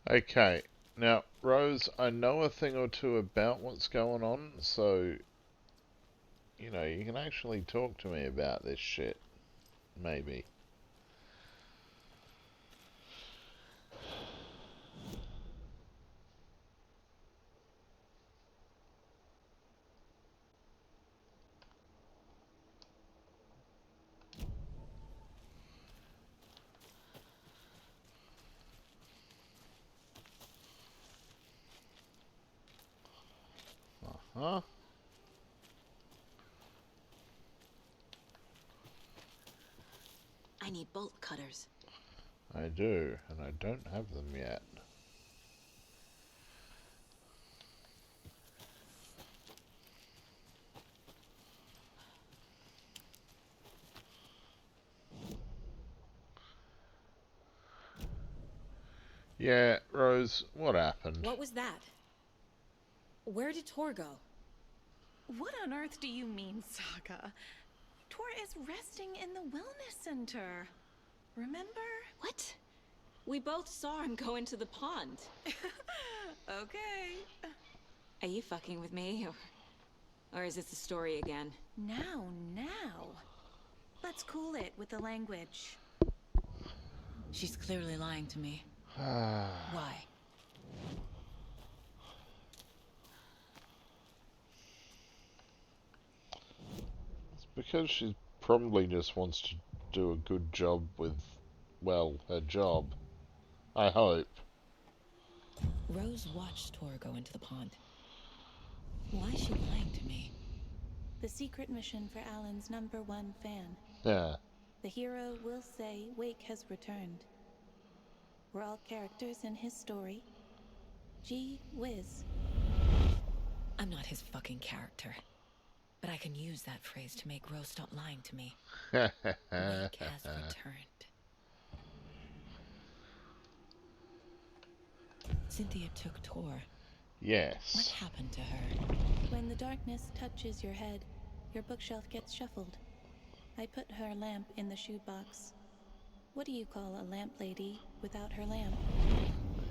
S1: Okay, now, Rose, I know a thing or two about what's going on, so, you know, you can actually talk to me about this shit. Maybe. Uh-huh.
S2: I need bolt cutters.
S1: I do, and I don't have them yet. Yeah, Rose, what happened?
S2: What was that? Where did Tor go?
S13: What on earth do you mean, Saga? Tor is resting in the wellness center. Remember?
S2: What? We both saw him go into the pond.
S13: Okay.
S2: Are you fucking with me? Or Or is this the story again?
S13: Now. Let's cool it with the language.
S2: She's clearly lying to me. Why?
S1: It's because she probably just wants to do a good job with, well, her job. I hope.
S2: Rose watched Tor go into the pond. Why is she lying to me?
S13: The secret mission for Alan's #1 fan.
S1: Yeah.
S13: The hero will say Wake has returned. We're all characters in his story. Gee whiz.
S2: I'm not his fucking character. But I can use that phrase to make Rose stop lying to me. Wake has returned. Cynthia took Tor.
S1: Yes.
S2: What happened to her?
S13: When the darkness touches your head, your bookshelf gets shuffled. I put her lamp in the shoebox. What do you call a lamp lady without her lamp?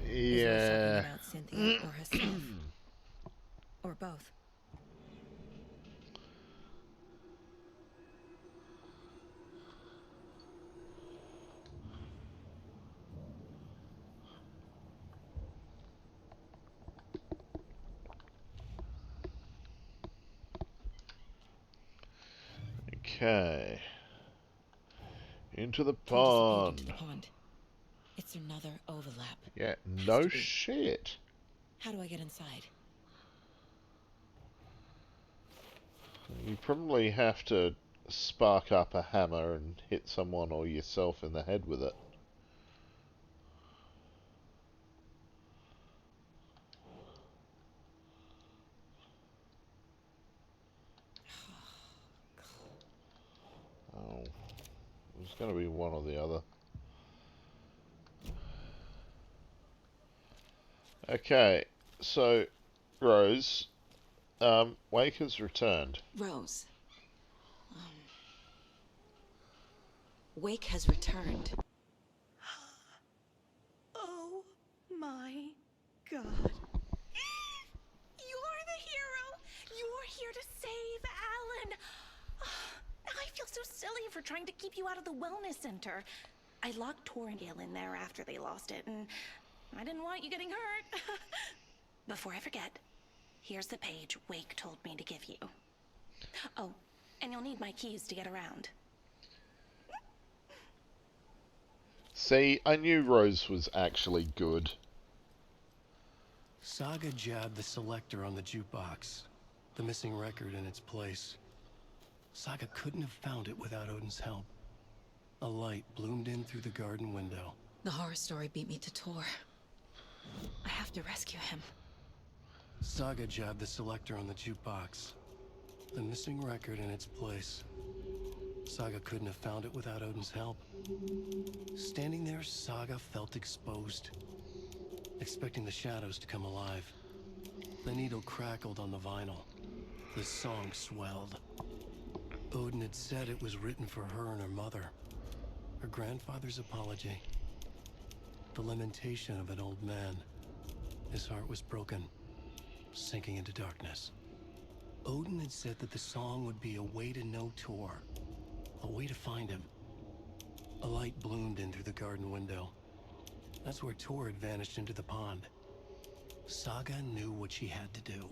S2: Is Rose talking
S1: Yeah.
S2: about Cynthia or herself? Or both?
S1: Okay. Into the
S2: Tor disappeared
S1: pond.
S2: into the pond. It's another overlap.
S1: Yeah, no shit.
S2: How do I get inside?
S1: You probably have to spark up a hammer and hit someone or yourself in the head with it. Oh, there's going to be one or the other. Okay, so Rose, Wake has returned.
S2: Rose. Wake has returned.
S13: Oh my god. You're the hero! You're here to save Alan! I feel so silly for trying to keep you out of the wellness center. I locked Tor and Gale in there after they lost it, and I didn't want you getting hurt. Before I forget, here's the page Wake told me to give you. Oh, and you'll need my keys to get around.
S1: See, I knew Rose was actually good.
S7: Saga jabbed the selector on the jukebox, the missing record in its place. Saga couldn't have found it without Odin's help. A light bloomed in through the garden window.
S2: The horror story beat me to Tor. I have to rescue him.
S7: Saga jabbed the selector on the jukebox, the missing record in its place. Saga couldn't have found it without Odin's help. Standing there, Saga felt exposed, expecting the shadows to come alive. The needle crackled on the vinyl. The song swelled. Odin had said it was written for her and her mother. Her grandfather's apology. The lamentation of an old man. His heart was broken, sinking into darkness. Odin had said that the song would be a way to know Tor, a way to find him. A light bloomed in through the garden window. That's where Tor had vanished into the pond. Saga knew what she had to do.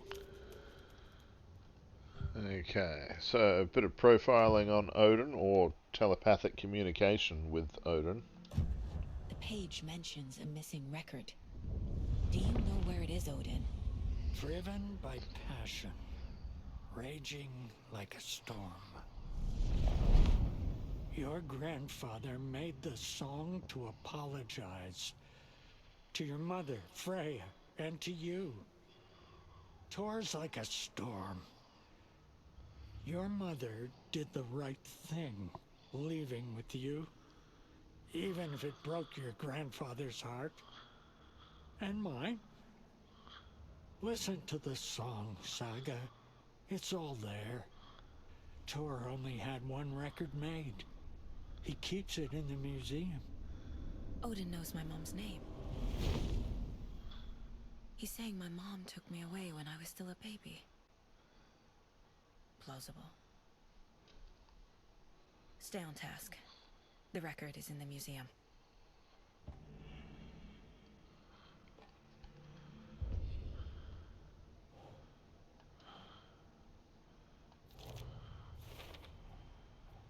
S1: Okay, so a bit of profiling on Odin, or telepathic communication with Odin.
S2: The page mentions a missing record. Do you know where it is, Odin?
S21: Driven by passion, raging like a storm. Your grandfather made the song to apologize. To your mother, Freya, and to you. Tor's like a storm. Your mother did the right thing, leaving with you. Even if it broke your grandfather's heart. And mine. Listen to the song, Saga. It's all there. Tor only had one record made. He keeps it in the museum.
S2: Odin knows my mom's name. He's saying my mom took me away when I was still a baby. plausible. Stay on task. The record is in the museum.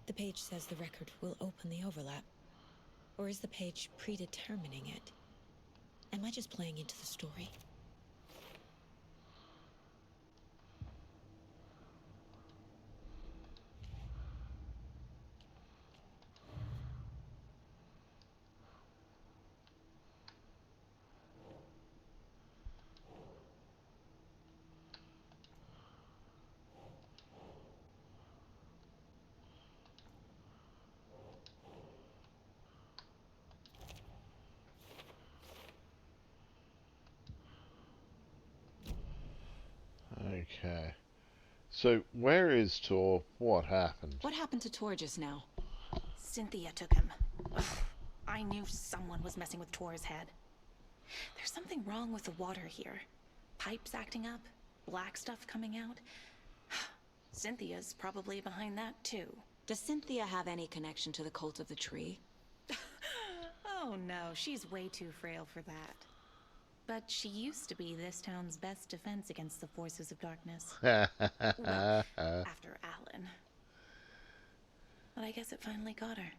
S2: The page says the record will open the overlap. Or is the page predetermining it? Am I just playing into the story?
S1: Okay. So, where is Tor? What happened?
S2: What happened to Tor just now?
S13: Cynthia took him. Ugh, I knew someone was messing with Tor's head. There's something wrong with the water here. Pipes acting up, black stuff coming out. Cynthia's probably behind that too.
S2: Does Cynthia have any connection to the cult of the tree?
S13: Oh no, she's way too frail for that. But she used to be this town's best defense against the forces of darkness. Well, after Alan. But I guess it finally got her.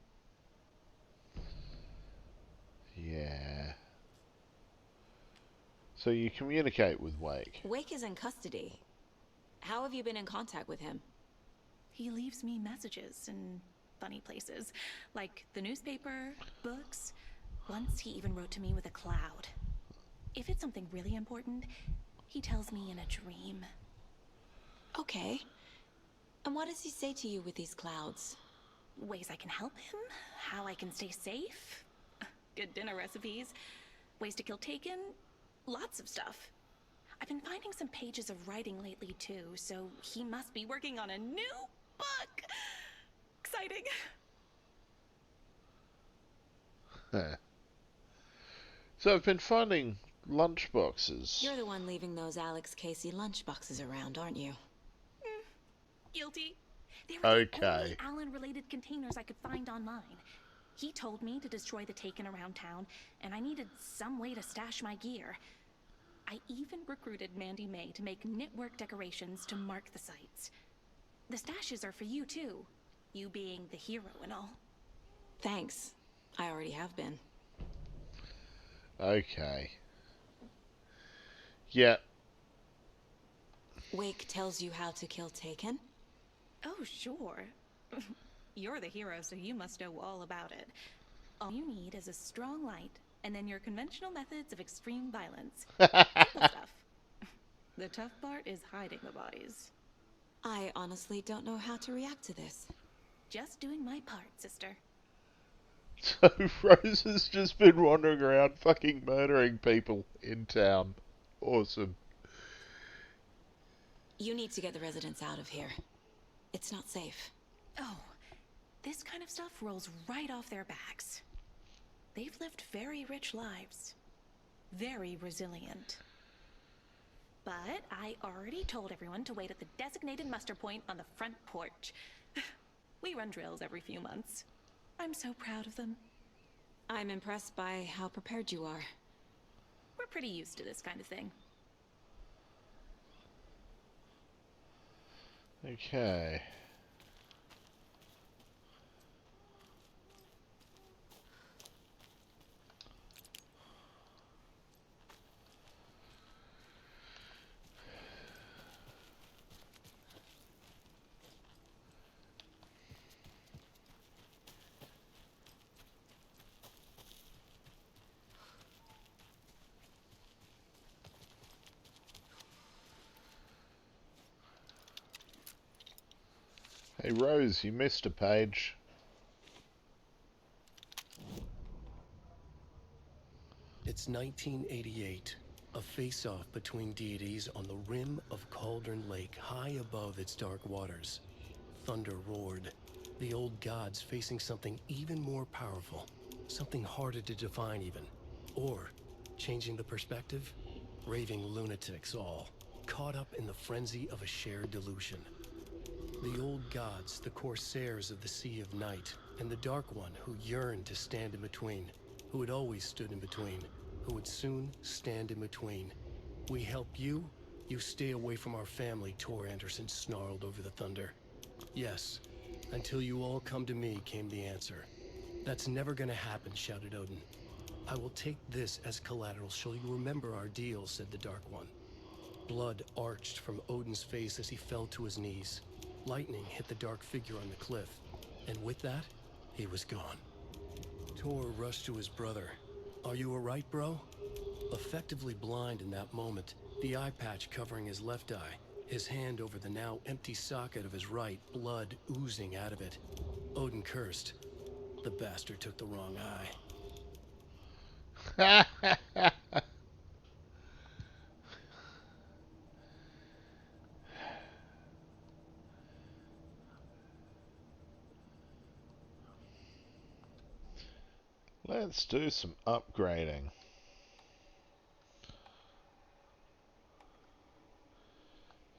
S1: Yeah. So you communicate with Wake.
S2: Wake is in custody. How have you been in contact with him?
S13: He leaves me messages in funny places, like the newspaper, books. Once he even wrote to me with a cloud. If it's something really important, he tells me in a dream.
S2: Okay. And what does he say to you with these clouds?
S13: Ways I can help him, how I can stay safe, good dinner recipes, ways to kill Taken, lots of stuff. I've been finding some pages of writing lately too, so he must be working on a new book. Exciting.
S1: So I've been finding lunchboxes.
S2: You're the one leaving those Alex Casey lunchboxes around, aren't you?
S13: Guilty. They were the
S1: Okay.
S13: only Alan-related containers I could find online. He told me to destroy the Taken around town, and I needed some way to stash my gear. I even recruited Mandy May to make knitwork decorations to mark the sites. The stashes are for you too, you being the hero and all.
S2: Thanks. I already have been.
S1: Okay. Yeah.
S2: Wake tells you how to kill Taken?
S13: Oh, sure. You're the hero, so you must know all about it. All you need is a strong light, and then your conventional methods of extreme violence. Simple stuff. The tough part is hiding the bodies.
S2: I honestly don't know how to react to this.
S13: Just doing my part, sister.
S1: So Rose has just been wandering around fucking murdering people in town. Awesome.
S2: You need to get the residents out of here. It's not safe.
S13: Oh, this kind of stuff rolls right off their backs. They've lived very rich lives. Very resilient. But I already told everyone to wait at the designated muster point on the front porch. We run drills every few months. I'm so proud of them.
S2: I'm impressed by how prepared you are.
S13: We're pretty used to this kind of thing.
S1: Okay. Hey Rose, you missed a page.
S7: It's 1988. A face-off between deities on the rim of Cauldron Lake, high above its dark waters. Thunder roared. The old gods facing something even more powerful. Something harder to define even. Or, changing the perspective, raving lunatics all, caught up in the frenzy of a shared delusion. The old gods, the corsairs of the Sea of Night, and the Dark One who yearned to stand in between, who had always stood in between, who would soon stand in between. We help you, you stay away from our family, Tor Anderson snarled over the thunder. Yes, until you all come to me, came the answer. That's never gonna happen, shouted Odin. I will take this as collateral. Shall you remember our deal, said the Dark One. Blood arched from Odin's face as he fell to his knees. Lightning hit the dark figure on the cliff, and with that, he was gone. Tor rushed to his brother. Are you alright, bro? Effectively blind in that moment, the eye patch covering his left eye, his hand over the now empty socket of his right, blood oozing out of it. Odin cursed. The bastard took the wrong eye.
S1: Let's do some upgrading.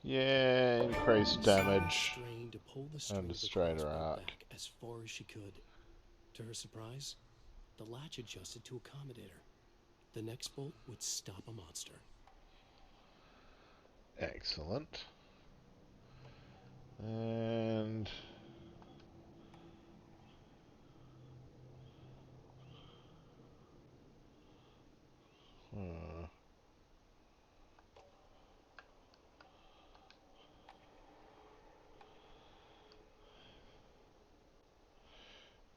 S1: Yeah, increased damage and a straighter arc.
S7: Back as far as she could. To her surprise, the latch adjusted to accommodate her. The next bolt would stop a monster.
S1: Excellent. And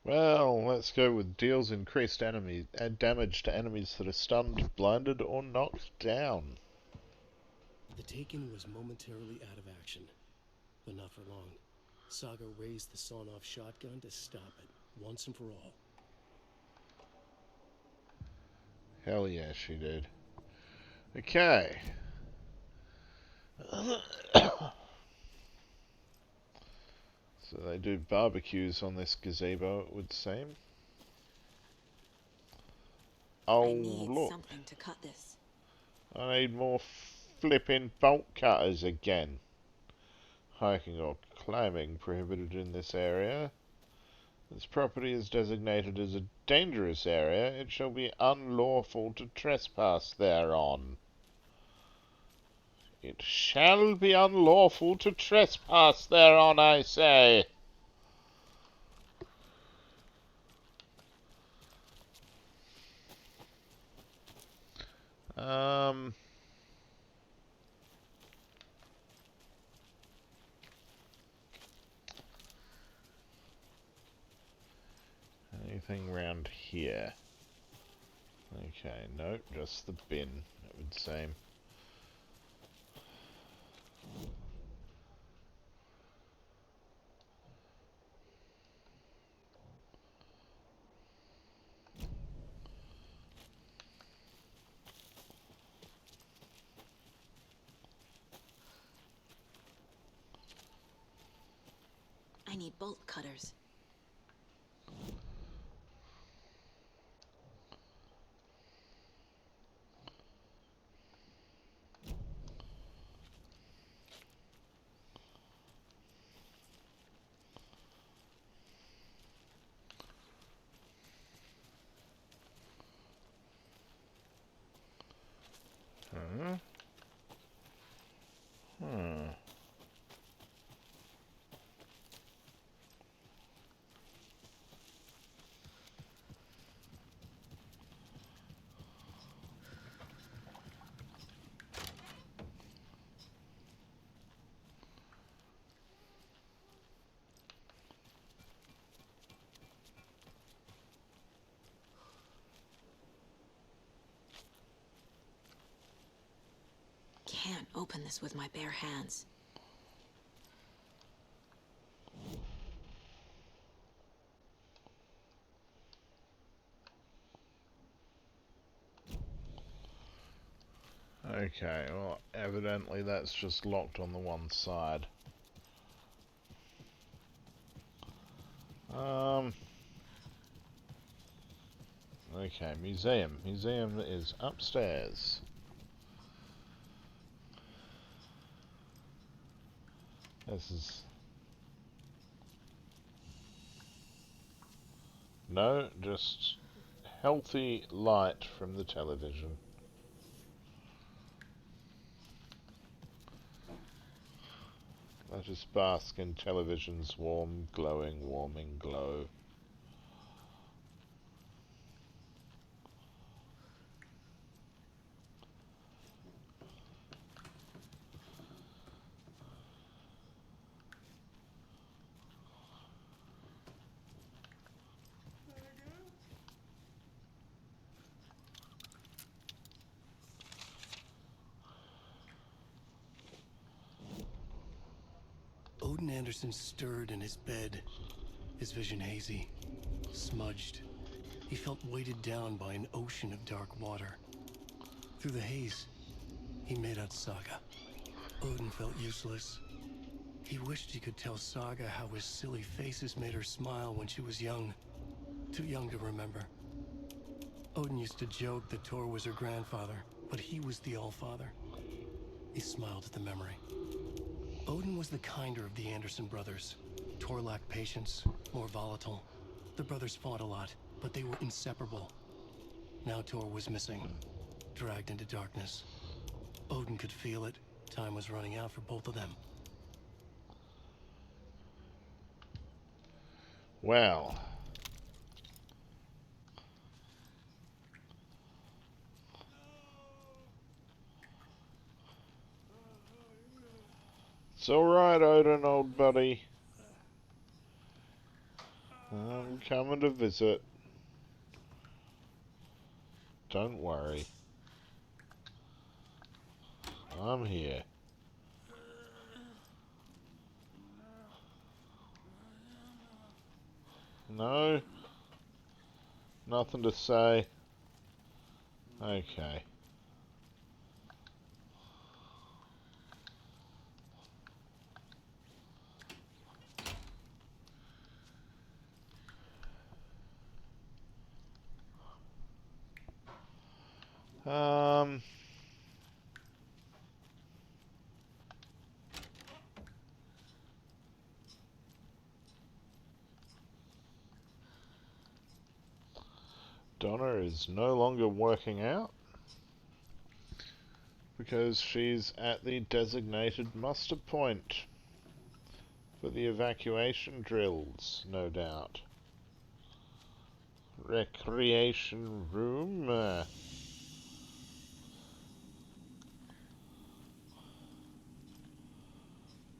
S1: well, let's go with deals increased enemy damage to enemies that are stunned, blinded, or knocked down.
S7: The Taken was momentarily out of action, but not for long. Saga raised the sawn-off shotgun to stop it, once and for all.
S1: Hell yeah, she did. Okay. So they do barbecues on this gazebo, it would seem. Oh,
S2: I need
S1: look.
S2: something to cut this.
S1: I need more flipping bolt cutters again. Hiking or climbing prohibited in this area. This property is designated as a dangerous area. It shall be unlawful to trespass thereon. It shall be unlawful to trespass thereon, I say. Anything around here? Okay, nope, just the bin, it would seem.
S2: I need bolt cutters.
S1: Huh? Hmm.
S2: Can't open this with my bare hands.
S1: Okay, well, evidently that's just locked on the one side. Okay, museum. Museum is upstairs. This is No, just healthy light from the television. Let us bask in television's warm, glowing, warming glow.
S7: Odin Anderson stirred in his bed, his vision hazy, smudged. He felt weighted down by an ocean of dark water. Through the haze, he made out Saga. Odin felt useless. He wished he could tell Saga how his silly faces made her smile when she was young. Too young to remember. Odin used to joke that Tor was her grandfather, but he was the Allfather. He smiled at the memory. Odin was the kinder of the Anderson brothers. Tor lacked patience, more volatile. The brothers fought a lot, but they were inseparable. Now Tor was missing, dragged into darkness. Odin could feel it. Time was running out for both of them.
S1: Well. It's alright, Odin, old buddy. I'm coming to visit. Don't worry. I'm here. No? Nothing to say? Okay. Donna is no longer working out because she's at the designated muster point for the evacuation drills, no doubt. Recreation room.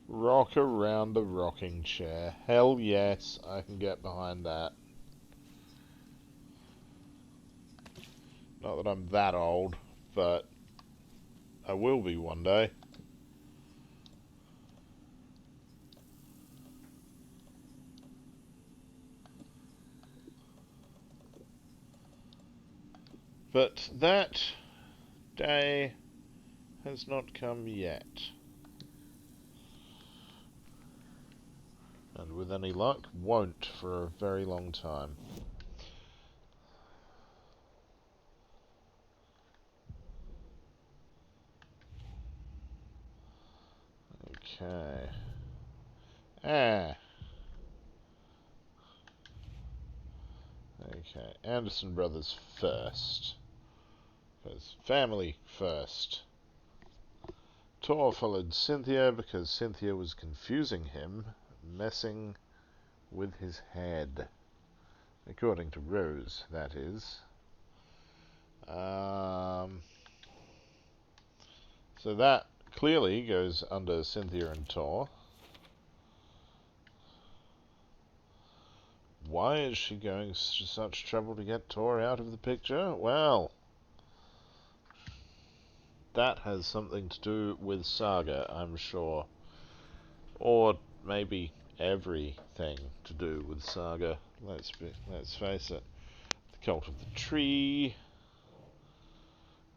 S1: Rock around the rocking chair. Hell yes, I can get behind that. Not that I'm that old, but I will be one day. But that day has not come yet. And with any luck, won't for a very long time. Okay. Okay, Anderson Brothers first. Because family first. Tor followed Cynthia because Cynthia was confusing him, messing with his head. According to Rose, that is. So that clearly goes under Cynthia and Tor. Why is she going to such trouble to get Tor out of the picture? Well, that has something to do with Saga, I'm sure. Or maybe everything to do with Saga. Let's face it. The Cult of the Tree.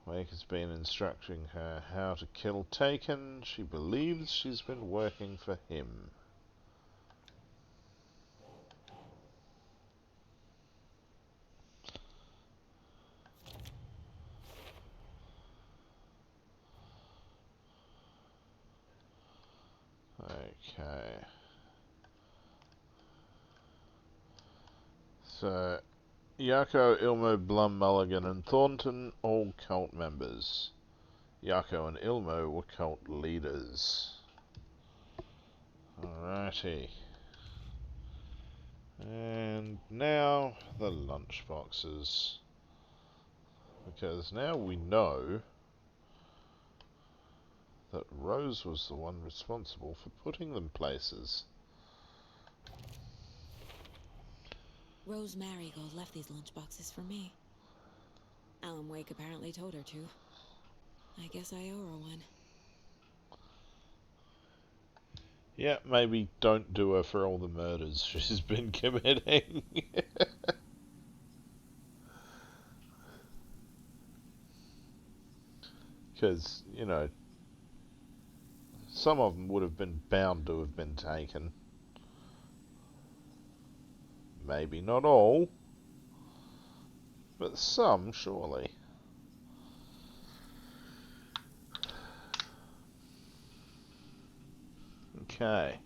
S1: Wake has been instructing her how to kill Taken. She believes she's been working for him. Okay. So, Yako, Ilmo, Blum, Mulligan, and Thornton, all cult members. Yako and Ilmo were cult leaders. Alrighty. And now the lunchboxes. Because now we know that Rose was the one responsible for putting them places.
S2: Rose Marigold left these lunchboxes for me. Alan Wake apparently told her to. I guess I owe her one.
S1: Yeah, maybe don't do her for all the murders she's been committing. Because, you know, some of them would have been bound to have been taken. Maybe not all, but some, surely. Okay.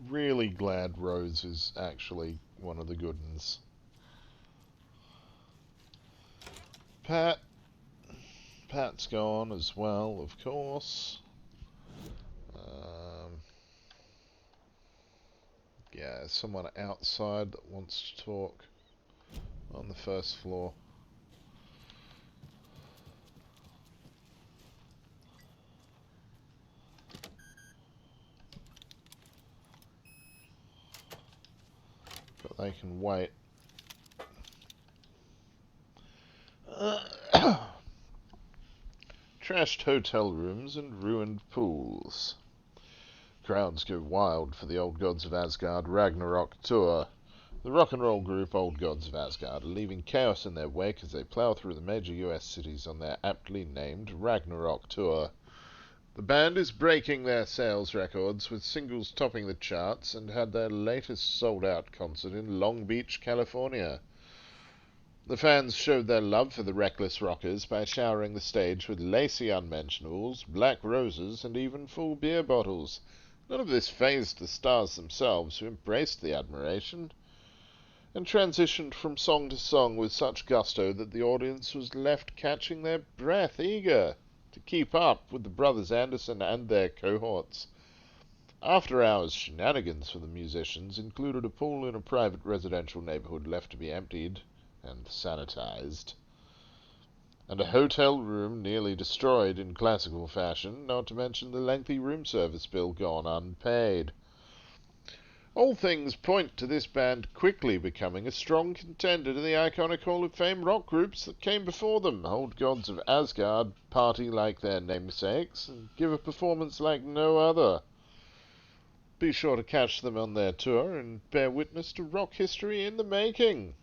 S1: Really glad Rose is actually one of the good ones. Pat's gone as well, of course. Yeah, someone outside that wants to talk on the first floor. But they can wait. Trashed hotel rooms and ruined pools. Crowds go wild for the Old Gods of Asgard Ragnarok tour. The rock and roll group Old Gods of Asgard are leaving chaos in their wake as they plow through the major US cities on their aptly named Ragnarok tour. The band is breaking their sales records with singles topping the charts and had their latest sold-out concert in Long Beach, California. The fans showed their love for the reckless rockers by showering the stage with lacy unmentionables, black roses, and even full beer bottles. None of this fazed the stars themselves, who embraced the admiration and transitioned from song to song with such gusto that the audience was left catching their breath, eager to keep up with the brothers Anderson and their cohorts. After-hours shenanigans for the musicians included a pool in a private residential neighborhood left to be emptied and sanitized, and a hotel room nearly destroyed in classical fashion, not to mention the lengthy room service bill gone unpaid. All things point to this band quickly becoming a strong contender to the iconic Hall of Fame rock groups that came before them. Old Gods of Asgard party like their namesakes and give a performance like no other. Be sure to catch them on their tour and bear witness to rock history in the making.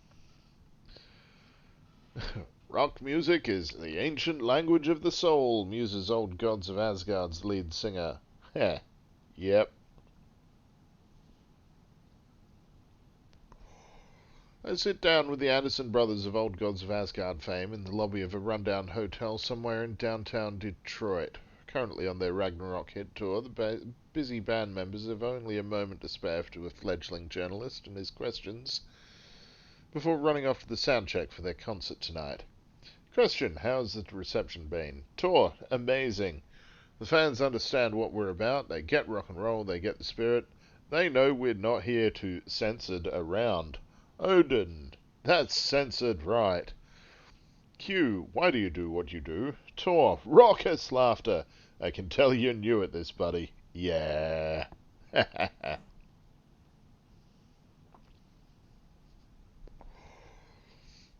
S1: Rock music is the ancient language of the soul, muses Old Gods of Asgard's lead singer. Heh. Yep. I sit down with the Anderson brothers of Old Gods of Asgard fame in the lobby of a rundown hotel somewhere in downtown Detroit. Currently on their Ragnarok hit tour, the busy band members have only a moment to spare to a fledgling journalist and his questions before running off to the sound check for their concert tonight. Question, how's the reception been? Tour, amazing. The fans understand what we're about, they get rock and roll, they get the spirit. They know we're not here to censored around. Odin, that's censored right. Q, why do you do what you do? Tor, raucous laughter. I can tell you're new at this, buddy. Yeah.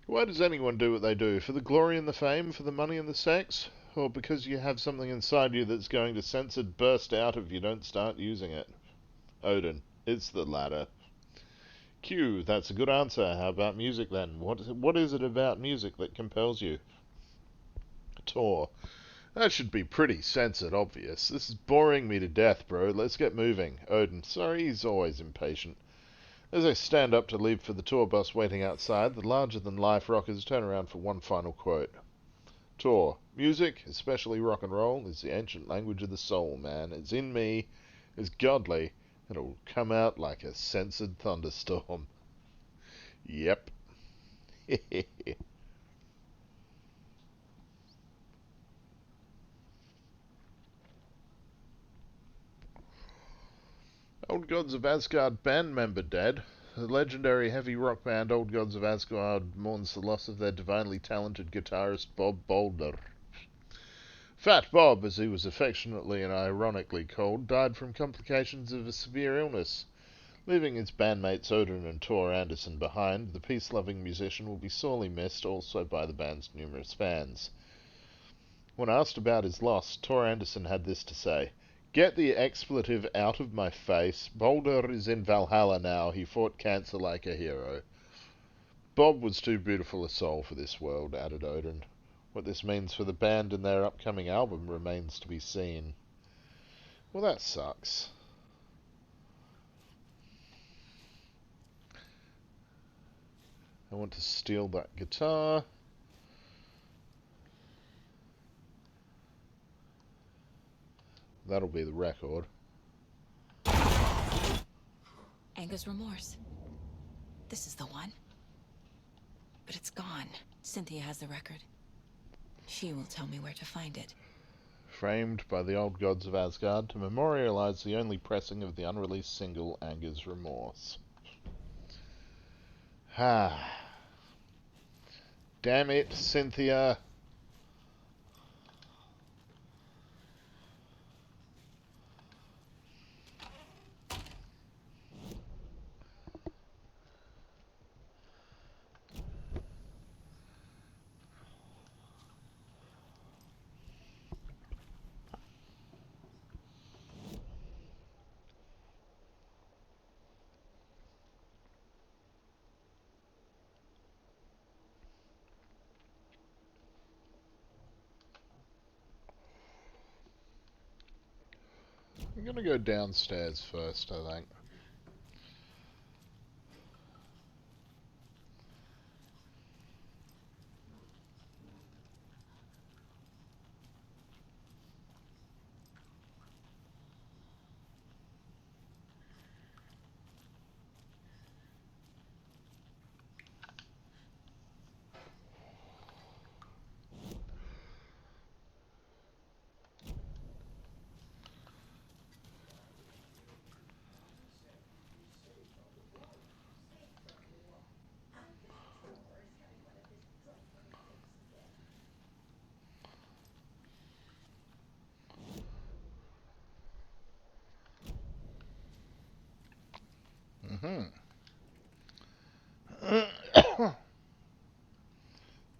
S1: Why does anyone do what they do? For the glory and the fame? For the money and the sex? Or because you have something inside you that's going to censored burst out if you don't start using it? Odin, it's the latter. Q, that's a good answer. How about music then? What is it about music that compels you? Tor, that should be pretty censored obvious. This is boring me to death, bro. Let's get moving. Odin, sorry, he's always impatient. As I stand up to leave for the tour bus waiting outside, the larger-than-life rockers turn around for one final quote. Tour, music, especially rock and roll, is the ancient language of the soul, man. It's in me, it's godly, and it will come out like a censored thunderstorm. Yep. Old Gods of Asgard band member dead. The legendary heavy rock band Old Gods of Asgard mourns the loss of their divinely talented guitarist Bob Boulder. Fat Bob, as he was affectionately and ironically called, died from complications of a severe illness. Leaving his bandmates Odin and Tor Anderson behind, the peace-loving musician will be sorely missed also by the band's numerous fans. When asked about his loss, Tor Anderson had this to say: "Get the expletive out of my face. Boulder is in Valhalla now. He fought cancer like a hero." Bob was too beautiful a soul for this world, added Odin. What this means for the band and their upcoming album remains to be seen. Well, that sucks. I want to steal that guitar. That'll be the record.
S2: Anger's remorse. This is the one. But it's gone. Cynthia has the record. She will tell me where to find it.
S1: Framed by the Old Gods of Asgard to memorialize the only pressing of the unreleased single Anger's Remorse. Ah. Damn it, Cynthia. I'm gonna go downstairs first, I think.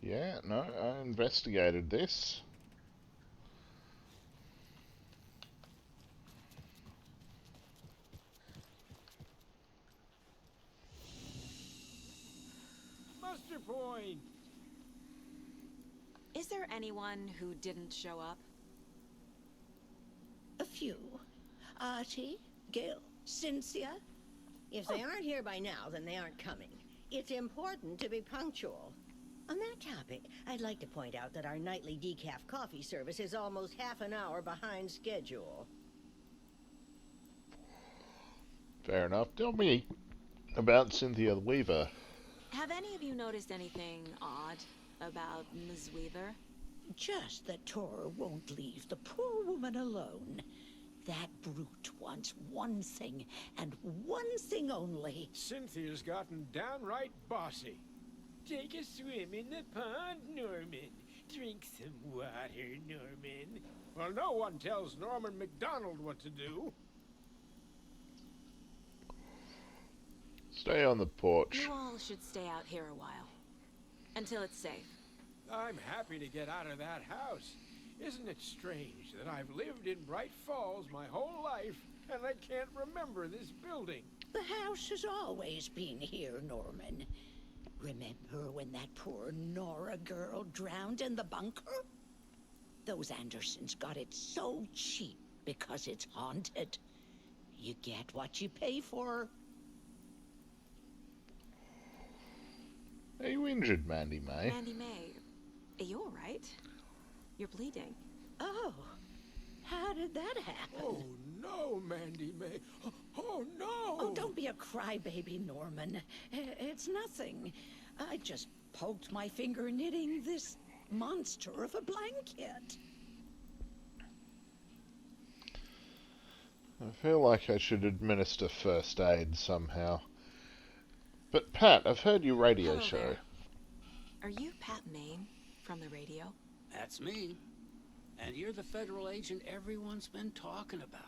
S1: Yeah, no, I investigated this.
S15: Muster point!
S2: Is there anyone who didn't show up?
S16: A few. Artie, Gil, Cynthia.
S20: If they aren't here by now, then they aren't coming. It's important to be punctual. On that topic, I'd like to point out that our nightly decaf coffee service is almost half an hour behind schedule.
S1: Fair enough. Tell me about Cynthia Weaver.
S2: Have any of you noticed anything odd about Ms. Weaver?
S16: Just that Tor won't leave the poor woman alone. That brute wants one thing, and one thing only.
S15: Cynthia's gotten downright bossy. Take a swim in the pond, Norman. Drink some water, Norman. Well, no one tells Norman MacDonald what to do.
S1: Stay on the porch.
S2: You all should stay out here a while. Until it's safe.
S15: I'm happy to get out of that house. Isn't it strange that I've lived in Bright Falls my whole life, and I can't remember this building?
S16: The house has always been here, Norman. Remember when that poor Nora girl drowned in the bunker? Those Andersons got it so cheap because it's haunted. You get what you pay for.
S1: Are you injured, Mandy May?
S2: Mandy May, are you alright? You're bleeding.
S16: Oh, how did that happen?
S15: Oh no, Mandy May. Oh no!
S16: Oh, don't be a crybaby, Norman. It's nothing. I just poked my finger knitting this monster of a blanket.
S1: I feel like I should administer first aid somehow. But Pat, I've heard your radio
S2: Hello
S1: show.
S2: there. Are you Pat Maine from the radio?
S19: That's me. And you're the federal agent everyone's been talking about.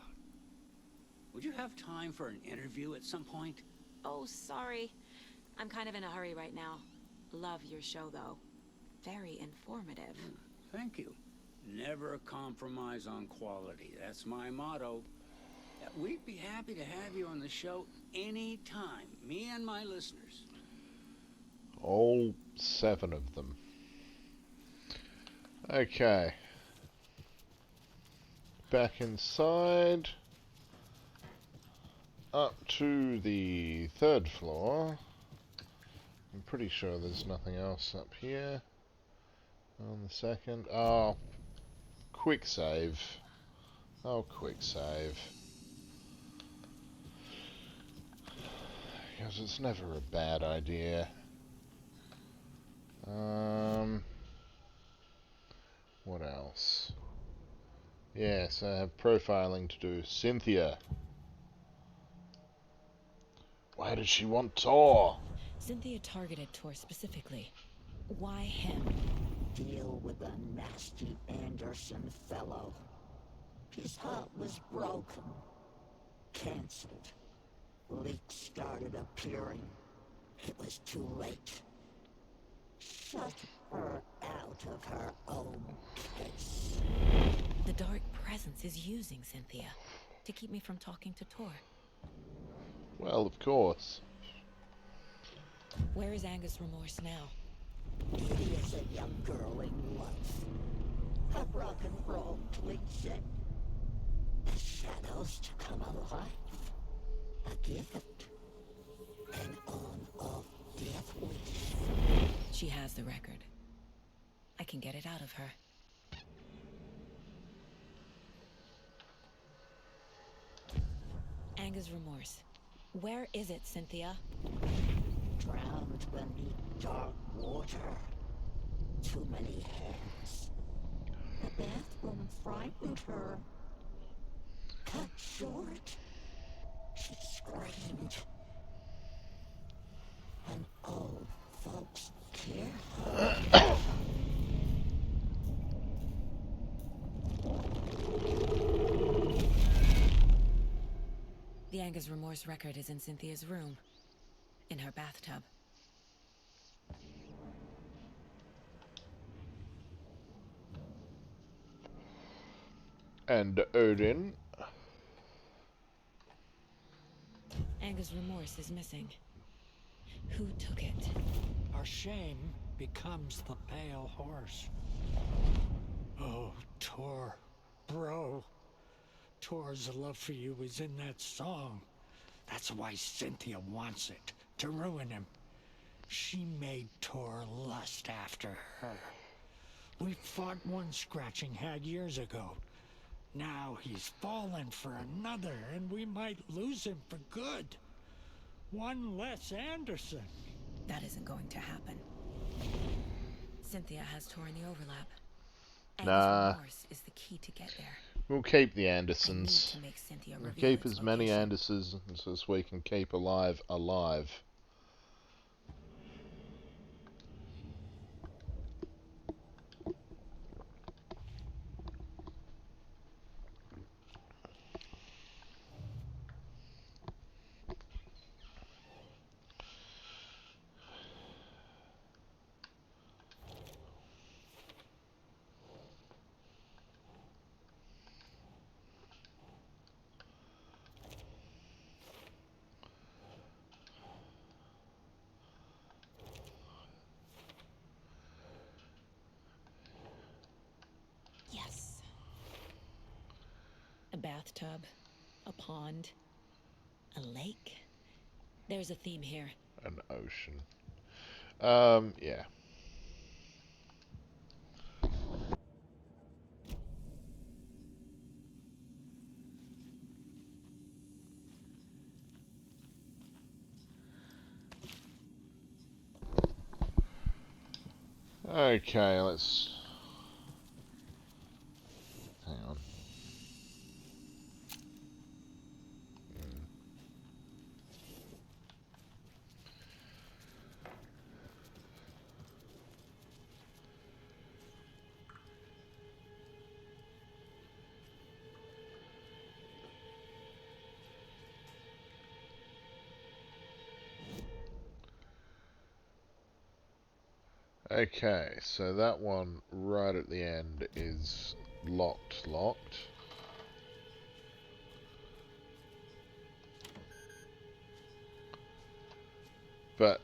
S19: Would you have time for an interview at some point?
S2: Oh, sorry. I'm kind of in a hurry right now. Love your show, though. Very informative.
S19: Thank you. Never compromise on quality. That's my motto. We'd be happy to have you on the show anytime. Me and my listeners.
S1: All 7 of them. Okay. Back inside. Up to the 3rd floor. I'm pretty sure there's nothing else up here. On the 2nd. Oh. Quick save. Oh, quick save. Because it's never a bad idea. What else? Yes, I have profiling to do. Cynthia. Why did she want Tor?
S2: Cynthia targeted Tor specifically. Why him?
S16: Deal with the nasty Anderson fellow. His heart was broken. Cancelled. Leaks started appearing. It was too late. Shut her out of her own case.
S2: The Dark Presence is using Cynthia to keep me from talking to Tor.
S1: Well, of course.
S2: Where is Angus Remorse now?
S16: He is a young girl in love. A rock and roll cliche. The shadows to come alive. A gift. An on-off death wish.
S2: She has the record. I can get it out of her. Angus Remorse. Where is it, Cynthia?
S16: Drowned beneath dark water. Too many hands. The bathroom frightened her. Cut short. She screamed. And old folks care.
S2: The Angus Remorse record is in Cynthia's room. In her bathtub.
S1: And Odin.
S2: Angus Remorse is missing. Who took it?
S21: Our shame becomes the pale horse. Oh, Tor. Bro. Tor's love for you is in that song. That's why Cynthia wants it, to ruin him. She made Tor lust after her. We fought one scratching hag years ago. Now he's fallen for another, and we might lose him for good. One less Anderson.
S2: That isn't going to happen. Cynthia has Tor in the overlap.
S1: Nah.
S2: Angus Remorse is the key to get there.
S1: We'll keep the Andersons.
S2: I need to make Cynthia
S1: We'll
S2: reveal
S1: keep
S2: its
S1: as many
S2: location.
S1: Andersons as we can keep alive.
S2: Yes. A bathtub. A pond. A lake. There's a theme here.
S1: An ocean. Yeah. Okay, let's... Hang on. Okay, so that one right at the end is locked. But,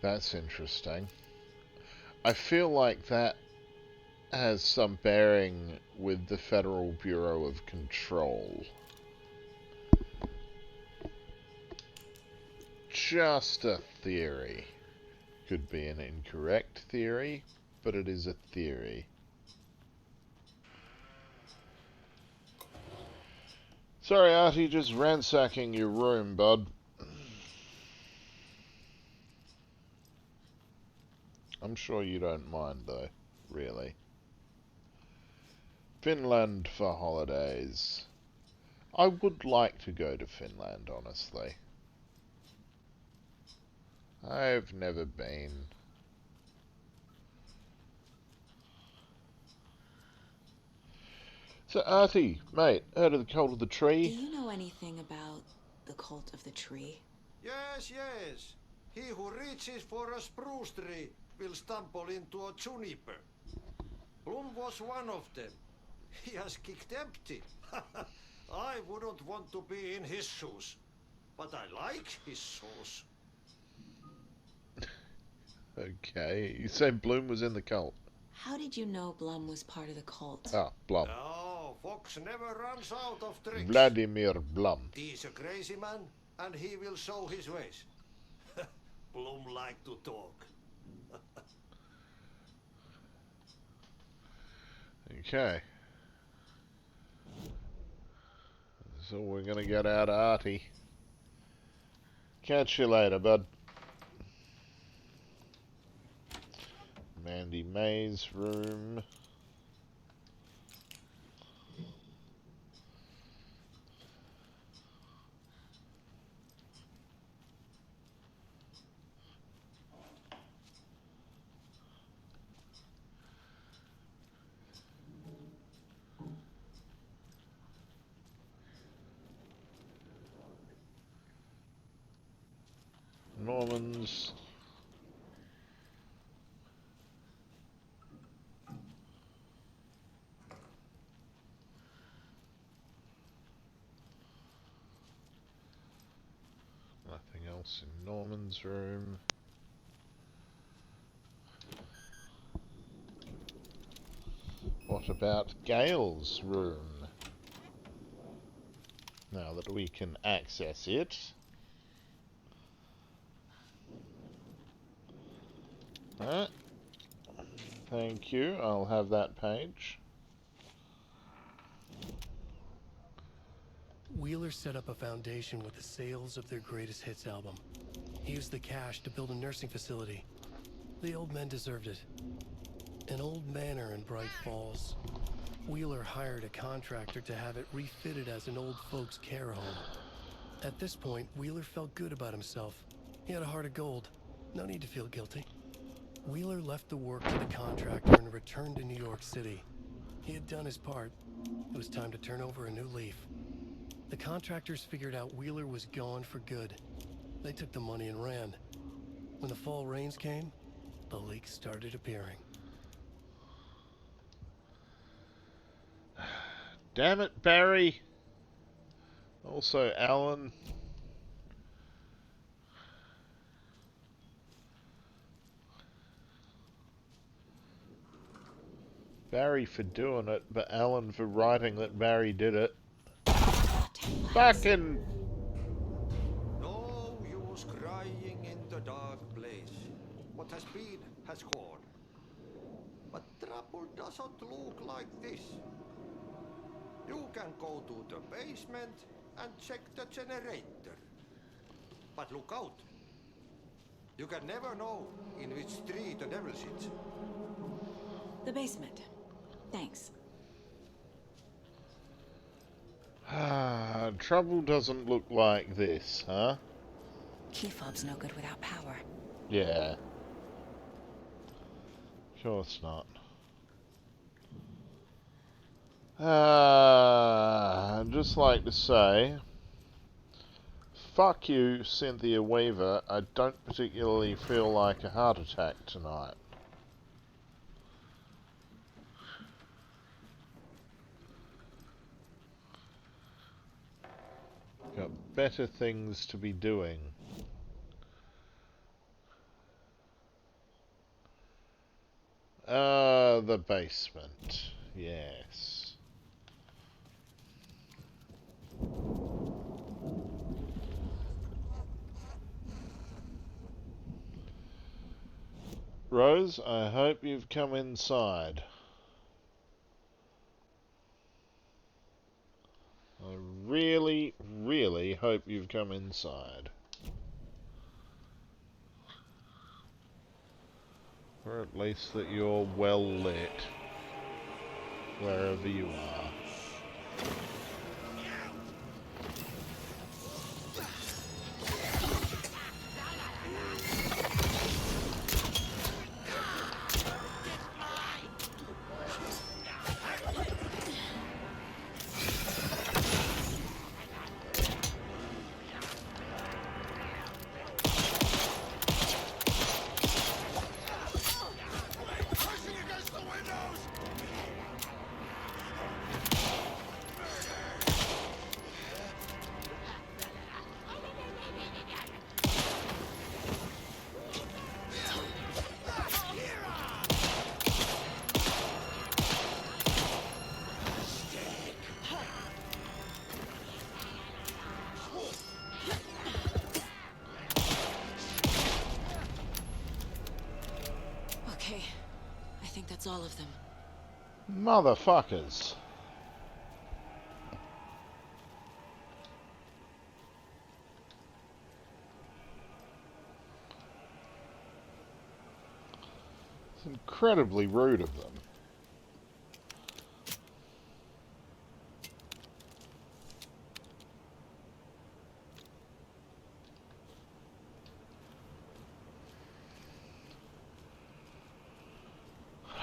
S1: that's interesting. I feel like that has some bearing with the Federal Bureau of Control. Just a theory. Could be an incorrect theory, but it is a theory. Sorry, Artie, just ransacking your room, bud. I'm sure you don't mind, though, really. Finland for holidays. I would like to go to Finland, honestly. I've never been. So, Artie, mate, heard of the Cult of the
S2: Do
S1: Tree?
S2: you know anything about the Cult of the Tree?
S17: Yes, yes. He who reaches for a spruce tree will stumble into a juniper. Bloom was one of them. He has kicked empty. I wouldn't want to be in his shoes. But I like his shoes.
S1: Okay, you said Bloom was in the cult.
S2: How did you know Blum was part of the cult?
S1: Ah, Blum.
S17: No, Fox never runs out of tricks.
S1: Vladimir Blum.
S17: He's a crazy man, and he will show his ways. Bloom like to talk.
S1: Okay. So we're gonna get out of Artie. Catch you later, bud. Mandy May's room. Norman's. Nothing else in Norman's room. What about Gail's room? Now that we can access it. Thank you, I'll have that page.
S7: Wheeler set up a foundation with the sales of their greatest hits album. He used the cash to build a nursing facility. The old men deserved it. An old manor in Bright Falls. Wheeler hired a contractor to have it refitted as an old folks' care home. At this point, Wheeler felt good about himself. He had a heart of gold. No need to feel guilty. Wheeler left the work to the contractor and returned to New York City. He had done his part. It was time to turn over a new leaf. The contractors figured out Wheeler was gone for good. They took the money and ran. When the fall rains came, the leaks started appearing.
S1: Damn it, Barry. Also, Alan. Barry for doing it, but Alan for writing that Barry did it.
S2: What
S1: fucking...
S17: No use crying in the dark place. What has been has gone. But trouble doesn't look like this. You can go to the basement and check the generator. But look out. You can never know in which tree the devil sits.
S2: The basement. Thanks.
S1: Trouble doesn't look like this, huh?
S2: Key fob's no good without power.
S1: Yeah. Of course not. I'd just like to say, fuck you, Cynthia Weaver. I don't particularly feel like a heart attack tonight. Got better things to be doing. The basement. Yes. Rose, I hope you've come inside. I really, really hope you've come inside. Or at least that you're well lit. Wherever you are.
S2: Okay. I think that's all of them.
S1: Motherfuckers. It's incredibly rude of them.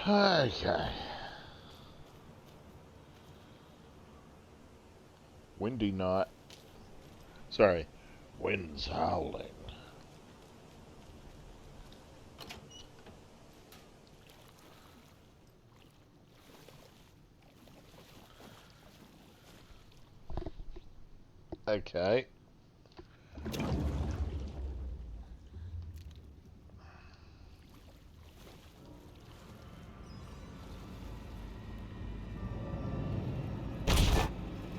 S1: Okay. Windy night. Sorry. Wind's howling. Okay.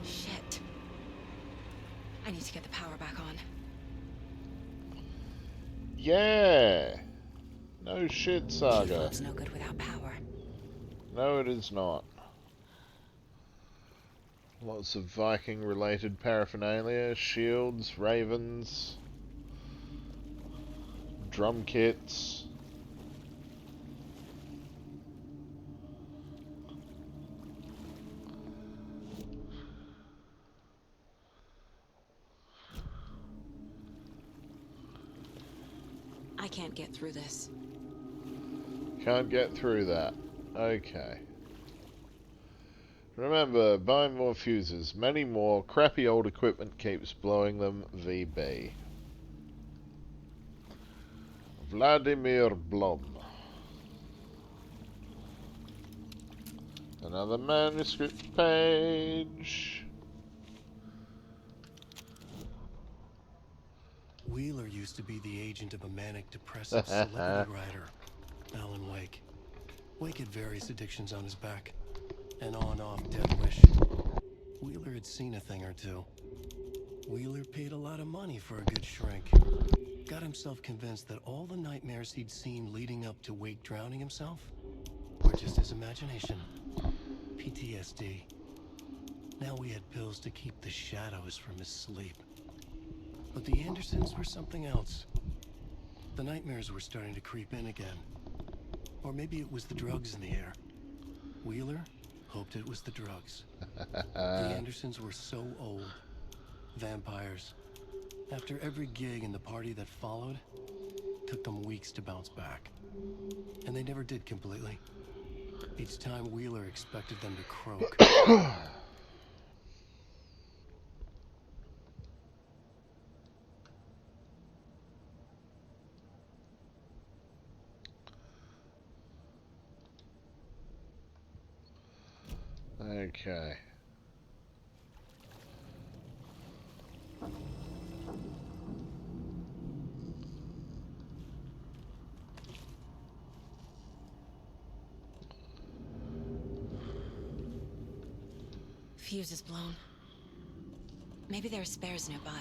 S2: Shit. I need to get the power back on.
S1: Yeah. No shit, Saga.
S2: Keyfob's no good without power.
S1: No, it is not. Lots of Viking-related paraphernalia, shields, ravens, drum kits.
S2: I can't get through this.
S1: Can't get through that. Okay. Remember, buy more fuses. Many more. Crappy old equipment keeps blowing them. VB. Vladimir Blom. Another manuscript page.
S7: Wheeler used to be the agent of a manic depressive celebrity writer, Alan Wake. Wake had various addictions on his back. An on-off death wish. Wheeler had seen a thing or two. Wheeler paid a lot of money for a good shrink. Got himself convinced that all the nightmares he'd seen leading up to Wake drowning himself were just his imagination. PTSD. Now we had pills to keep the shadows from his sleep. But the Andersons were something else. The nightmares were starting to creep in again. Or maybe it was the drugs in the air. Wheeler hoped it was the drugs. The Andersons were so old. Vampires. After every gig and the party that followed, took them weeks to bounce back. And they never did completely. Each time Wheeler expected them to croak.
S1: Okay.
S2: Fuse is blown. Maybe there are spares nearby.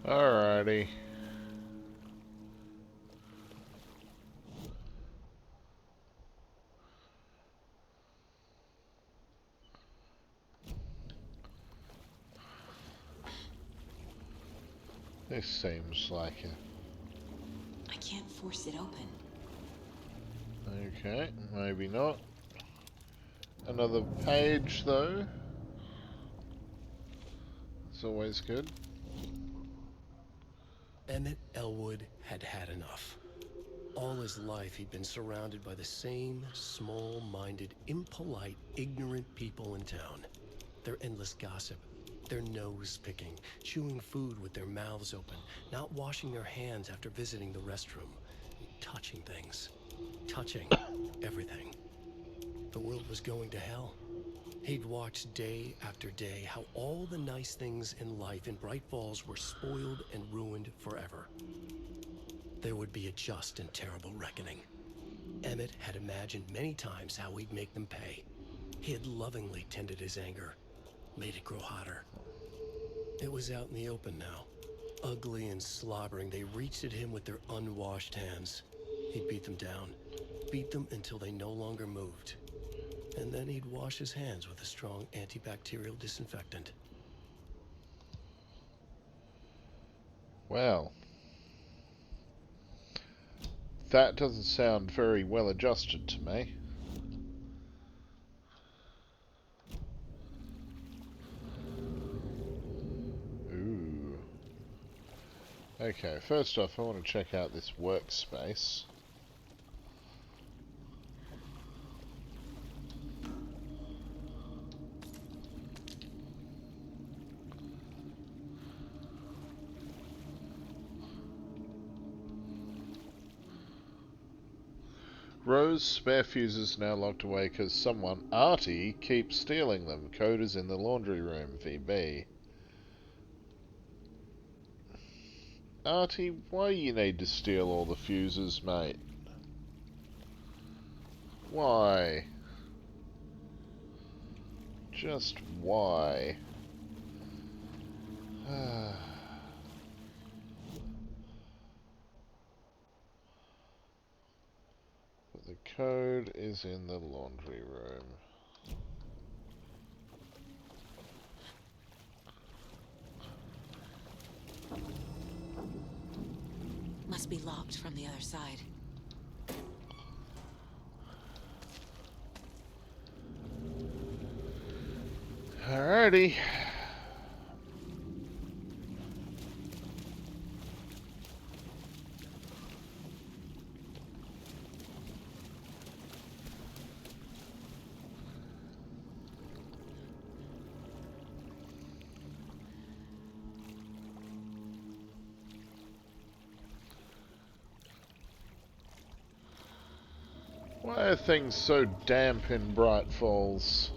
S1: Alrighty. This seems like a...
S2: I can't force it open.
S1: Okay, maybe not. Another page, though. It's always good.
S7: Emmett Elwood had had enough. All his life he'd been surrounded by the same small-minded, impolite, ignorant people in town. Their endless gossip, their nose-picking, chewing food with their mouths open, not washing their hands after visiting the restroom, touching things, touching everything. The world was going to hell. He'd watched day after day how all the nice things in life in Bright Falls were spoiled and ruined forever. There would be a just and terrible reckoning. Emmett had imagined many times how he'd make them pay. He had lovingly tended his anger, made it grow hotter. It was out in the open now. Ugly and slobbering, they reached at him with their unwashed hands. He'd beat them down, beat them until they no longer moved. And then he'd wash his hands with a strong antibacterial disinfectant.
S1: Well, that doesn't sound very well adjusted to me. Ooh. Okay, first off, I want to check out this workspace. Rose, spare fuses now locked away because someone, Artie, keeps stealing them. Code is in the laundry room, VB. Artie, why you need to steal all the fuses, mate? Why? Just why? But the code is in the laundry room.
S2: Must be locked from the other side.
S1: Alrighty. Why are things so damp in Bright Falls?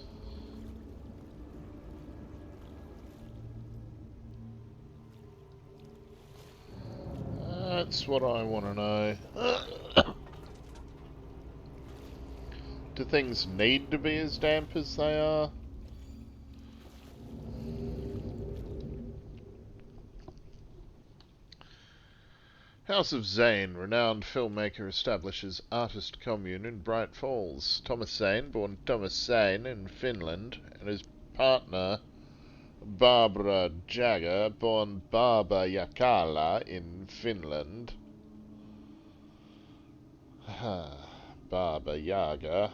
S1: That's what I want to know. Do things need to be as damp as they are? House of Zane, renowned filmmaker, establishes artist commune in Bright Falls. Thomas Zane, born Thomas Zane in Finland, and his partner Barbara Jagger, born Barbara Jakala in Finland. Barbara Yaga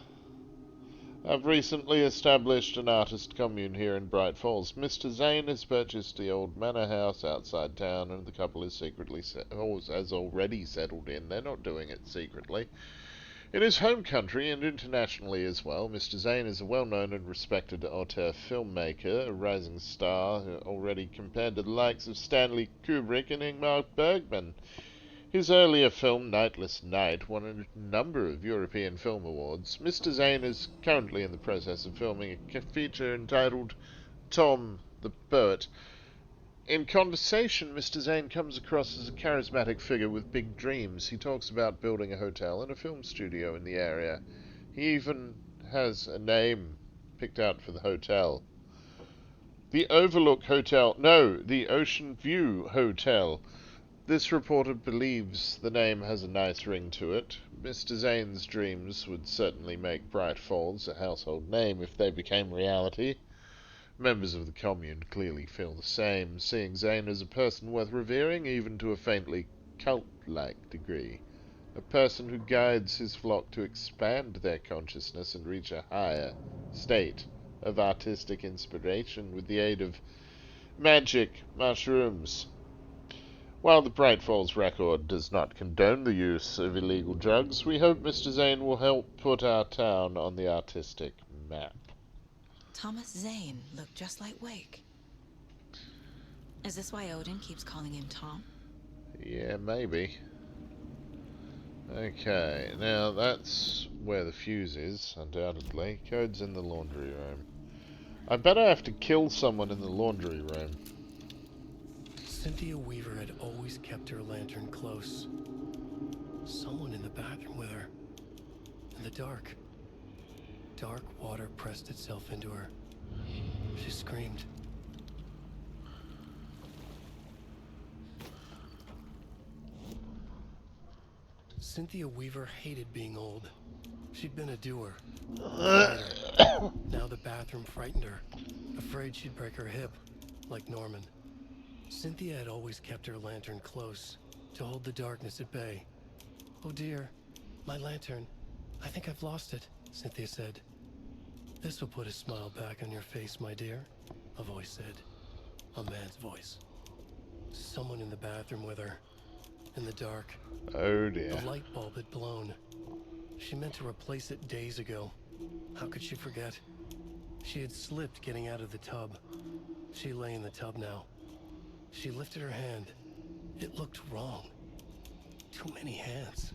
S1: have recently established an artist commune here in Bright Falls. Mr. Zane has purchased the old manor house outside town, and the couple is has already settled in. They're not doing it secretly. In his home country and internationally as well, Mr. Zane is a well-known and respected auteur filmmaker, a rising star already compared to the likes of Stanley Kubrick and Ingmar Bergman. His earlier film, Nightless Night, won a number of European Film Awards. Mr. Zane is currently in the process of filming a feature entitled Tom the Poet. In conversation, Mr. Zane comes across as a charismatic figure with big dreams. He talks about building a hotel and a film studio in the area. He even has a name picked out for the hotel. The Overlook Hotel. No, the Ocean View Hotel. This reporter believes the name has a nice ring to it. Mr. Zane's dreams would certainly make Bright Falls a household name if they became reality. Members of the commune clearly feel the same, seeing Zane as a person worth revering even to a faintly cult-like degree. A person who guides his flock to expand their consciousness and reach a higher state of artistic inspiration with the aid of magic mushrooms. While the Bright Falls record does not condone the use of illegal drugs, we hope Mr. Zane will help put our town on the artistic map.
S2: Thomas Zane looked just like Wake. Is this why Odin keeps calling him Tom?
S1: Yeah, maybe. Okay, now that's where the fuse is, undoubtedly. Code's in the laundry room. I bet I have to kill someone in the laundry room.
S7: Cynthia Weaver had always kept her lantern close. Someone in the bathroom with her. In the dark. Dark water pressed itself into her. She screamed. Cynthia Weaver hated being old. She'd been a doer. Now the bathroom frightened her, afraid she'd break her hip, like Norman. Cynthia had always kept her lantern close, to hold the darkness at bay. "Oh dear, my lantern. I think I've lost it," Cynthia said. "This will put a smile back on your face, my dear," a voice said. A man's voice. Someone in the bathroom with her. In the dark.
S1: Oh dear.
S7: The light bulb had blown. She meant to replace it days ago. How could she forget? She had slipped getting out of the tub. She lay in the tub now. She lifted her hand. It looked wrong. Too many hands.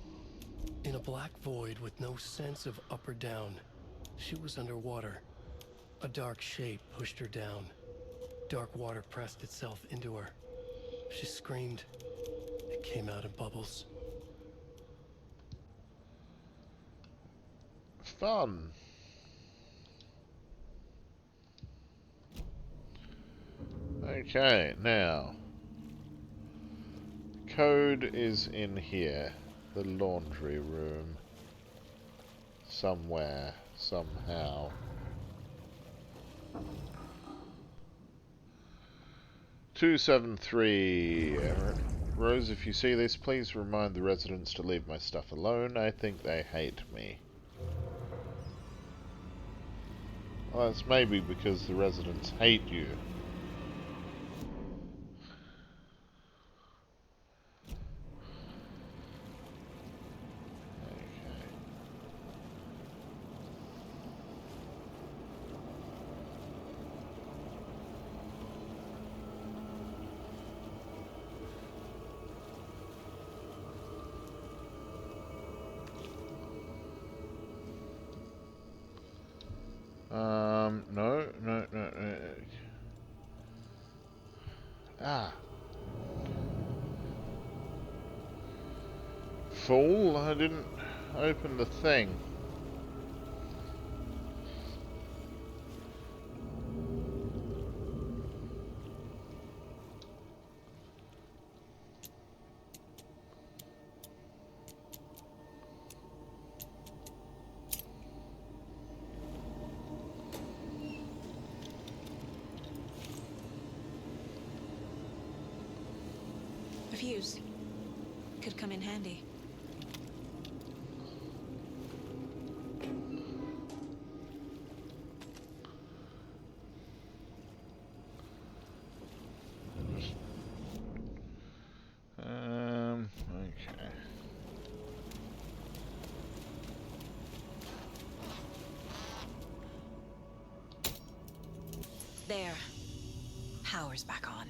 S7: In a black void with no sense of up or down, she was underwater. A dark shape pushed her down. Dark water pressed itself into her. She screamed. It came out in bubbles.
S1: Fun. Okay, now. Code is in here. The laundry room. Somewhere. Somehow. 273. Rose, if you see this, please remind the residents to leave my stuff alone. I think they hate me. Well, that's maybe because the residents hate you. No. fool. I didn't open the thing.
S2: A fuse. Could come in handy.
S1: Okay.
S2: There. Power's back on.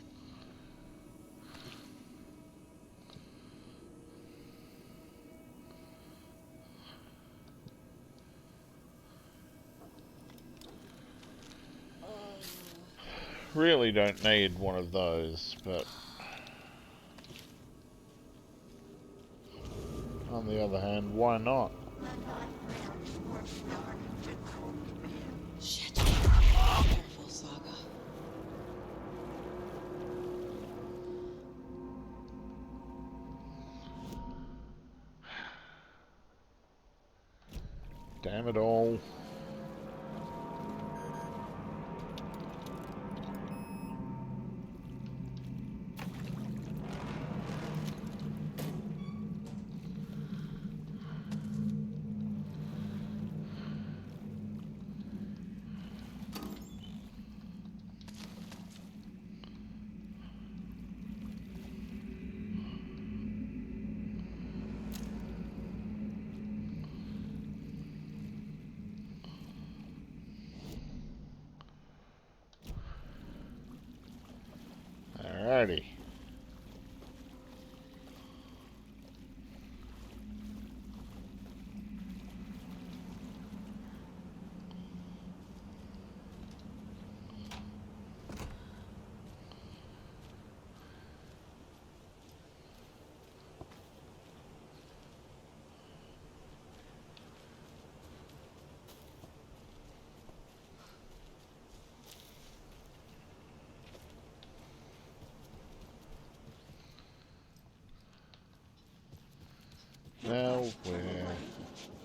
S1: Really don't need one of those, but on the other hand, why not?
S2: Shit. Careful, Saga.
S1: Damn it all. Alrighty. Now we're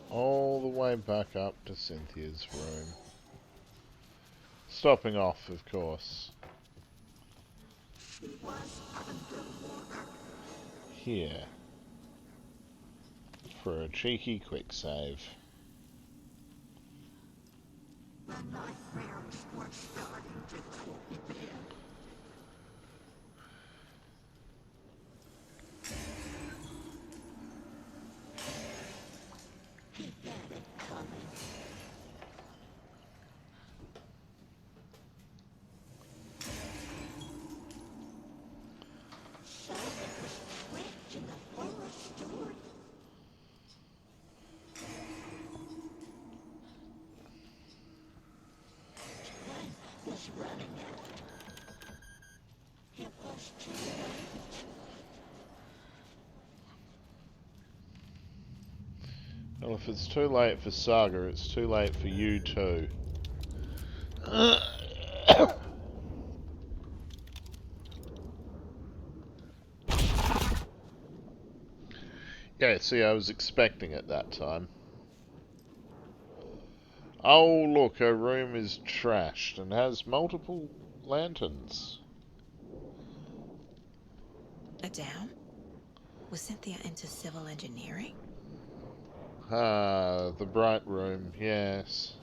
S1: all the way back up to Cynthia's room. Stopping off, of course. Here. For a cheeky quick save. Well, if it's too late for Saga, it's too late for you too. Yeah, see, I was expecting it that time. Oh, look, her room is trashed and has multiple lanterns.
S2: A dam? Was Cynthia into civil engineering?
S1: Ah, the bright room, yes.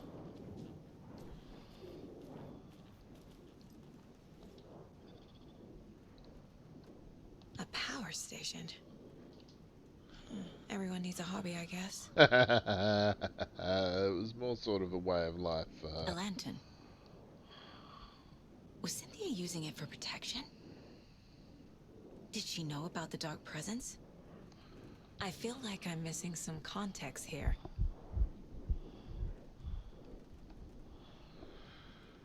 S2: A power station? Everyone needs a hobby, I guess.
S1: It was more sort of a way of life for her.
S2: A lantern. Was Cynthia using it for protection? Did she know about the dark presence? I feel like I'm missing some context here.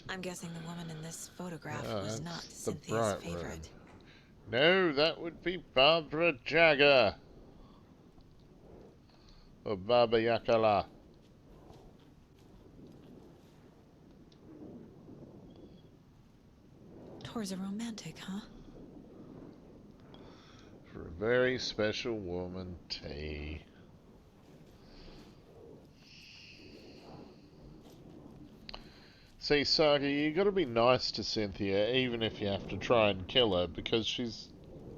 S2: I'm guessing the woman in this photograph was not Cynthia's favorite.
S1: No, that would be Barbara Jagger. or Baba Yakala.
S2: Tor's a romantic, huh?
S1: For a very special woman, T. See, Saga, you gotta be nice to Cynthia, even if you have to try and kill her, because she's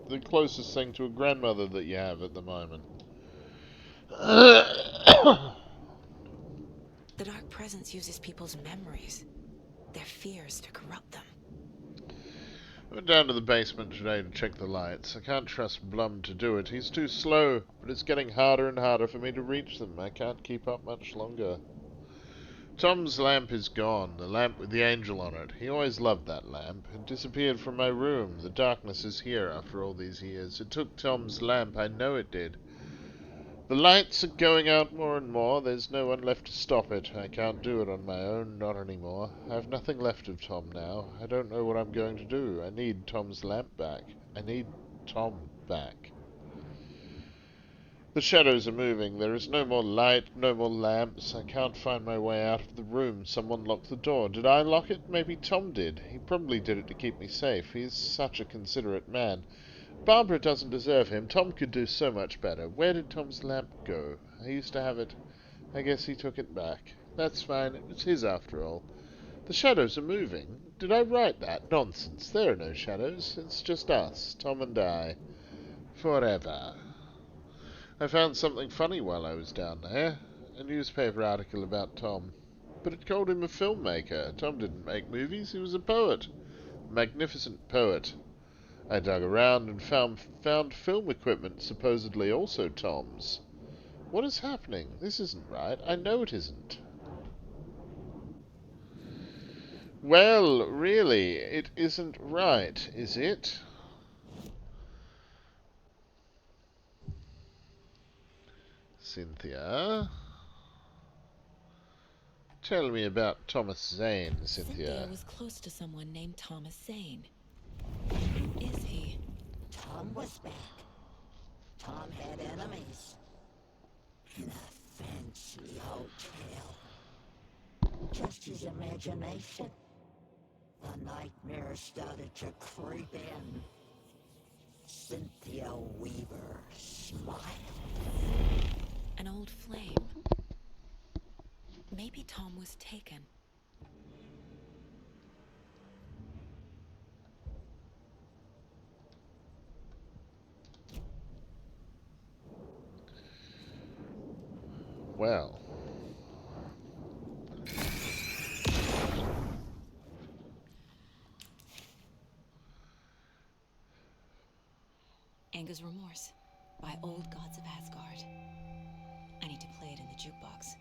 S1: the closest thing to a grandmother that you have at the moment.
S2: The Dark Presence uses people's memories, their fears to corrupt them.
S1: I went down to the basement today to check the lights. I can't trust Blum to do it. He's too slow, but it's getting harder and harder for me to reach them. I can't keep up much longer. Tom's lamp is gone, the lamp with the angel on it. He always loved that lamp. It disappeared from my room. The darkness is here after all these years. It took Tom's lamp, I know it did. The lights are going out more and more. There's no one left to stop it. I can't do it on my own, not anymore. I have nothing left of Tom now. I don't know what I'm going to do. I need Tom's lamp back. I need Tom back. The shadows are moving. There is no more light, no more lamps. I can't find my way out of the room. Someone locked the door. Did I lock it? Maybe Tom did. He probably did it to keep me safe. He is such a considerate man. Barbara doesn't deserve him. Tom could do so much better. Where did Tom's lamp go? I used to have it. I guess he took it back. That's fine. It was his after all. The shadows are moving. Did I write that? Nonsense. There are no shadows. It's just us, Tom and I. Forever. I found something funny while I was down there. A newspaper article about Tom. But it called him a filmmaker. Tom didn't make movies. He was a poet. A magnificent poet. I dug around and found film equipment supposedly also Tom's. What is happening? This isn't right. I know it isn't. Well, really, it isn't right, is it? Cynthia? Tell me about Thomas Zane, Cynthia.
S2: Was close to someone named Thomas Zane. Who is he?
S20: Tom was back. Tom had enemies. In a fancy hotel. Just his imagination. The nightmare started to creep in. Cynthia Weaver smiled.
S2: An old flame. Maybe Tom was taken.
S1: Well.
S2: Anger's Remorse by Old Gods of Asgard. I need to play it in the jukebox.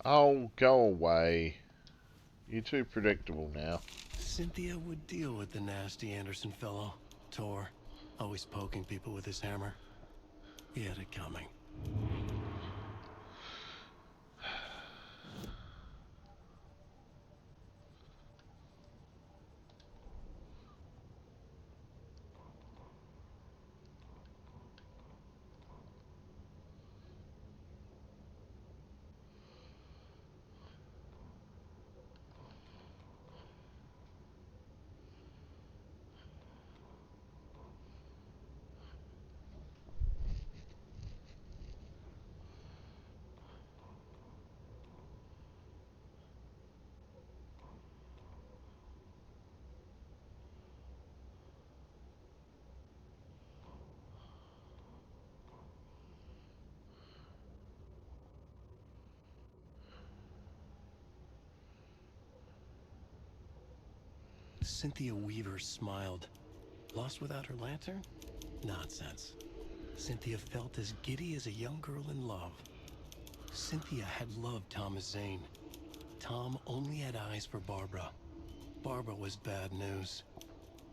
S1: Oh, go away. You're too predictable now.
S7: Cynthia would deal with the nasty Anderson fellow. Tor, always poking people with his hammer. He had it coming. Cynthia Weaver smiled. Lost without her lantern? Nonsense. Cynthia felt as giddy as a young girl in love. Cynthia had loved Thomas Zane. Tom only had eyes for Barbara. Barbara was bad news.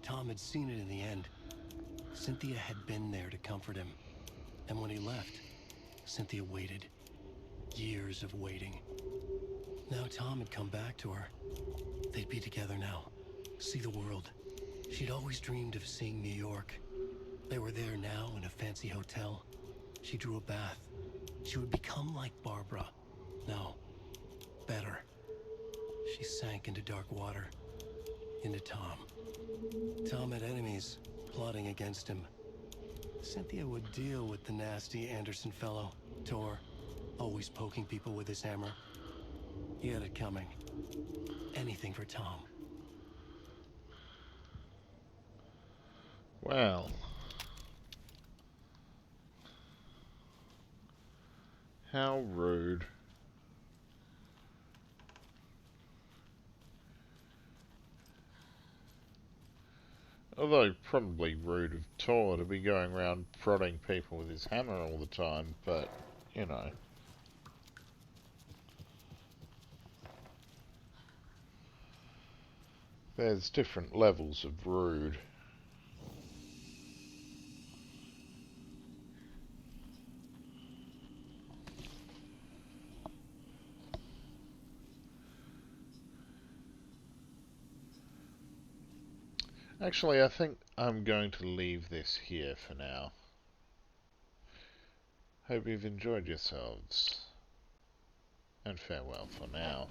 S7: Tom had seen it in the end. Cynthia had been there to comfort him. And when he left, Cynthia waited. Years of waiting. Now Tom had come back to her. They'd be together now. See the world. She'd always dreamed of seeing New York. They were there now in a fancy hotel. She drew a bath. She would become like Barbara. No, better. She sank into dark water. Into Tom. Tom had enemies plotting against him. Cynthia would deal with the nasty Anderson fellow, Tor, always poking people with his hammer. He had it coming. Anything for Tom.
S1: Well, how rude. Although probably rude of Tor to be going around prodding people with his hammer all the time, but, you know. There's different levels of rude. Actually, I think I'm going to leave this here for now. Hope you've enjoyed yourselves. And farewell for now.